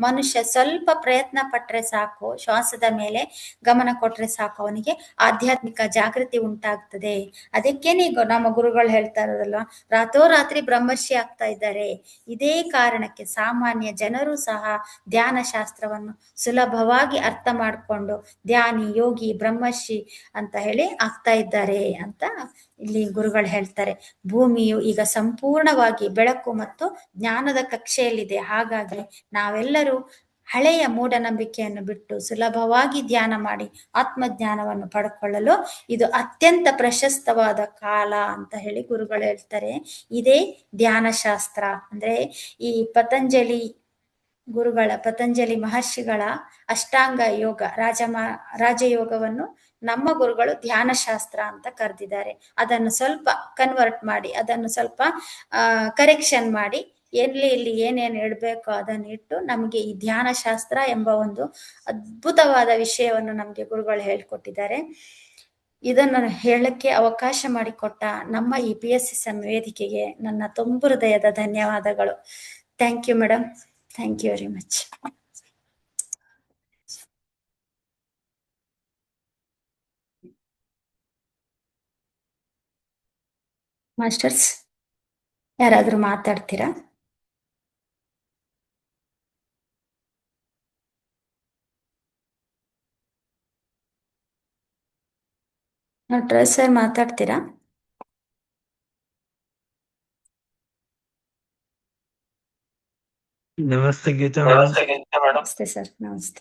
ಮನುಷ್ಯ ಸ್ವಲ್ಪ ಪ್ರಯತ್ನ ಪಟ್ರೆ ಸಾಕು, ಶ್ವಾಸದ ಮೇಲೆ ಗಮನ ಕೊಟ್ರೆ ಸಾಕು, ಅವನಿಗೆ ಆಧ್ಯಾತ್ಮಿಕ ಜಾಗೃತಿ ಉಂಟಾಗ್ತದೆ. ಅದಕ್ಕೇನೆ ಈಗ ನಮ್ಮ ಗುರುಗಳು ಹೇಳ್ತಾ ಇರೋದಲ್ವಾ, ರಾತ್ರೋರಾತ್ರಿ ಬ್ರಹ್ಮರ್ಷಿ ಆಗ್ತಾ ಇದ್ದಾರೆ. ಇದೇ ಕಾರಣಕ್ಕೆ ಸಾಮಾನ್ಯ ಜನರು ಸಹ ಧ್ಯಾನ ಶಾಸ್ತ್ರವನ್ನು ಸುಲಭವಾಗಿ ಅರ್ಥ ಮಾಡಿಕೊಂಡು ಧ್ಯಾನಿ, ಯೋಗಿ, ಬ್ರಹ್ಮರ್ಷಿ ಅಂತ ಹೇಳಿ ಆಗ್ತಾ ಇದ್ದಾರೆ ಅಂತ ಇಲ್ಲಿ ಗುರುಗಳು ಹೇಳ್ತಾರೆ. ಭೂಮಿಯು ಈಗ ಸಂಪೂರ್ಣವಾಗಿ ಬೆಳಕು ಮತ್ತು ಜ್ಞಾನದ ಕಕ್ಷೆಯಲ್ಲಿದೆ. ಹಾಗಾಗಿ ನಾವೆಲ್ಲರೂ ಹಳೆಯ ಮೂಢನಂಬಿಕೆಯನ್ನು ಬಿಟ್ಟು ಸುಲಭವಾಗಿ ಧ್ಯಾನ ಮಾಡಿ ಆತ್ಮಜ್ಞಾನವನ್ನು ಪಡ್ಕೊಳ್ಳಲು ಇದು ಅತ್ಯಂತ ಪ್ರಶಸ್ತವಾದ ಕಾಲ ಅಂತ ಹೇಳಿ ಗುರುಗಳು ಹೇಳ್ತಾರೆ. ಇದೇ ಧ್ಯಾನ ಶಾಸ್ತ್ರ ಅಂದ್ರೆ ಈ ಪತಂಜಲಿ ಮಹರ್ಷಿಗಳ ಅಷ್ಟಾಂಗ ಯೋಗ ರಾಜಯೋಗವನ್ನು ನಮ್ಮ ಗುರುಗಳು ಧ್ಯಾನ ಶಾಸ್ತ್ರ ಅಂತ ಕರೆದಿದ್ದಾರೆ. ಅದನ್ನು ಸ್ವಲ್ಪ ಕನ್ವರ್ಟ್ ಮಾಡಿ, ಅದನ್ನು ಸ್ವಲ್ಪ ಕರೆಕ್ಷನ್ ಮಾಡಿ, ಇಲ್ಲಿ ಏನೇನು ಇಡಬೇಕೋ ಅದನ್ನು ಇಟ್ಟು ನಮಗೆ ಈ ಧ್ಯಾನ ಶಾಸ್ತ್ರ ಎಂಬ ಒಂದು ಅದ್ಭುತವಾದ ವಿಷಯವನ್ನು ನಮಗೆ ಗುರುಗಳು ಹೇಳ್ಕೊಟ್ಟಿದ್ದಾರೆ. ಇದನ್ನು ಹೇಳಕ್ಕೆ ಅವಕಾಶ ಮಾಡಿಕೊಟ್ಟ ನಮ್ಮ ಈ PSSM ವೇದಿಕೆಗೆ ನನ್ನ ತುಂಬು ಹೃದಯದ ಧನ್ಯವಾದಗಳು. Thank you madam, thank you very much. Masters ಯಾರಾದ್ರೂ ಮಾತಾಡ್ತೀರಾ? ನಟರಾಜ್ ಸರ್ ಮಾತಾಡ್ತೀರಾ? ನಮಸ್ತೆ ಗೀತಾ ಮೇಡಮ್. ನಮಸ್ತೆ ಸರ್, ನಮಸ್ತೆ.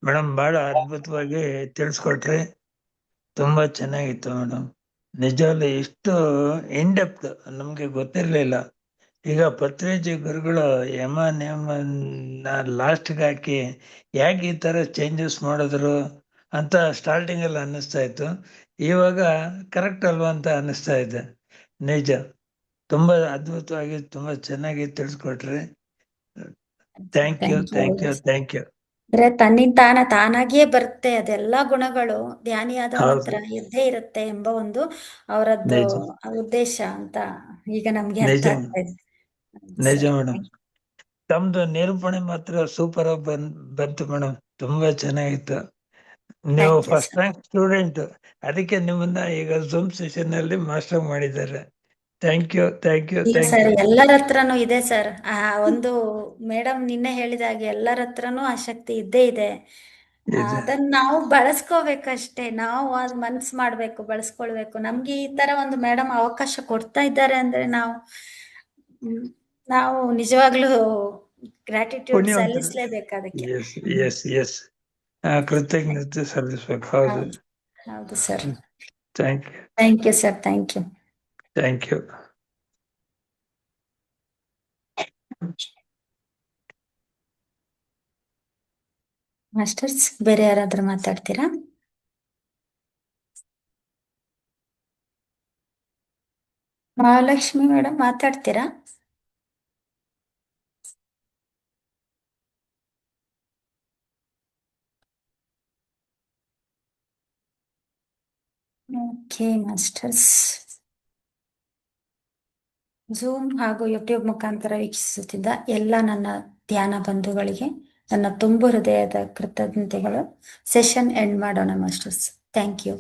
ಮೇಡಮ್ ಬಹಳ ಅದ್ಭುತವಾಗಿ ತಿಳಿಸ್ಕೊಟ್ರಿ. ತುಂಬಾ ಚೆನ್ನಾಗಿತ್ತು ಮೇಡಮ್. ನಿಜವಾಗ್ಲೂ ಇಷ್ಟು ಇನ್ ಡೆಪ್ತ್ ನಮ್ಗೆ ಗೊತ್ತಿರ್ಲಿಲ್ಲ. ಈಗ ಪತ್ರಿಜಿ ಗುರುಗಳು ಯಮ ನಿಯಮನ ಲಾಸ್ಟ್ಗೆ ಹಾಕಿ ಯಾಕೆ ಈ ತರ ಚೇಂಜಸ್ ಮಾಡಿದ್ರು ಅಂತ ಸ್ಟಾರ್ಟಿಂಗ್ ಅಲ್ಲಿ ಅನ್ನಿಸ್ತಾ ಇತ್ತು. ಇವಾಗ ಕರೆಕ್ಟ್ ಅಲ್ವಾ ಅಂತ ಅನ್ನಿಸ್ತಾ ಇದೆ. ನಿಜ ತುಂಬಾ ಅದ್ಭುತವಾಗಿ ತುಂಬಾ ಚೆನ್ನಾಗಿ ತಿಳಿಸ್ಕೊಟ್ರಿ. Thank you, thank you, thank you. ಅಂದ್ರೆ ತಾನಾಗಿಯೇ ಬರುತ್ತೆ ಅದೆಲ್ಲ ಗುಣಗಳು ಧ್ಯಾನಿಯಾದವನ ಹತ್ರ ಹೌದು, ಇದ್ದೇ ಇರುತ್ತೆ ಎಂಬ ಒಂದು ಅವರದ್ದು ನಿಜ ಉದ್ದೇಶ ಅಂತ ಈಗ ನಮ್ಗೆ ಅರ್ಥ ನಿಜ ಆಗ್ತಾ ಇದೆ. ನಿಜ ಸರ್, ಮೇಡಮ್. ತಮ್ದು ನಿರೂಪಣೆ ಮಾತ್ರ ಸೂಪರ್ ಆಗಿ ಬಂತು ಮೇಡಮ್. ತುಂಬಾ ಚೆನ್ನಾಗಿತ್ತು. ನೀವು thank you first sir. Rank student, ಅದಕ್ಕೆ ನಿಮ್ಮನ್ನ ಈಗ ಜೂಮ್ ಸೆಷನ್ ಅಲ್ಲಿ ಮಾಸ್ಟರ್ ಮಾಡಿದ್ದಾರೆ. ಥ್ಯಾಂಕ್ ಯು, ಥ್ಯಾಂಕ್ ಯು, ಇಲ್ಲ ಥ್ಯಾಂಕ್ ಸರ್, ಯು. ಎಲ್ಲರ ಹತ್ರನೂ ಇದೆ ಸರ್. ಆ ಒಂದು ಮೇಡಮ್ ನಿನ್ನೆ ಹೇಳಿದಾಗೆ ಎಲ್ಲರ ಹತ್ರನೂ ಆ ಶಕ್ತಿ ಇದ್ದೇ ಇದೆ. ಇದೆ ಅದನ್ನ ನಾವು ಬಳಸ್ಕೋಬೇಕಷ್ಟೇ. ನಾವು ಅದ್ ಮನ್ಸ್ ಮಾಡ್ಬೇಕು, ಬಳಸ್ಕೊಳ್ಬೇಕು. ನಮ್ಗೆ ಈ ತರ ಒಂದು ಮೇಡಮ್ ಅವಕಾಶ ಕೊಡ್ತಾ ಇದ್ದಾರೆ ಅಂದ್ರೆ ಮ್, ನಾವು ನಿಜವಾಗ್ಲೂ ಗ್ರಾಟಿಟ್ಯೂಡ್ ಪುಣ್ಯವಂತರು. ಸಲ್ಲಿಸ್ಲೇಬೇಕು ಅದಕ್ಕೆ. ಎಸ್ ಎಸ್ ಎಸ್ ಕೃತಜ್ಞತೆ ಸಲ್ಲಿಸ್ಬೇಕು. ಹೌದು. ಹೌದು, ಹೌದು sir. Thank you, thank you sir, thank you. Thank you. Masters ಬೇರೆ ಯಾರಾದ್ರೂ ಮಾತಾಡ್ತೀರಾ? ಮಹಾಲಕ್ಷ್ಮಿ ಮೇಡಮ್ ಮಾತಾಡ್ತೀರಾ? ಓಕೆ ಮಾಸ್ಟರ್ಸ್, ಝೂಮ್ ಹಾಗೂ ಯೂಟ್ಯೂಬ್ ಮುಖಾಂತರ ವೀಕ್ಷಿಸುತ್ತಿದ್ದ ಎಲ್ಲ ನನ್ನ ಧ್ಯಾನ ಬಂಧುಗಳಿಗೆ ನನ್ನ ತುಂಬು ಹೃದಯದ ಕೃತಜ್ಞತೆಗಳು. ಸೆಷನ್ ಎಂಡ್ ಮಾಡೋಣ ಮಾಸ್ಟರ್ಸ್. Thank you.